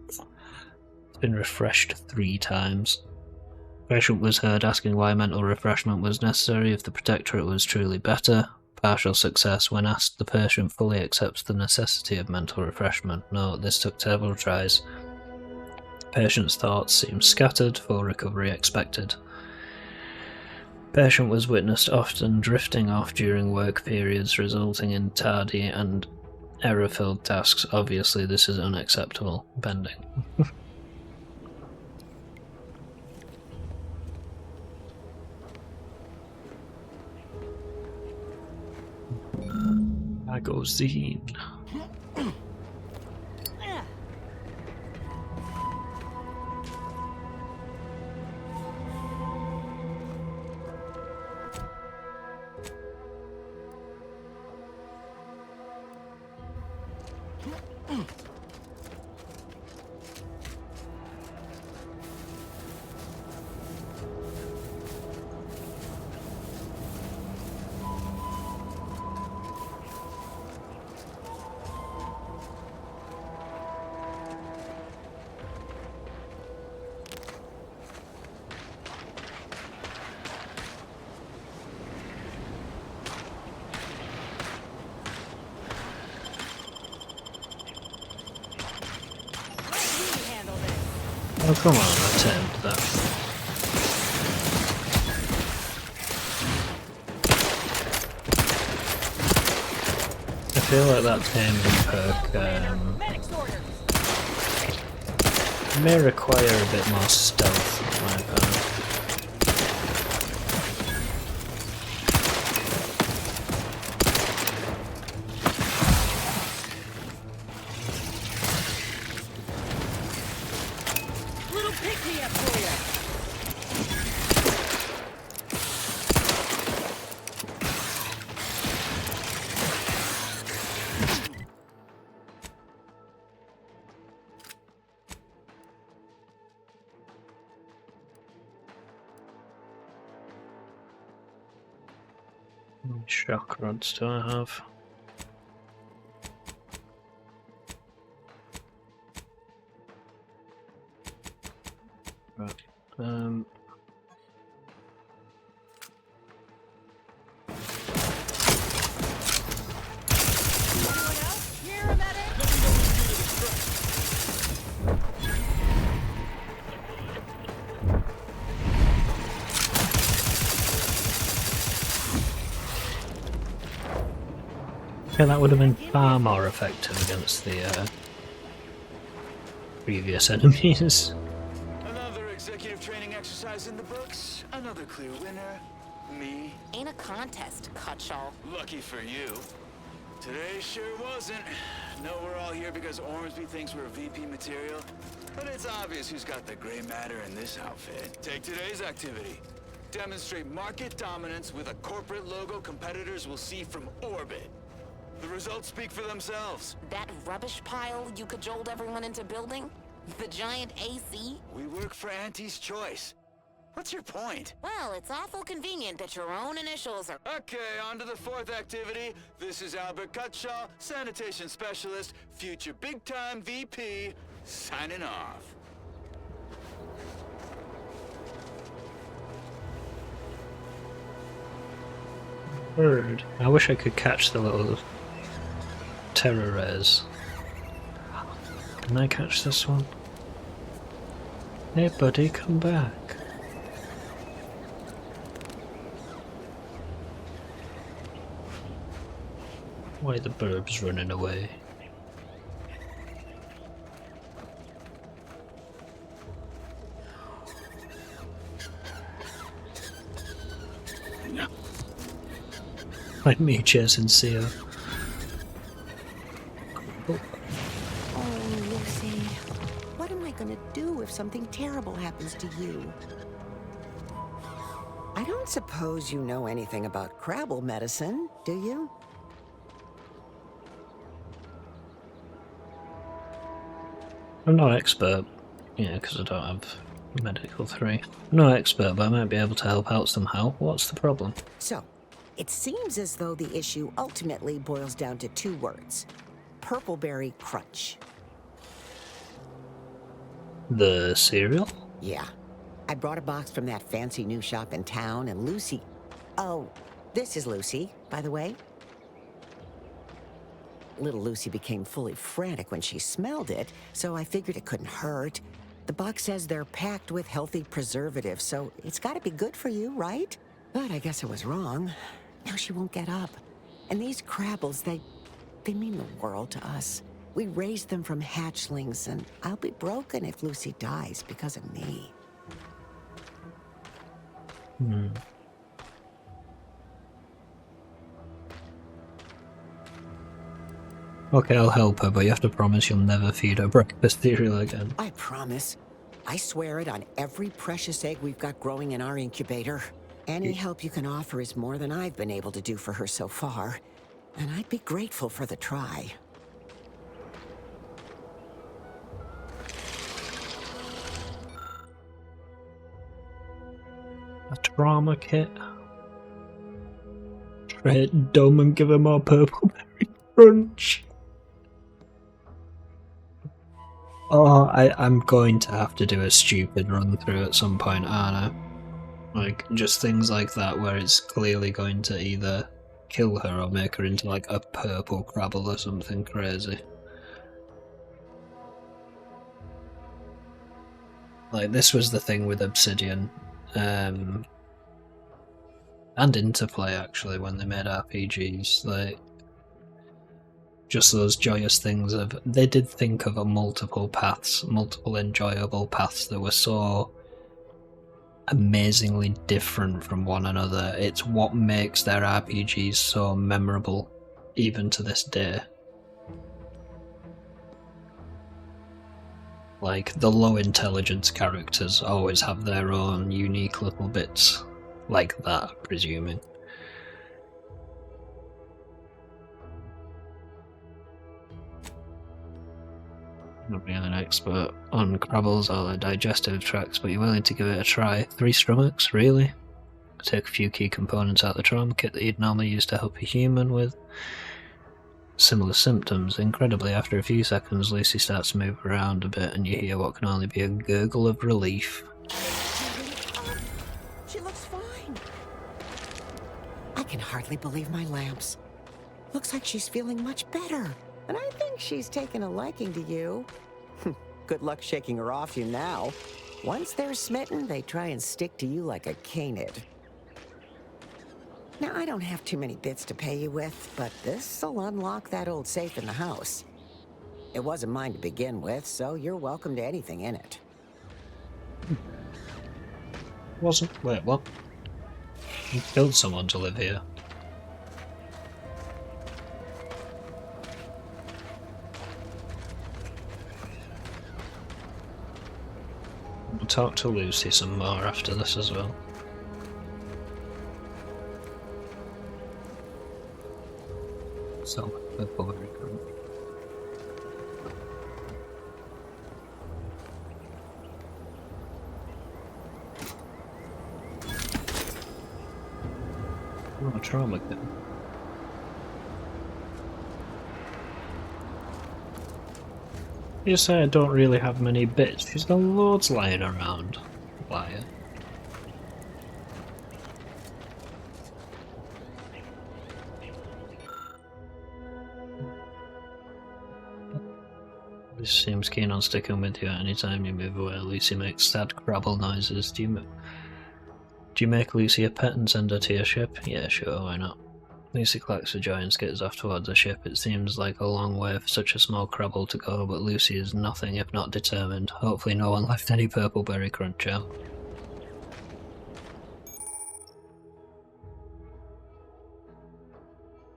It's been refreshed 3 times. Patient was heard asking why mental refreshment was necessary if the Protectorate was truly better. Partial success. When asked, the patient fully accepts the necessity of mental refreshment. Note: this took several tries. Patient's thoughts seem scattered, full recovery expected. Patient was witnessed often drifting off during work periods, resulting in tardy and error-filled tasks. Obviously, this is unacceptable. Pending. Agozine. Oh, come on, I turned that. I feel like that taming perk may require a bit more stealth on my part. How many shock rods do I have? Right. Yeah, that would have been far more effective against the previous enemies. Another executive training exercise in the books. Another clear winner. Me. Ain't a contest, Cutshaw. Lucky for you. Today sure wasn't. No, we're all here because Ormsby thinks we're VP material. But it's obvious who's got the gray matter in this outfit. Take today's activity. Demonstrate market dominance with a corporate logo competitors will see from orbit. The results speak for themselves. That rubbish pile you cajoled everyone into building? The giant AC? We work for Auntie's Choice. What's your point? Well, it's awful convenient that your own initials are... Okay, on to the fourth activity. This is Albert Cutshaw, sanitation specialist, future big-time VP, signing off. Bird. I wish I could catch the little terror rays. Can I catch this one? Hey buddy, come back. Why are the burbs running away? Like me chasing Sia. Oh, Lucy. What am I gonna do if something terrible happens to you? I don't suppose you know anything about Crabble medicine, do you? I'm not expert, yeah, because I don't have medical 3. I'm not expert, but I might be able to help out somehow. What's the problem? So, it seems as though the issue ultimately boils down to 2 words. Purpleberry Crunch. The cereal? Yeah. I brought a box from that fancy new shop in town, and Lucy... Oh, this is Lucy, by the way. Little Lucy became fully frantic when she smelled it, so I figured it couldn't hurt. The box says they're packed with healthy preservatives, so it's gotta be good for you, right? But I guess I was wrong. Now she won't get up. And these Crabbles, they mean the world to us. We raised them from hatchlings, and I'll be broken if Lucy dies because of me. Okay, I'll help her, but you have to promise you'll never feed her breakfast cereal again. I promise. I swear it on every precious egg we've got growing in our incubator. Any help you can offer is more than I've been able to do for her so far. And I'd be grateful for the try. A trauma kit. Trade dumb and give him more purple berry crunch. Oh, I'm going to have to do a stupid run through at some point, aren't I? Like, just things like that where it's clearly going to either kill her or make her into like a purple Crabble or something crazy. Like, this was the thing with Obsidian, and Interplay actually, when they made RPGs, like, just those joyous things of, they did think of a multiple paths, multiple enjoyable paths that were so amazingly different from one another. It's what makes their RPGs so memorable, even to this day. Like, the low intelligence characters always have their own unique little bits like that, presuming. Not really an expert on Crabbles or their digestive tracts, but you're willing to give it a try. 3 stomachs, really? Take a few key components out of the trauma kit that you'd normally use to help a human with. Similar symptoms. Incredibly, after a few seconds, Lucy starts to move around a bit and you hear what can only be a gurgle of relief. She looks fine. I can hardly believe my lamps. Looks like she's feeling much better. And I think she's taken a liking to you. Good luck shaking her off you now. Once they're smitten, they try and stick to you like a canid. Now, I don't have too many bits to pay you with, but this'll unlock that old safe in the house. It wasn't mine to begin with, so you're welcome to anything in it. Wasn't? Wait, what? You killed someone to live here. We'll talk to Lucy some more after this as well. So, purple very good. Oh, a trauma kit. You say I don't really have many bits. She's got loads lying around. Liar. This seems keen on sticking with you. Anytime you move away, Lucy makes sad Crabble noises. Do you make Lucy a pet and send her to your ship? Yeah, sure, why not? Lucy collects for joy and skitters off towards the ship. It seems like a long way for such a small Crabble to go, but Lucy is nothing if not determined. Hopefully no one left any purple berry crunch out.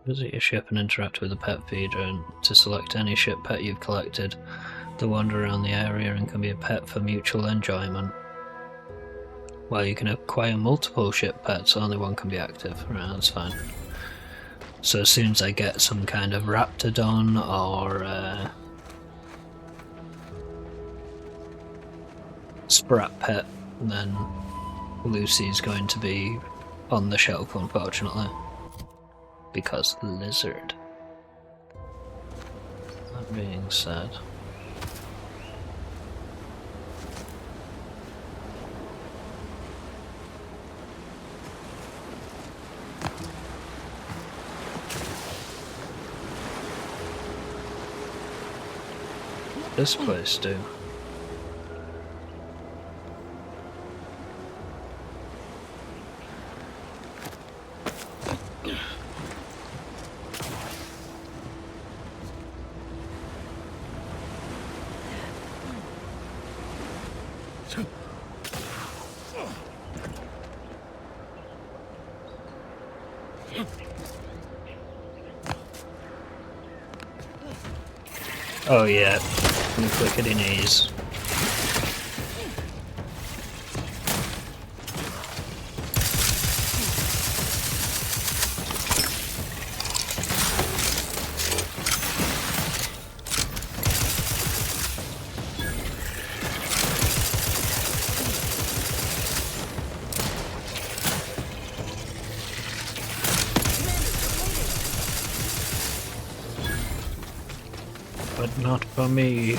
Visit your ship and interact with the pet feeder, and to select any ship pet you've collected. They wander around the area and can be a pet for mutual enjoyment. While you can acquire multiple ship pets, only one can be active. Right, that's fine. So as soon as I get some kind of Raptidon or Sprat pet, then Lucy's going to be on the shelf, unfortunately. Because lizard. That being said... this place do? Oh yeah, the clickety knees. but not for me.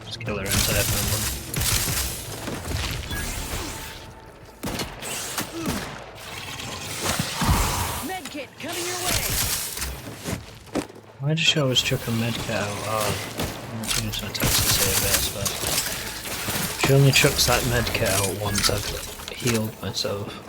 Just kill her entire family. Medkit coming your way. Why does she always chuck a medkit out? Oh, I'm using a Texas here base, but she only chucks that medkit out once I've healed myself.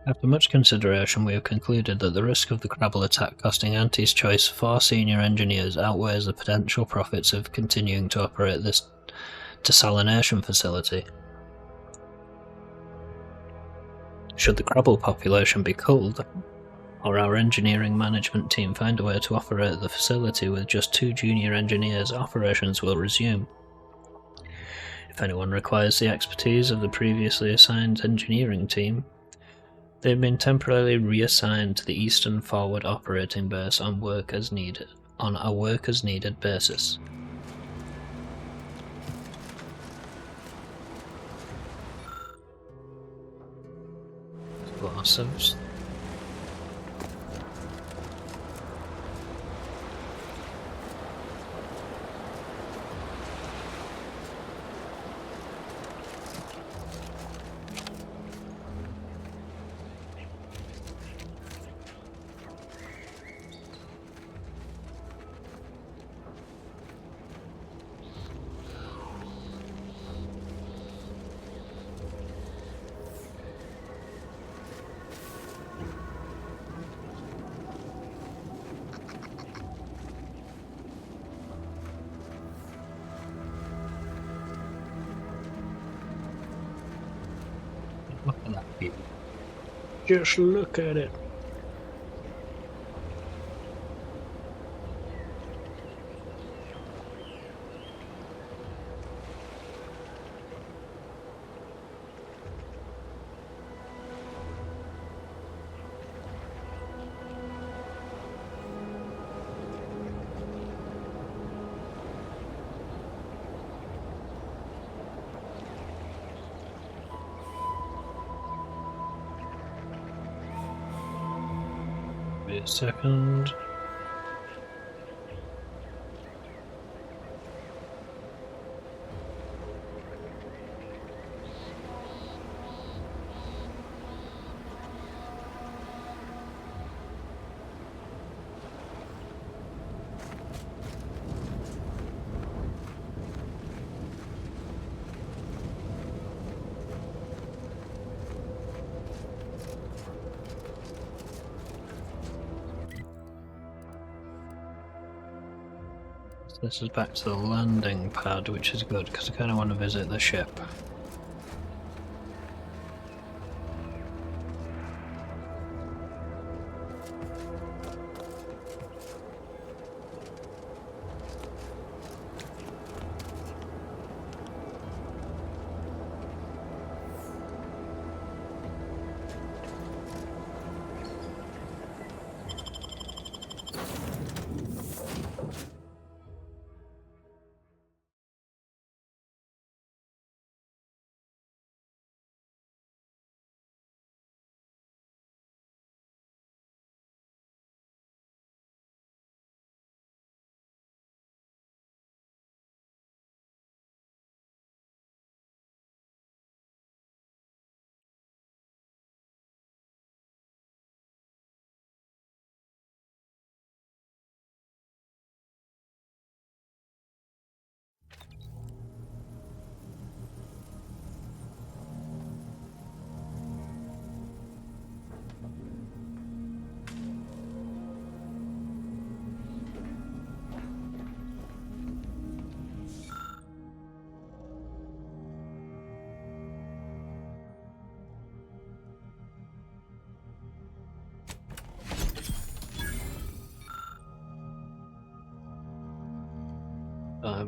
After much consideration, we have concluded that the risk of the Crabble attack costing Auntie's Choice 4 senior engineers outweighs the potential profits of continuing to operate this desalination facility. Should the Crabble population be culled, or our engineering management team find a way to operate the facility with just 2 junior engineers, operations will resume. If anyone requires the expertise of the previously assigned engineering team, they have been temporarily reassigned to the Eastern Forward Operating Base on a work as needed basis. Explosives. Look at that view. Just look at it. Wait a second. This is back to the landing pad, which is good because I kind of want to visit the ship.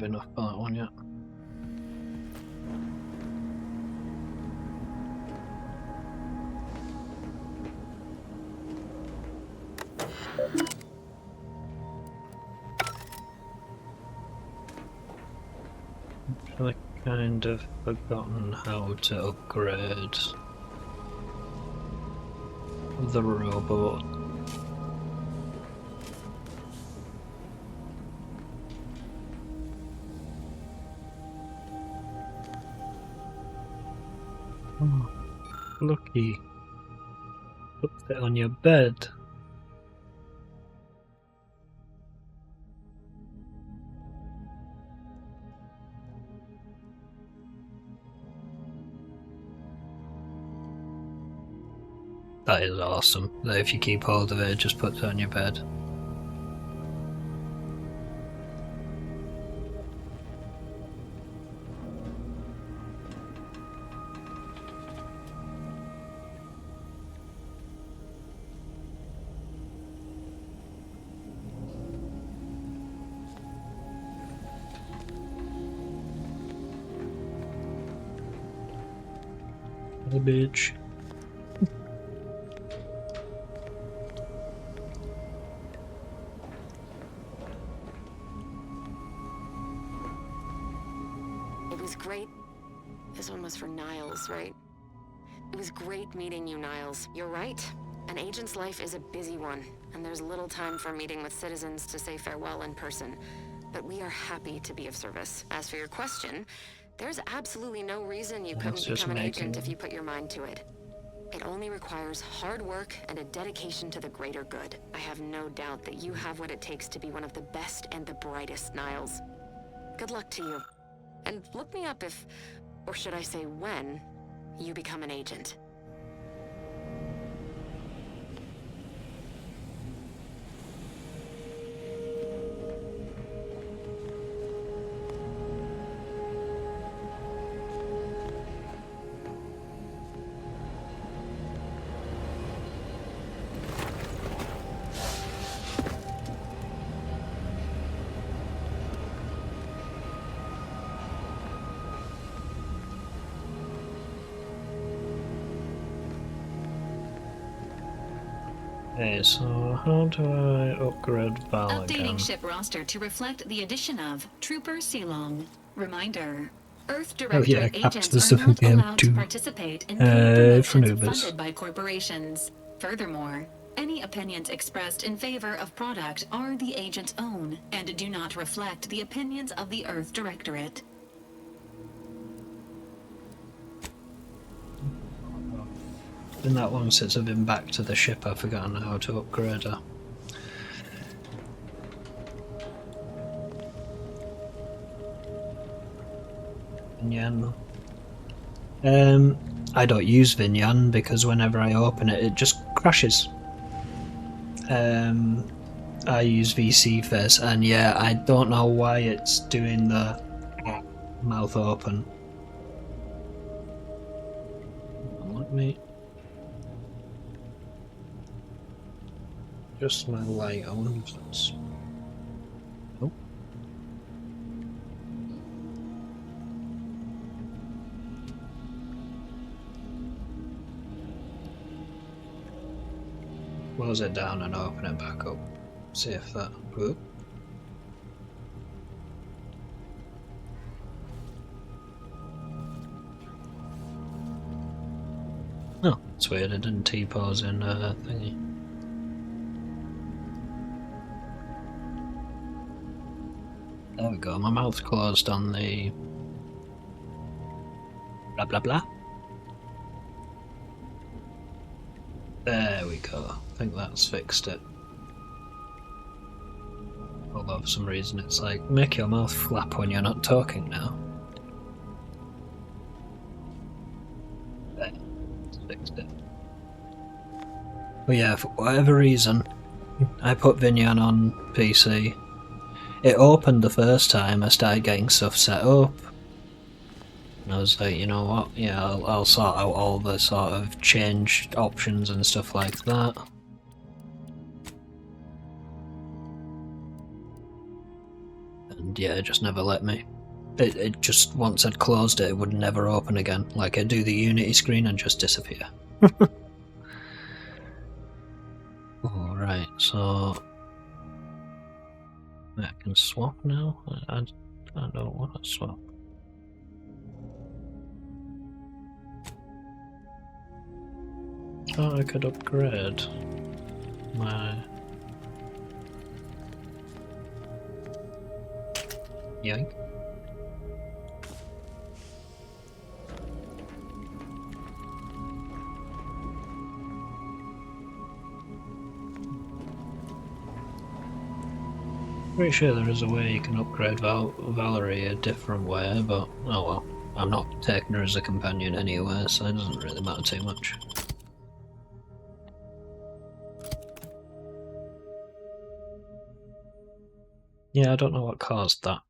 have enough for that one yet. I've kind of forgotten how to upgrade the rowboat. Oh, lucky. Put it on your bed. That is awesome. That if you keep hold of it, it just puts it on your bed. Hey, bitch. It was great. This one was for Niles, right? It was great meeting you, Niles. You're right. An agent's life is a busy one, and there's little time for meeting with citizens to say farewell in person. But we are happy to be of service. As for your question, there's absolutely no reason you couldn't become an agent if you put your mind to it. It only requires hard work and a dedication to the greater good. I have no doubt that you have what it takes to be one of the best and the brightest, Niles. Good luck to you. And look me up if, or should I say when, you become an agent. Okay, so how do I upgrade Val Updating again? ship roster to reflect the addition of Trooper Silong. Reminder: Earth Oh Directorate yeah, Captain agents are stuff not again allowed to too. participate in For promotions noobers. funded by corporations. Furthermore, any opinions expressed in favor of product are the agent's own and do not reflect the opinions of the Earth Directorate. Been that long since I've been back to the ship, I've forgotten how to upgrade her. Vinyan. I don't use Vinyan because whenever I open it, it just crashes. I use VC Face, and yeah, I don't know why it's doing the mouth open. Let me just my light on. Oh. Close it down and open it back up. See if that. Whoop. Oh, it's weird. It didn't T-pose in thingy. There we go. My mouth's closed on the blah blah blah. There we go. I think that's fixed it. Although for some reason it's like, make your mouth flap when you're not talking now. There. It's fixed it. But yeah, for whatever reason, I put Vinyan on PC. It opened the first time I started getting stuff set up. And I was like, you know what, yeah, I'll sort out all the sort of change options and stuff like that. And and yeah, it just never let me. It just, once I'd closed it, it would never open again. Like, I'd do the Unity screen and just disappear. Alright, so... I can swap now? I don't want to swap. Oh, I could upgrade my... Yank. Pretty sure there is a way you can upgrade Valerie a different way, but oh well. I'm not taking her as a companion anyway, so it doesn't really matter too much. Yeah, I don't know what caused that.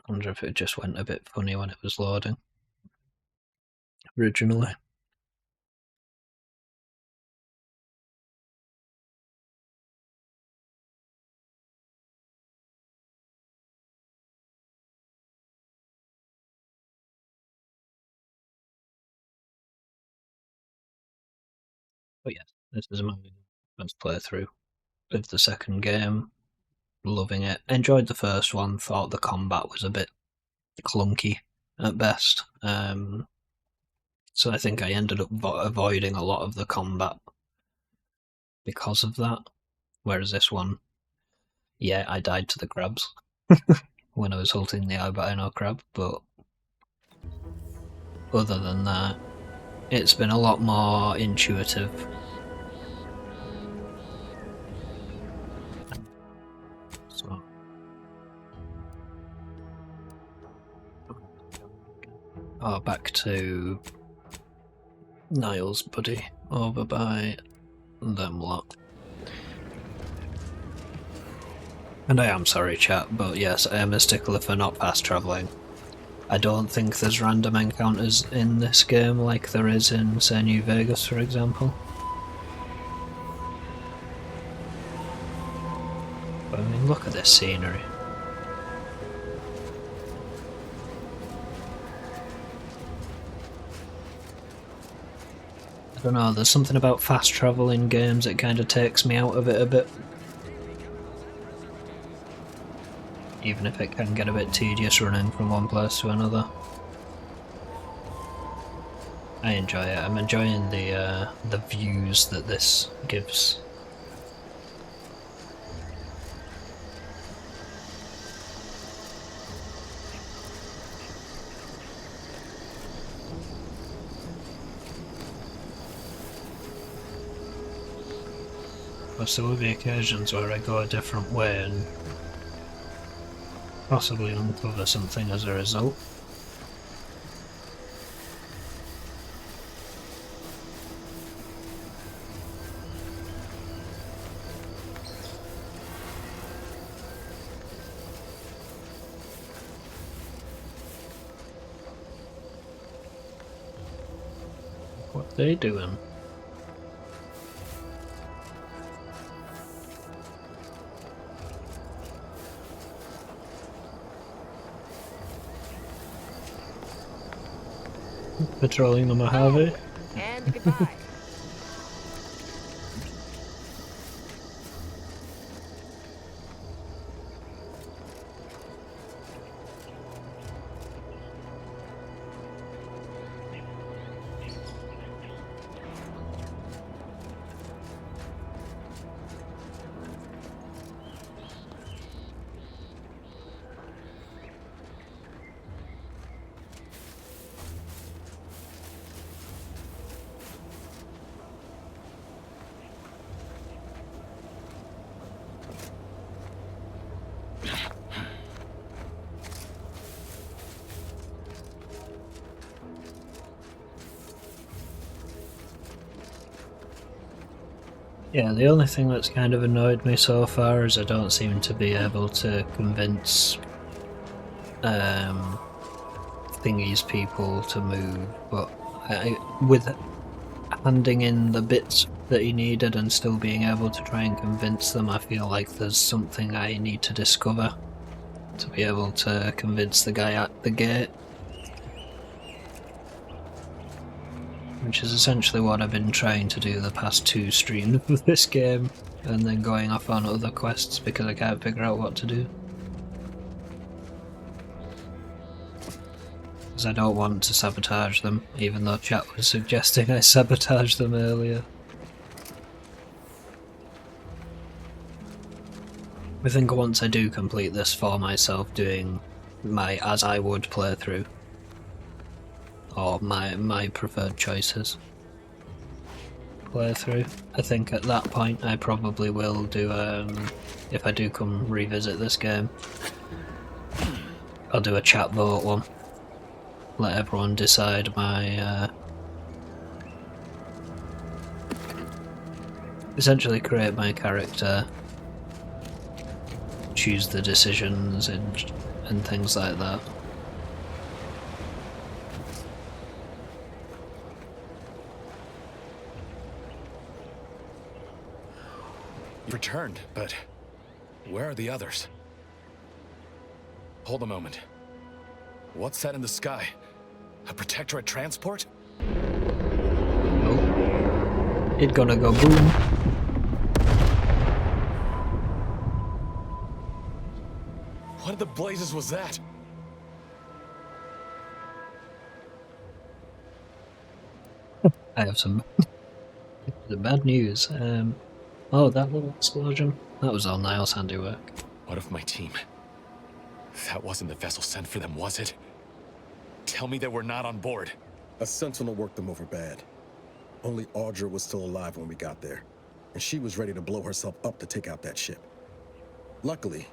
I wonder if it just went a bit funny when it was loading. Originally. But yes, this is my first playthrough of the second game. Loving it. Enjoyed the first one, thought the combat was a bit clunky at best. So I think I ended up avoiding a lot of the combat because of that. Whereas this one, yeah, I died to the crabs when I was holding the albino crab, but other than that, it's been a lot more intuitive. So. Oh, back to Niles' buddy over by them lot. And I am sorry, chat, but yes, I am a stickler for not fast travelling. I don't think there's random encounters in this game like there is in, say, New Vegas, for example. But I mean, look at this scenery. I don't know, there's something about fast travel in games that kind of takes me out of it a bit. Even if it can get a bit tedious running from one place to another. I enjoy it. I'm enjoying the views that this gives. Plus there will be occasions where I go a different way and possibly uncover something as a result. What are they doing? Patrolling the Mojave. And goodbye. Yeah, the only thing that's kind of annoyed me so far is I don't seem to be able to convince Thingy's people to move, but with handing in the bits that he needed and still being able to try and convince them, I feel like there's something I need to discover to be able to convince the guy at the gate. Which is essentially what I've been trying to do the past 2 streams of this game, and then going off on other quests because I can't figure out what to do. Because I don't want to sabotage them, even though chat was suggesting I sabotage them earlier. I think once I do complete this for myself, doing my as I would playthrough, or my preferred choices playthrough, I think at that point I probably will do, if I do come revisit this game, I'll do a chat vote one. Let everyone decide my, essentially create my character, choose the decisions and things like that. Returned, but where are the others? Hold a moment. What's that in the sky? A Protectorate transport? Nope. It gonna go boom. What in the blazes was that? I have some the bad news. Oh, that little explosion. That was all Niles' handiwork. What of my team? That wasn't the vessel sent for them, was it? Tell me they were not on board. A Sentinel worked them over bad. Only Audra was still alive when we got there, and she was ready to blow herself up to take out that ship. Luckily,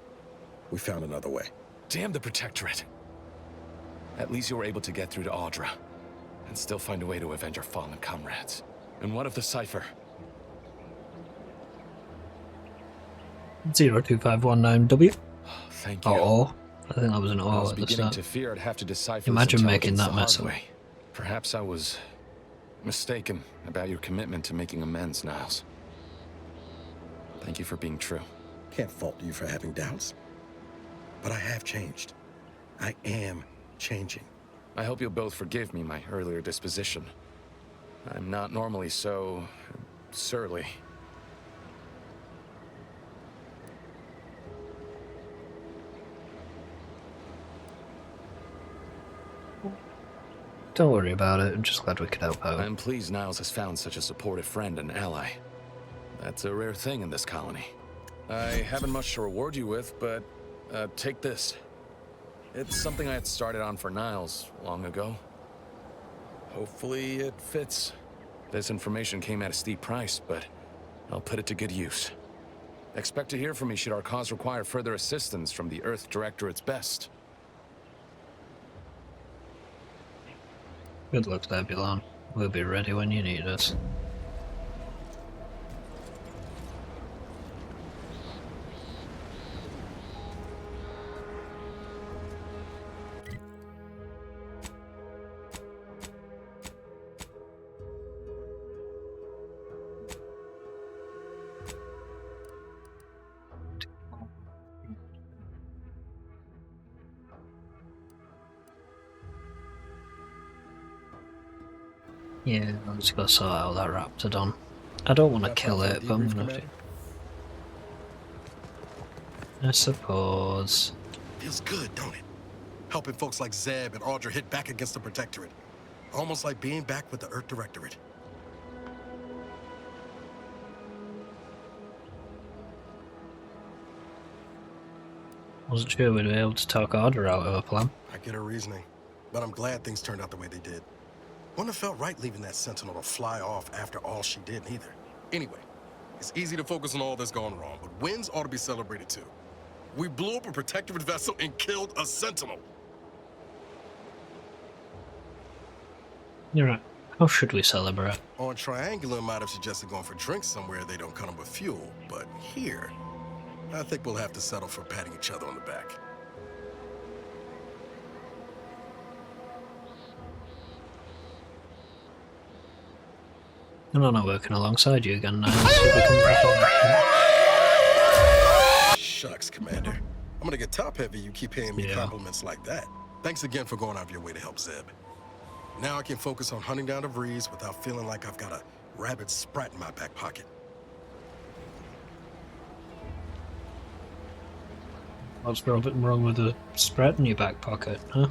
we found another way. Damn the Protectorate. At least you were able to get through to Audra, and still find a way to avenge our fallen comrades. And what of the Cypher? 02519W. Thank you. Oh, I think that was an I O was at the beginning start. to fear I'd have to decipher Imagine this making that intelligence mess the up. hard way. Perhaps I was mistaken about your commitment to making amends, Niles. Thank you for being true. Can't fault you for having doubts. But I have changed. I am changing. I hope you'll both forgive me my earlier disposition. I'm not normally so surly. Don't worry about it, I'm just glad we could help out. I'm pleased Niles has found such a supportive friend and ally. That's a rare thing in this colony. I haven't much to reward you with, but take this. It's something I had started on for Niles long ago. Hopefully it fits. This information came at a steep price, but I'll put it to good use. Expect to hear from me should our cause require further assistance from the Earth Directorate's best. Good luck, Zebulon. We'll be ready when you need us. Yeah, let's go sort out that Raptidon. I don't want to kill it, but I'm gonna have to. I suppose. Feels good, don't it? Helping folks like Zeb and Audra hit back against the Protectorate. Almost like being back with the Earth Directorate. Wasn't sure we'd be able to talk Order out of a plan. I get her reasoning, but I'm glad things turned out the way they did. Wouldn't have felt right leaving that Sentinel to fly off after all she did either. Anyway, it's easy to focus on all that's gone wrong, but wins ought to be celebrated too. We blew up a Protectorate vessel and killed a Sentinel. You're right. How should we celebrate? On Triangular might have suggested going for drinks somewhere they don't come with fuel, but here, I think we'll have to settle for patting each other on the back. I'm not working alongside you again now. Shucks, Commander. I'm gonna get top heavy. You keep paying me Yeah. compliments like that. Thanks again for going out of your way to help Zeb. Now I can focus on hunting down the Vrees without feeling like I've got a rabid sprat in my back pocket. What's wrong with a spread in your back pocket, huh?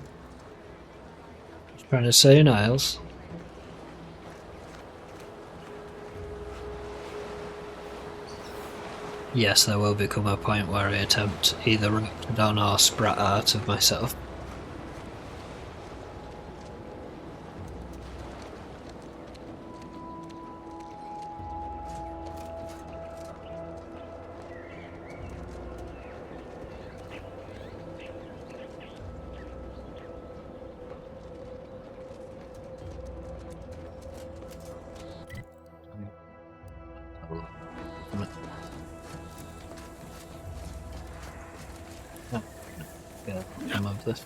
Just trying to say, Niles. Yes, there will become a point where I attempt either Raptidon or Sprat Art of myself. Yeah, some of this.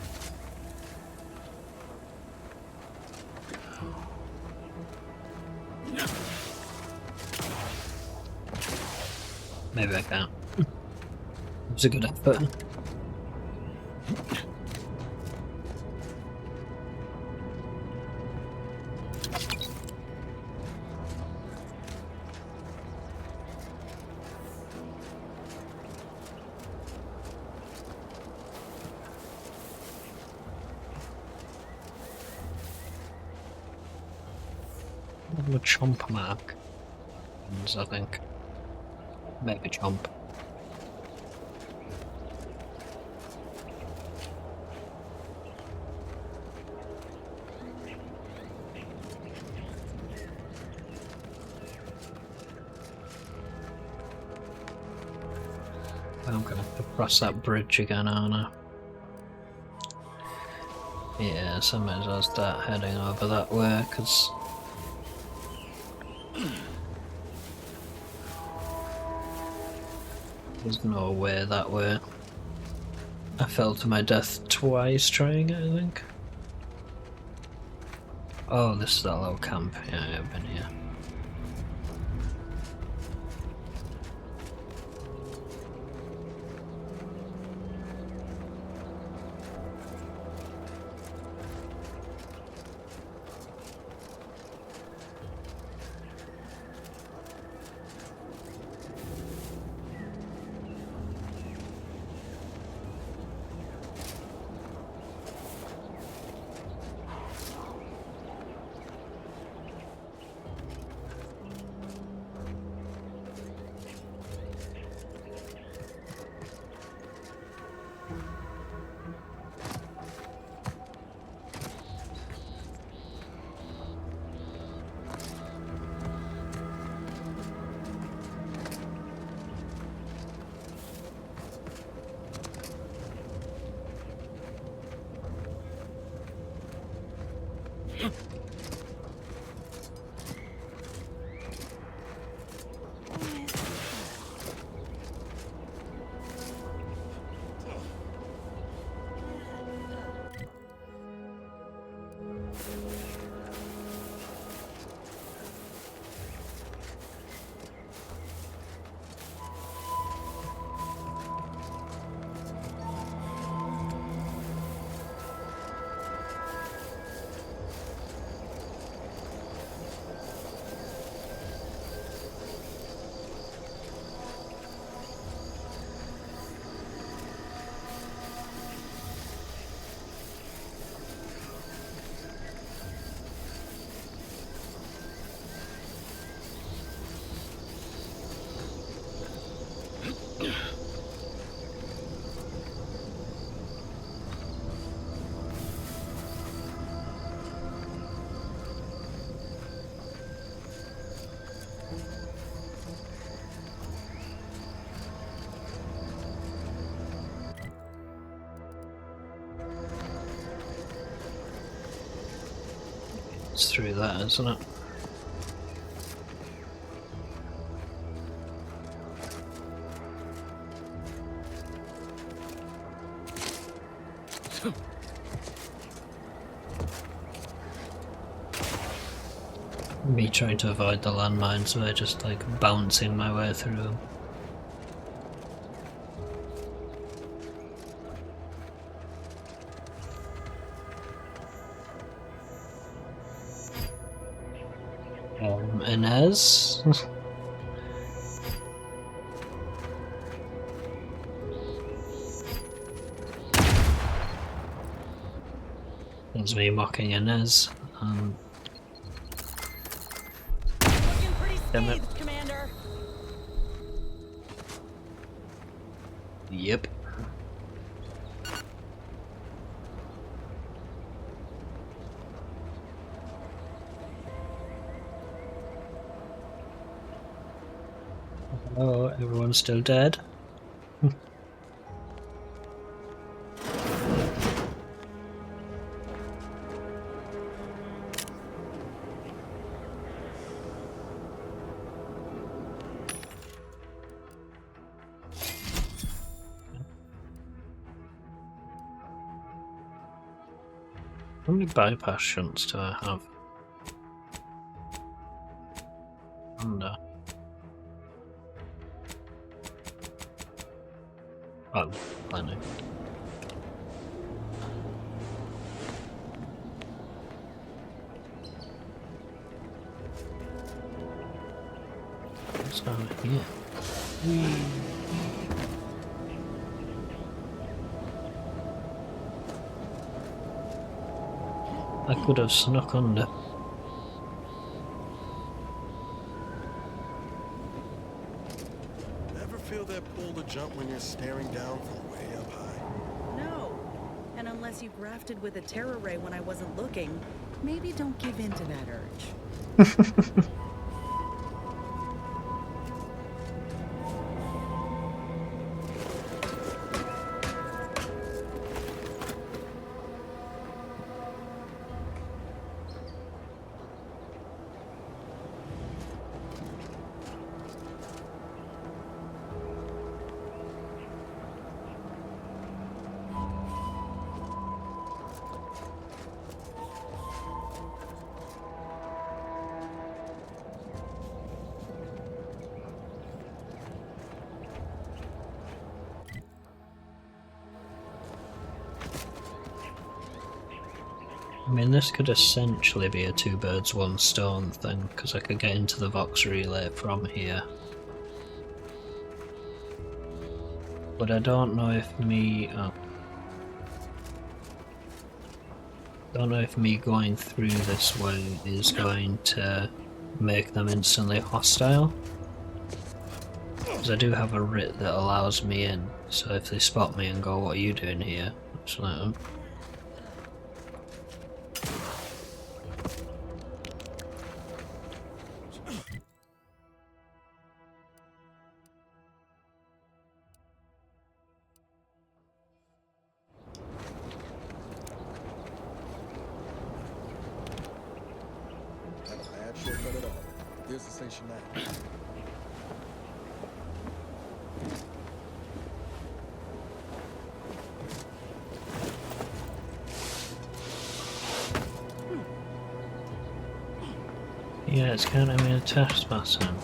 Maybe I can't. It was a good effort. A chomp mark, I think. Maybe chomp. I'm gonna have to cross that bridge again, aren't I? Yeah, so I might as well start heading over that way, because there's no way that way. I fell to my death twice trying it, I think. Oh, this is that little camp. Yeah, I've been here. It's through that, isn't it? Me trying to avoid the landmines by just like bouncing my way through them. Inez. That's me mocking Inez. Damn it. Commander. Yep. Oh, everyone's still dead. How many bypass shunts do I have? Under. Oh, plenty. What's down here? I could have snuck under. Ever feel that pull to jump when you're staring down from way up high? No. And unless you grafted with a terror ray when I wasn't looking, maybe don't give in to that urge. I mean, this could essentially be a two birds one stone thing, because I could get into the Vox relay from here. But I don't know if me... don't know if me going through this way is going to make them instantly hostile. Because I do have a writ that allows me in, so if they spot me and go, "What are you doing here?" Just let them. Not a bad shortcut at all. Here's the station now. Yeah, it's counting me a trespassing.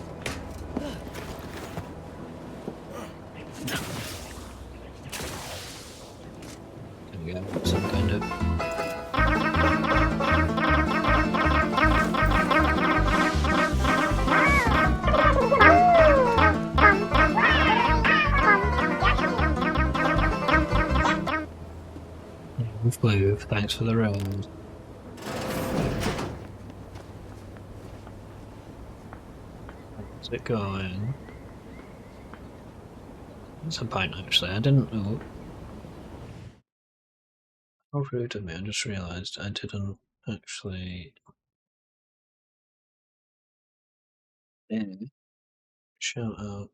There we go, some kind of... Blue, thanks for the round. How's it going? That's a point actually, I didn't know. How rude of me, I just realised I didn't actually... Yeah. Shout out.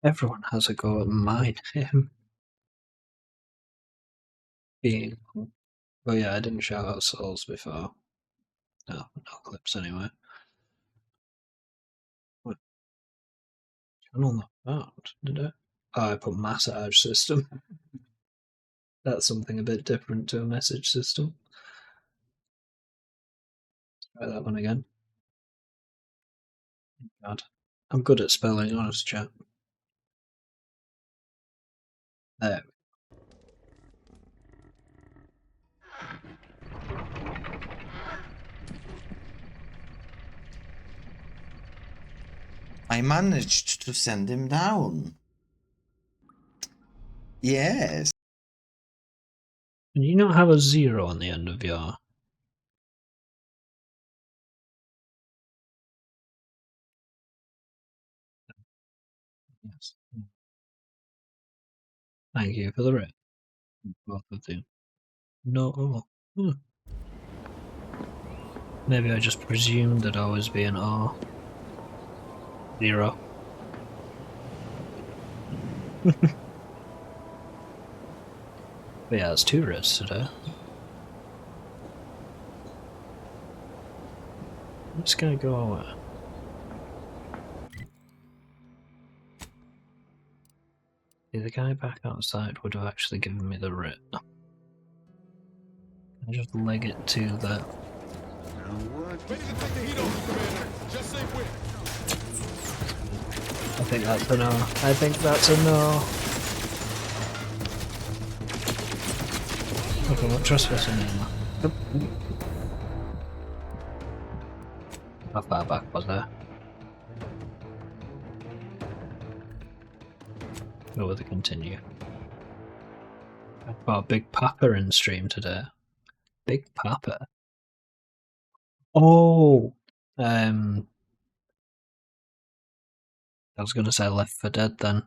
Everyone has a go at my name. Being... But yeah, I didn't shout out souls before. No, no clips anyway. What? Channel not found, did I? Oh, I put massage system. That's something a bit different to a message system. Try that one again. God. I'm good at spelling, honest chat. There. I managed to send him down. Yes. Can you not have a 0 on the end of your... Yes. Thank you for the rip. Both of you. No. Hmm. Maybe I just presumed that I was being R. 0. But yeah, it's 2 risks today. I'm just gonna go away. The guy back outside would have actually given me the writ. I just leg it to the... I think that's a no. I think that's a no. Okay, not trespassing anymore. How far back was there? Or will they continue? I've got a Big Papa in stream today. Big Papa? Oh! I was going to say Left 4 Dead then.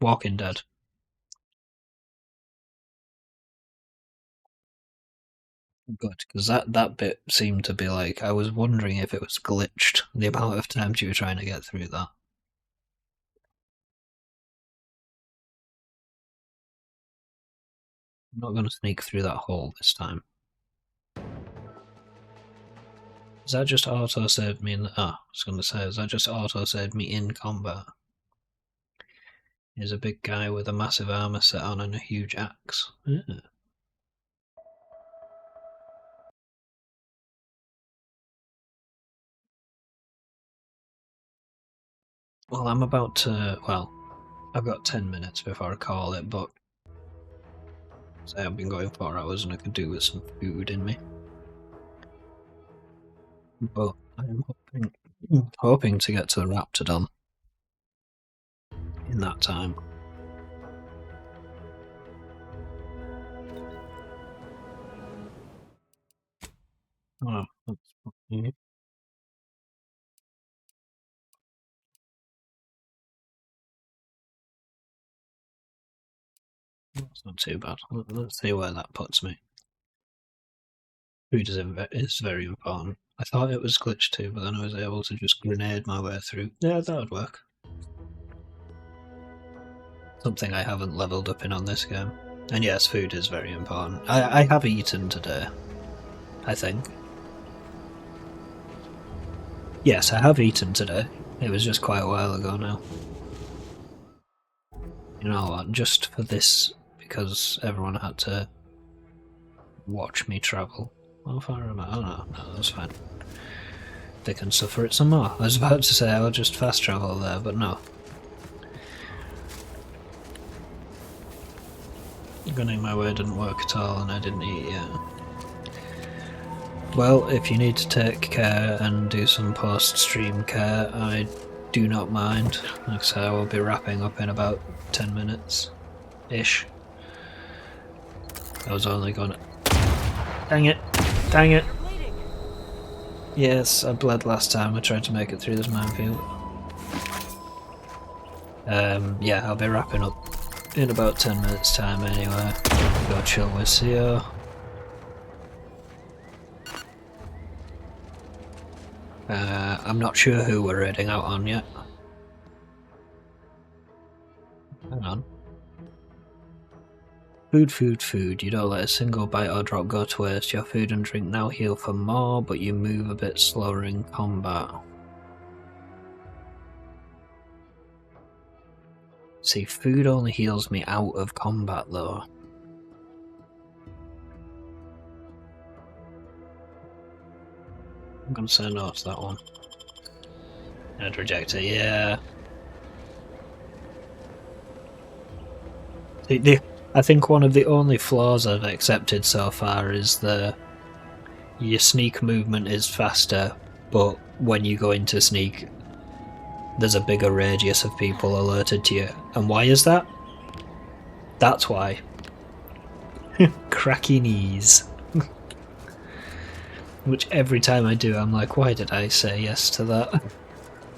Walking Dead. Good, because that bit seemed to be like, I was wondering if it was glitched, the amount of times you were trying to get through that. I'm not going to sneak through that hole this time. Is that just auto-saved me in... I was going to say, is that just auto-saved me in combat? Here's a big guy with a massive armor set on and a huge axe. Yeah. Well, I'm about to... Well, I've got 10 minutes before I call it, but... Say I've been going 4 hours and I could do with some food in me. But I'm hoping to get to the Raptidon in that time. Oh, that's That's not too bad. Let's see where that puts me. Food is very important. I thought it was glitched too, but then I was able to just grenade my way through. Yeah, that would work. Something I haven't leveled up in on this game. And yes, food is very important. I have eaten today, I think. Yes, I have eaten today. It was just quite a while ago now. You know what, just for this, because everyone had to watch me travel. How far am I? Oh no, that's fine. They can suffer it some more. I was about to say I'll just fast travel there, but no. Gunning my way didn't work at all and I didn't eat yet. Well, if you need to take care and do some post-stream care, I do not mind. Like I say, I will be wrapping up in about 10 minutes-ish. I was only gonna... Dang it! Dang it! Yes, I bled last time I tried to make it through this minefield. Yeah, I'll be wrapping up in about 10 minutes time anyway. Go chill with CO. I'm not sure who we're raiding out on yet. Hang on. Food. You don't let a single bite or drop go to waste. Your food and drink now heal for more, but you move a bit slower in combat. See, food only heals me out of combat though. I'm gonna say no to that one. And reject it, yeah. I think one of the only flaws I've accepted so far is your sneak movement is faster, but when you go into sneak, there's a bigger radius of people alerted to you. And why is that? That's why. Cracky knees. Which every time I do, I'm like, why did I say yes to that?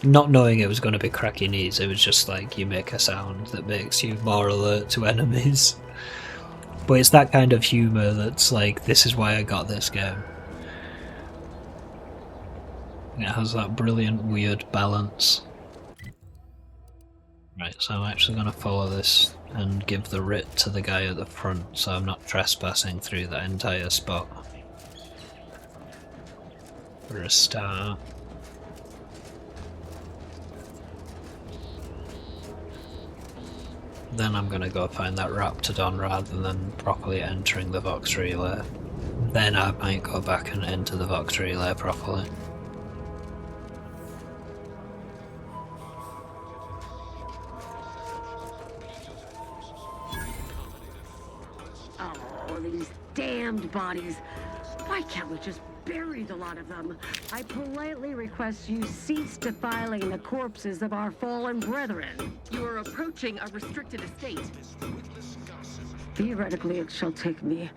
Not knowing it was going to be cracky knees, it was just like, you make a sound that makes you more alert to enemies. But it's that kind of humour that's like, this is why I got this game. It has that brilliant, weird balance. Right, so I'm actually going to follow this and give the writ to the guy at the front, so I'm not trespassing through that entire spot. For a start. Then I'm going to go find that Raptidon rather than properly entering the Vox Relay. Then I might go back and enter the Vox Relay properly. Oh, these damned bodies. Why can't we just bury the lot of them? I politely request you cease defiling the corpses of our fallen brethren. You are approaching a restricted estate. Theoretically, it shall take me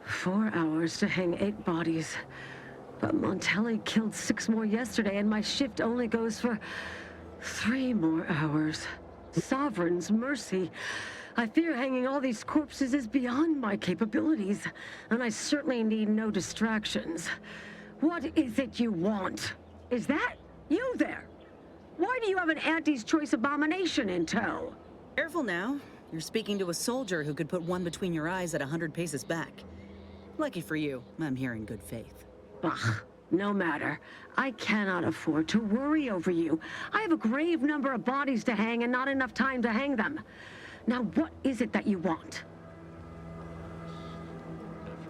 4 hours to hang 8 bodies. But Montelli killed 6 more yesterday, and my shift only goes for 3 more hours. Sovereign's mercy. I fear hanging all these corpses is beyond my capabilities, and I certainly need no distractions. What is it you want? Is that you there? Why do you have an Auntie's Choice abomination in tow? Careful now. You're speaking to a soldier who could put one between your eyes at 100 paces back. Lucky for you, I'm here in good faith. Ugh, no matter. I cannot afford to worry over you. I have a grave number of bodies to hang and not enough time to hang them. Now, what is it that you want?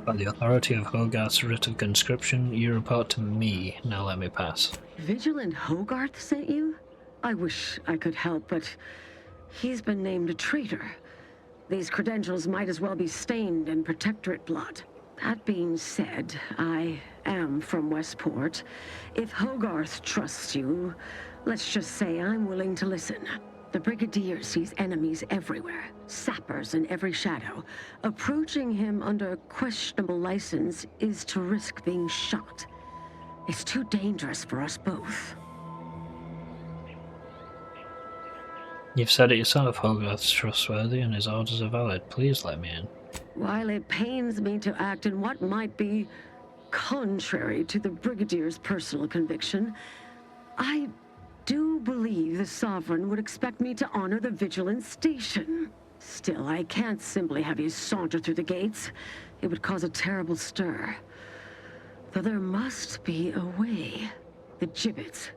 By the authority of Hogarth's writ of conscription, you report to me. Now let me pass. Vigilant Hogarth sent you? I wish I could help, but he's been named a traitor. These credentials might as well be stained in Protectorate blood. That being said, I am from Westport. If Hogarth trusts you, let's just say I'm willing to listen. The Brigadier sees enemies everywhere, sappers in every shadow. Approaching him under questionable license is to risk being shot. It's too dangerous for us both. You've said it yourself, Hogarth's trustworthy and his orders are valid. Please let me in. While it pains me to act in what might be contrary to the Brigadier's personal conviction, I do believe the Sovereign would expect me to honor the Vigilance Station. Still, I can't simply have you saunter through the gates. It would cause a terrible stir. Though there must be a way. The gibbets.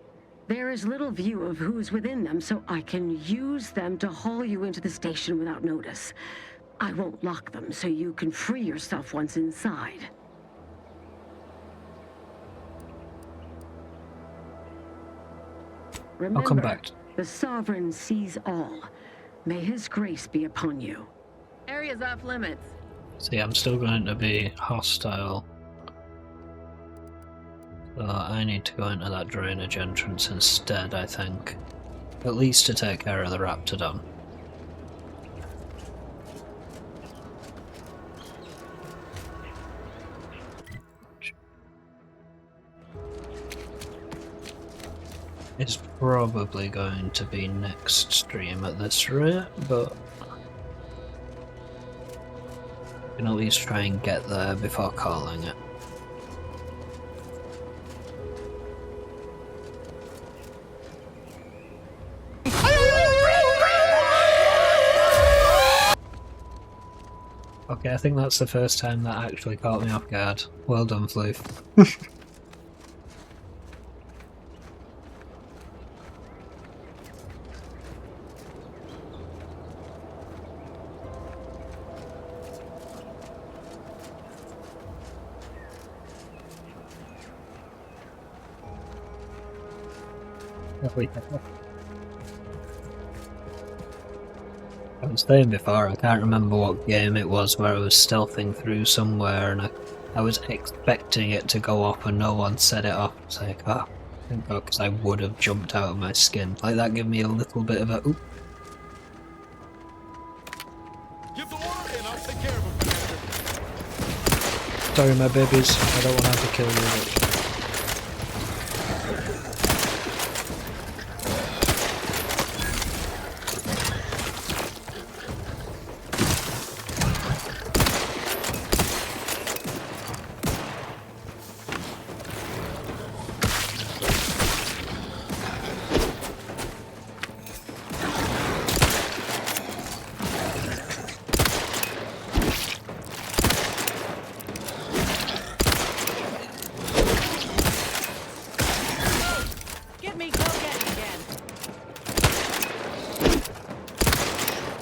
There is little view of who's within them, so I can use them to haul you into the station without notice. I won't lock them, so you can free yourself once inside. Remember, I'll come back. The Sovereign sees all. May his grace be upon you. Area's off limits. See, I'm still going to be hostile. So I need to go into that drainage entrance instead, I think. At least to take care of the Raptidon. It's probably going to be next stream at this rate, but we can at least try and get there before calling it. Okay, I think that's the first time that actually caught me off guard. Well done, Floof. I was saying before, I can't remember what game it was where I was stealthing through somewhere and I was expecting it to go off and no one set it off. It's like, oh, Because I would have jumped out of my skin. Like that gave me a little bit of a oop. Give the order and I'll take care of him, Commander. Sorry, my babies. I don't want to have to kill you.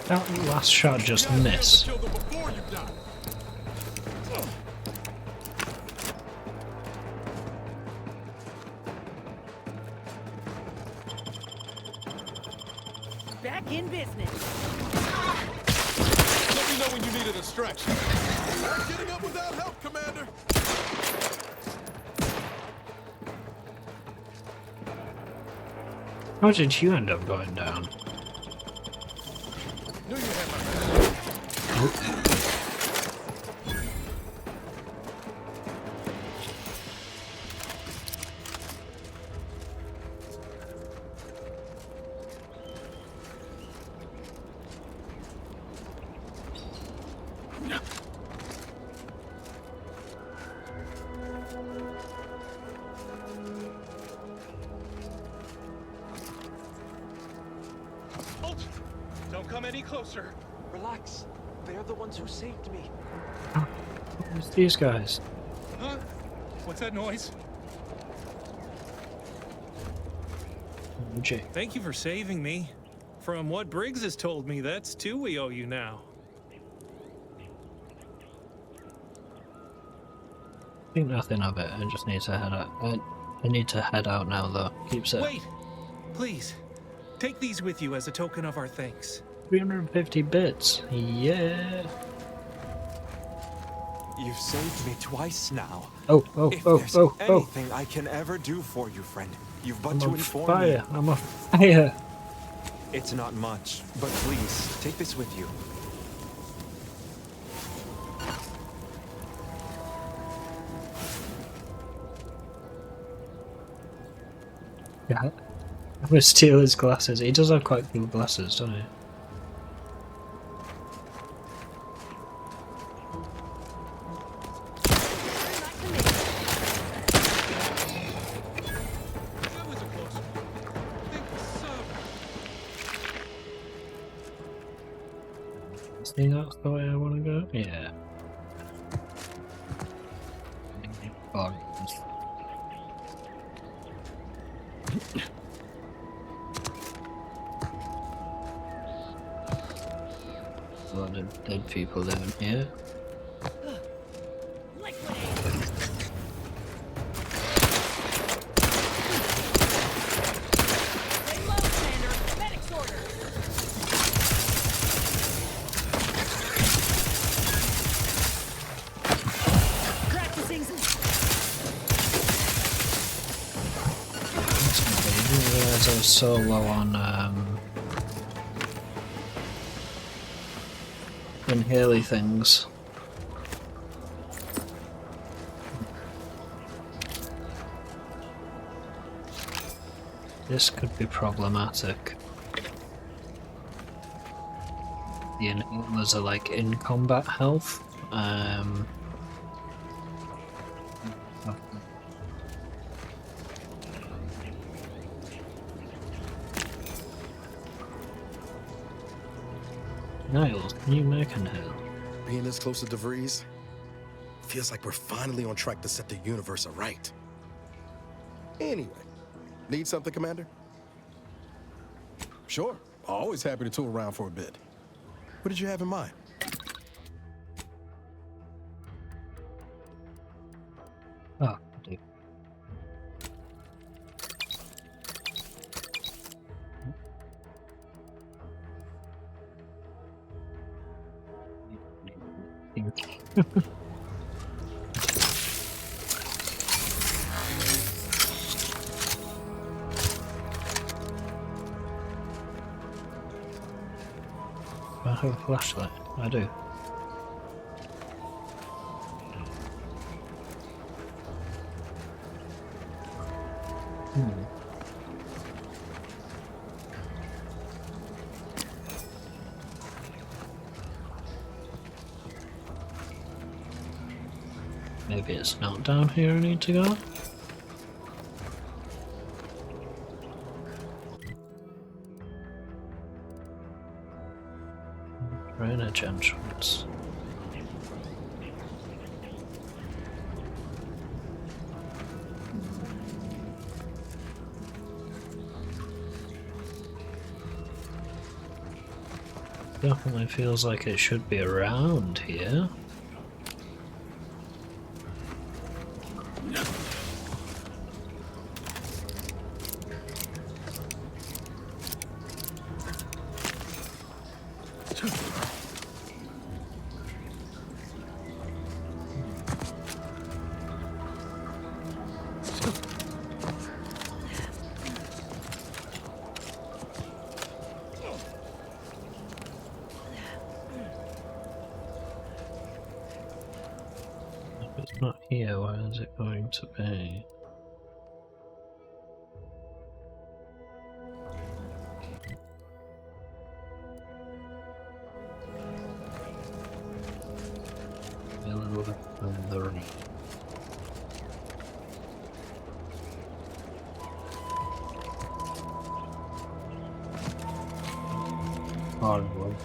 That last shot just missed. Back in business. Let me know when you need a distraction. Not getting up without help, Commander. How did you end up going down? Knew you had my back. Don't come any closer. Relax. They're the ones who saved me. Who's these guys? Huh? What's that noise? Jay. Thank you for saving me. From what Briggs has told me, that's two we owe you now. Think nothing of it. I just need to head out. I need to head out now, though. Keep safe. Wait! Please, take these with you as a token of our thanks. 350 bits. Yeah. You've saved me twice now. If there's anything I can ever do for you, friend, you've but to inform me. I'm on fire. It's not much, but please, take this with you. Yeah. I'm gonna steal his glasses. He does have quite cool glasses, doesn't he? Think that's the way I want to go? Yeah. A lot of dead people down here. I was so low on inhaler things. This could be problematic. The inhalers are like in combat health. Niles, can you make an inhale? Being this close to DeVries, feels like we're finally on track to set the universe aright. Anyway, need something, Commander? Sure, always happy to tool around for a bit. What did you have in mind? Oh, I do. have a flashlight? I do. Maybe it's not down here I need to go. Drainage entrance. Definitely feels like it should be around here. If it's not here, where is it going to be? A little bit further. Hardwood.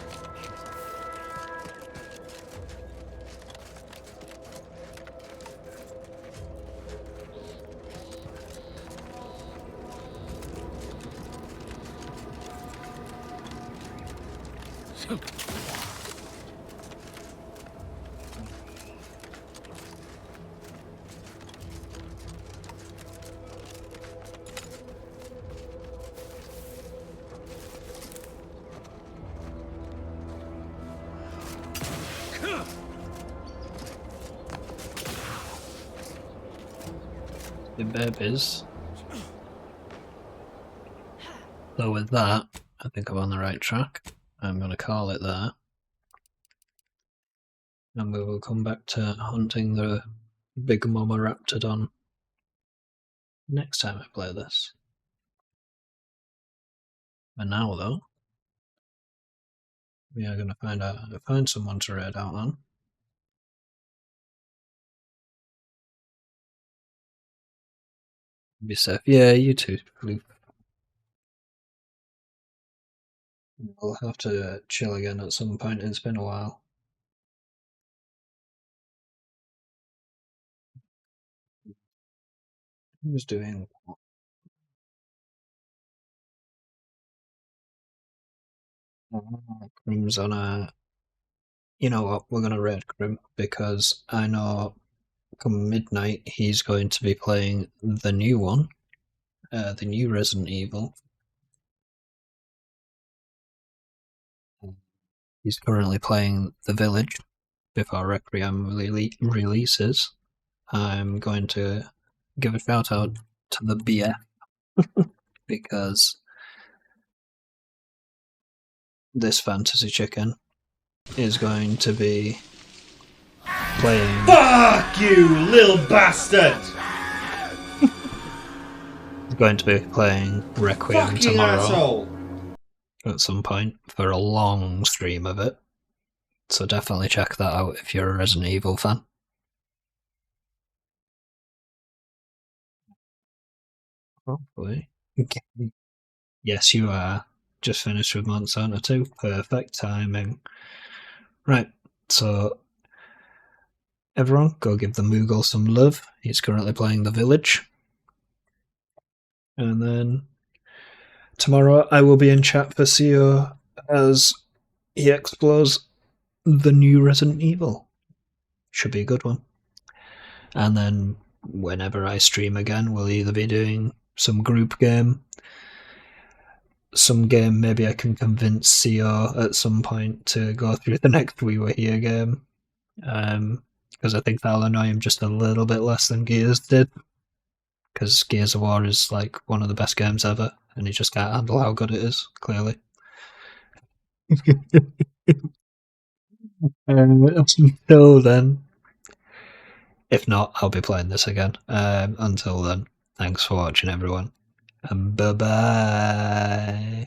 The babies. So with that, I think I'm on the right track. I'm going to call it there. And we will come back to hunting the big mama raptidon next time I play this. And now though, we are going to find someone to raid out on. Be safe. Yeah, you too, Floof. We'll have to chill again at some point. It's been a while. Who's doing what? Grim's on a... You know what? We're going to raid Grim because I know come midnight he's going to be playing the new one. The new Resident Evil. He's currently playing The Village before Requiem releases. I'm going to give a shout out to the BF because this fantasy chicken is going to be playing. Fuck you, little bastard! He's going to be playing Requiem Fucking tomorrow asshole. at some point for a long stream of it. So definitely check that out if you're a Resident Evil fan. Hopefully. Okay. Yes, you are. Just finished with Monster Hunter 2. Perfect timing. Right, so everyone go give the Moogle some love. He's currently playing The Village. And then tomorrow I will be in chat for CEO as he explores the new Resident Evil. Should be a good one. And then whenever I stream again, we'll either be doing some group game, some game maybe I can convince CEO at some point to go through the next We Were Here game, because I think that'll annoy him just a little bit less than Gears did, because Gears of War is like one of the best games ever and he just can't handle how good it is, clearly. Until then, if not, I'll be playing this again. Until then, thanks for watching, everyone, and bye bye.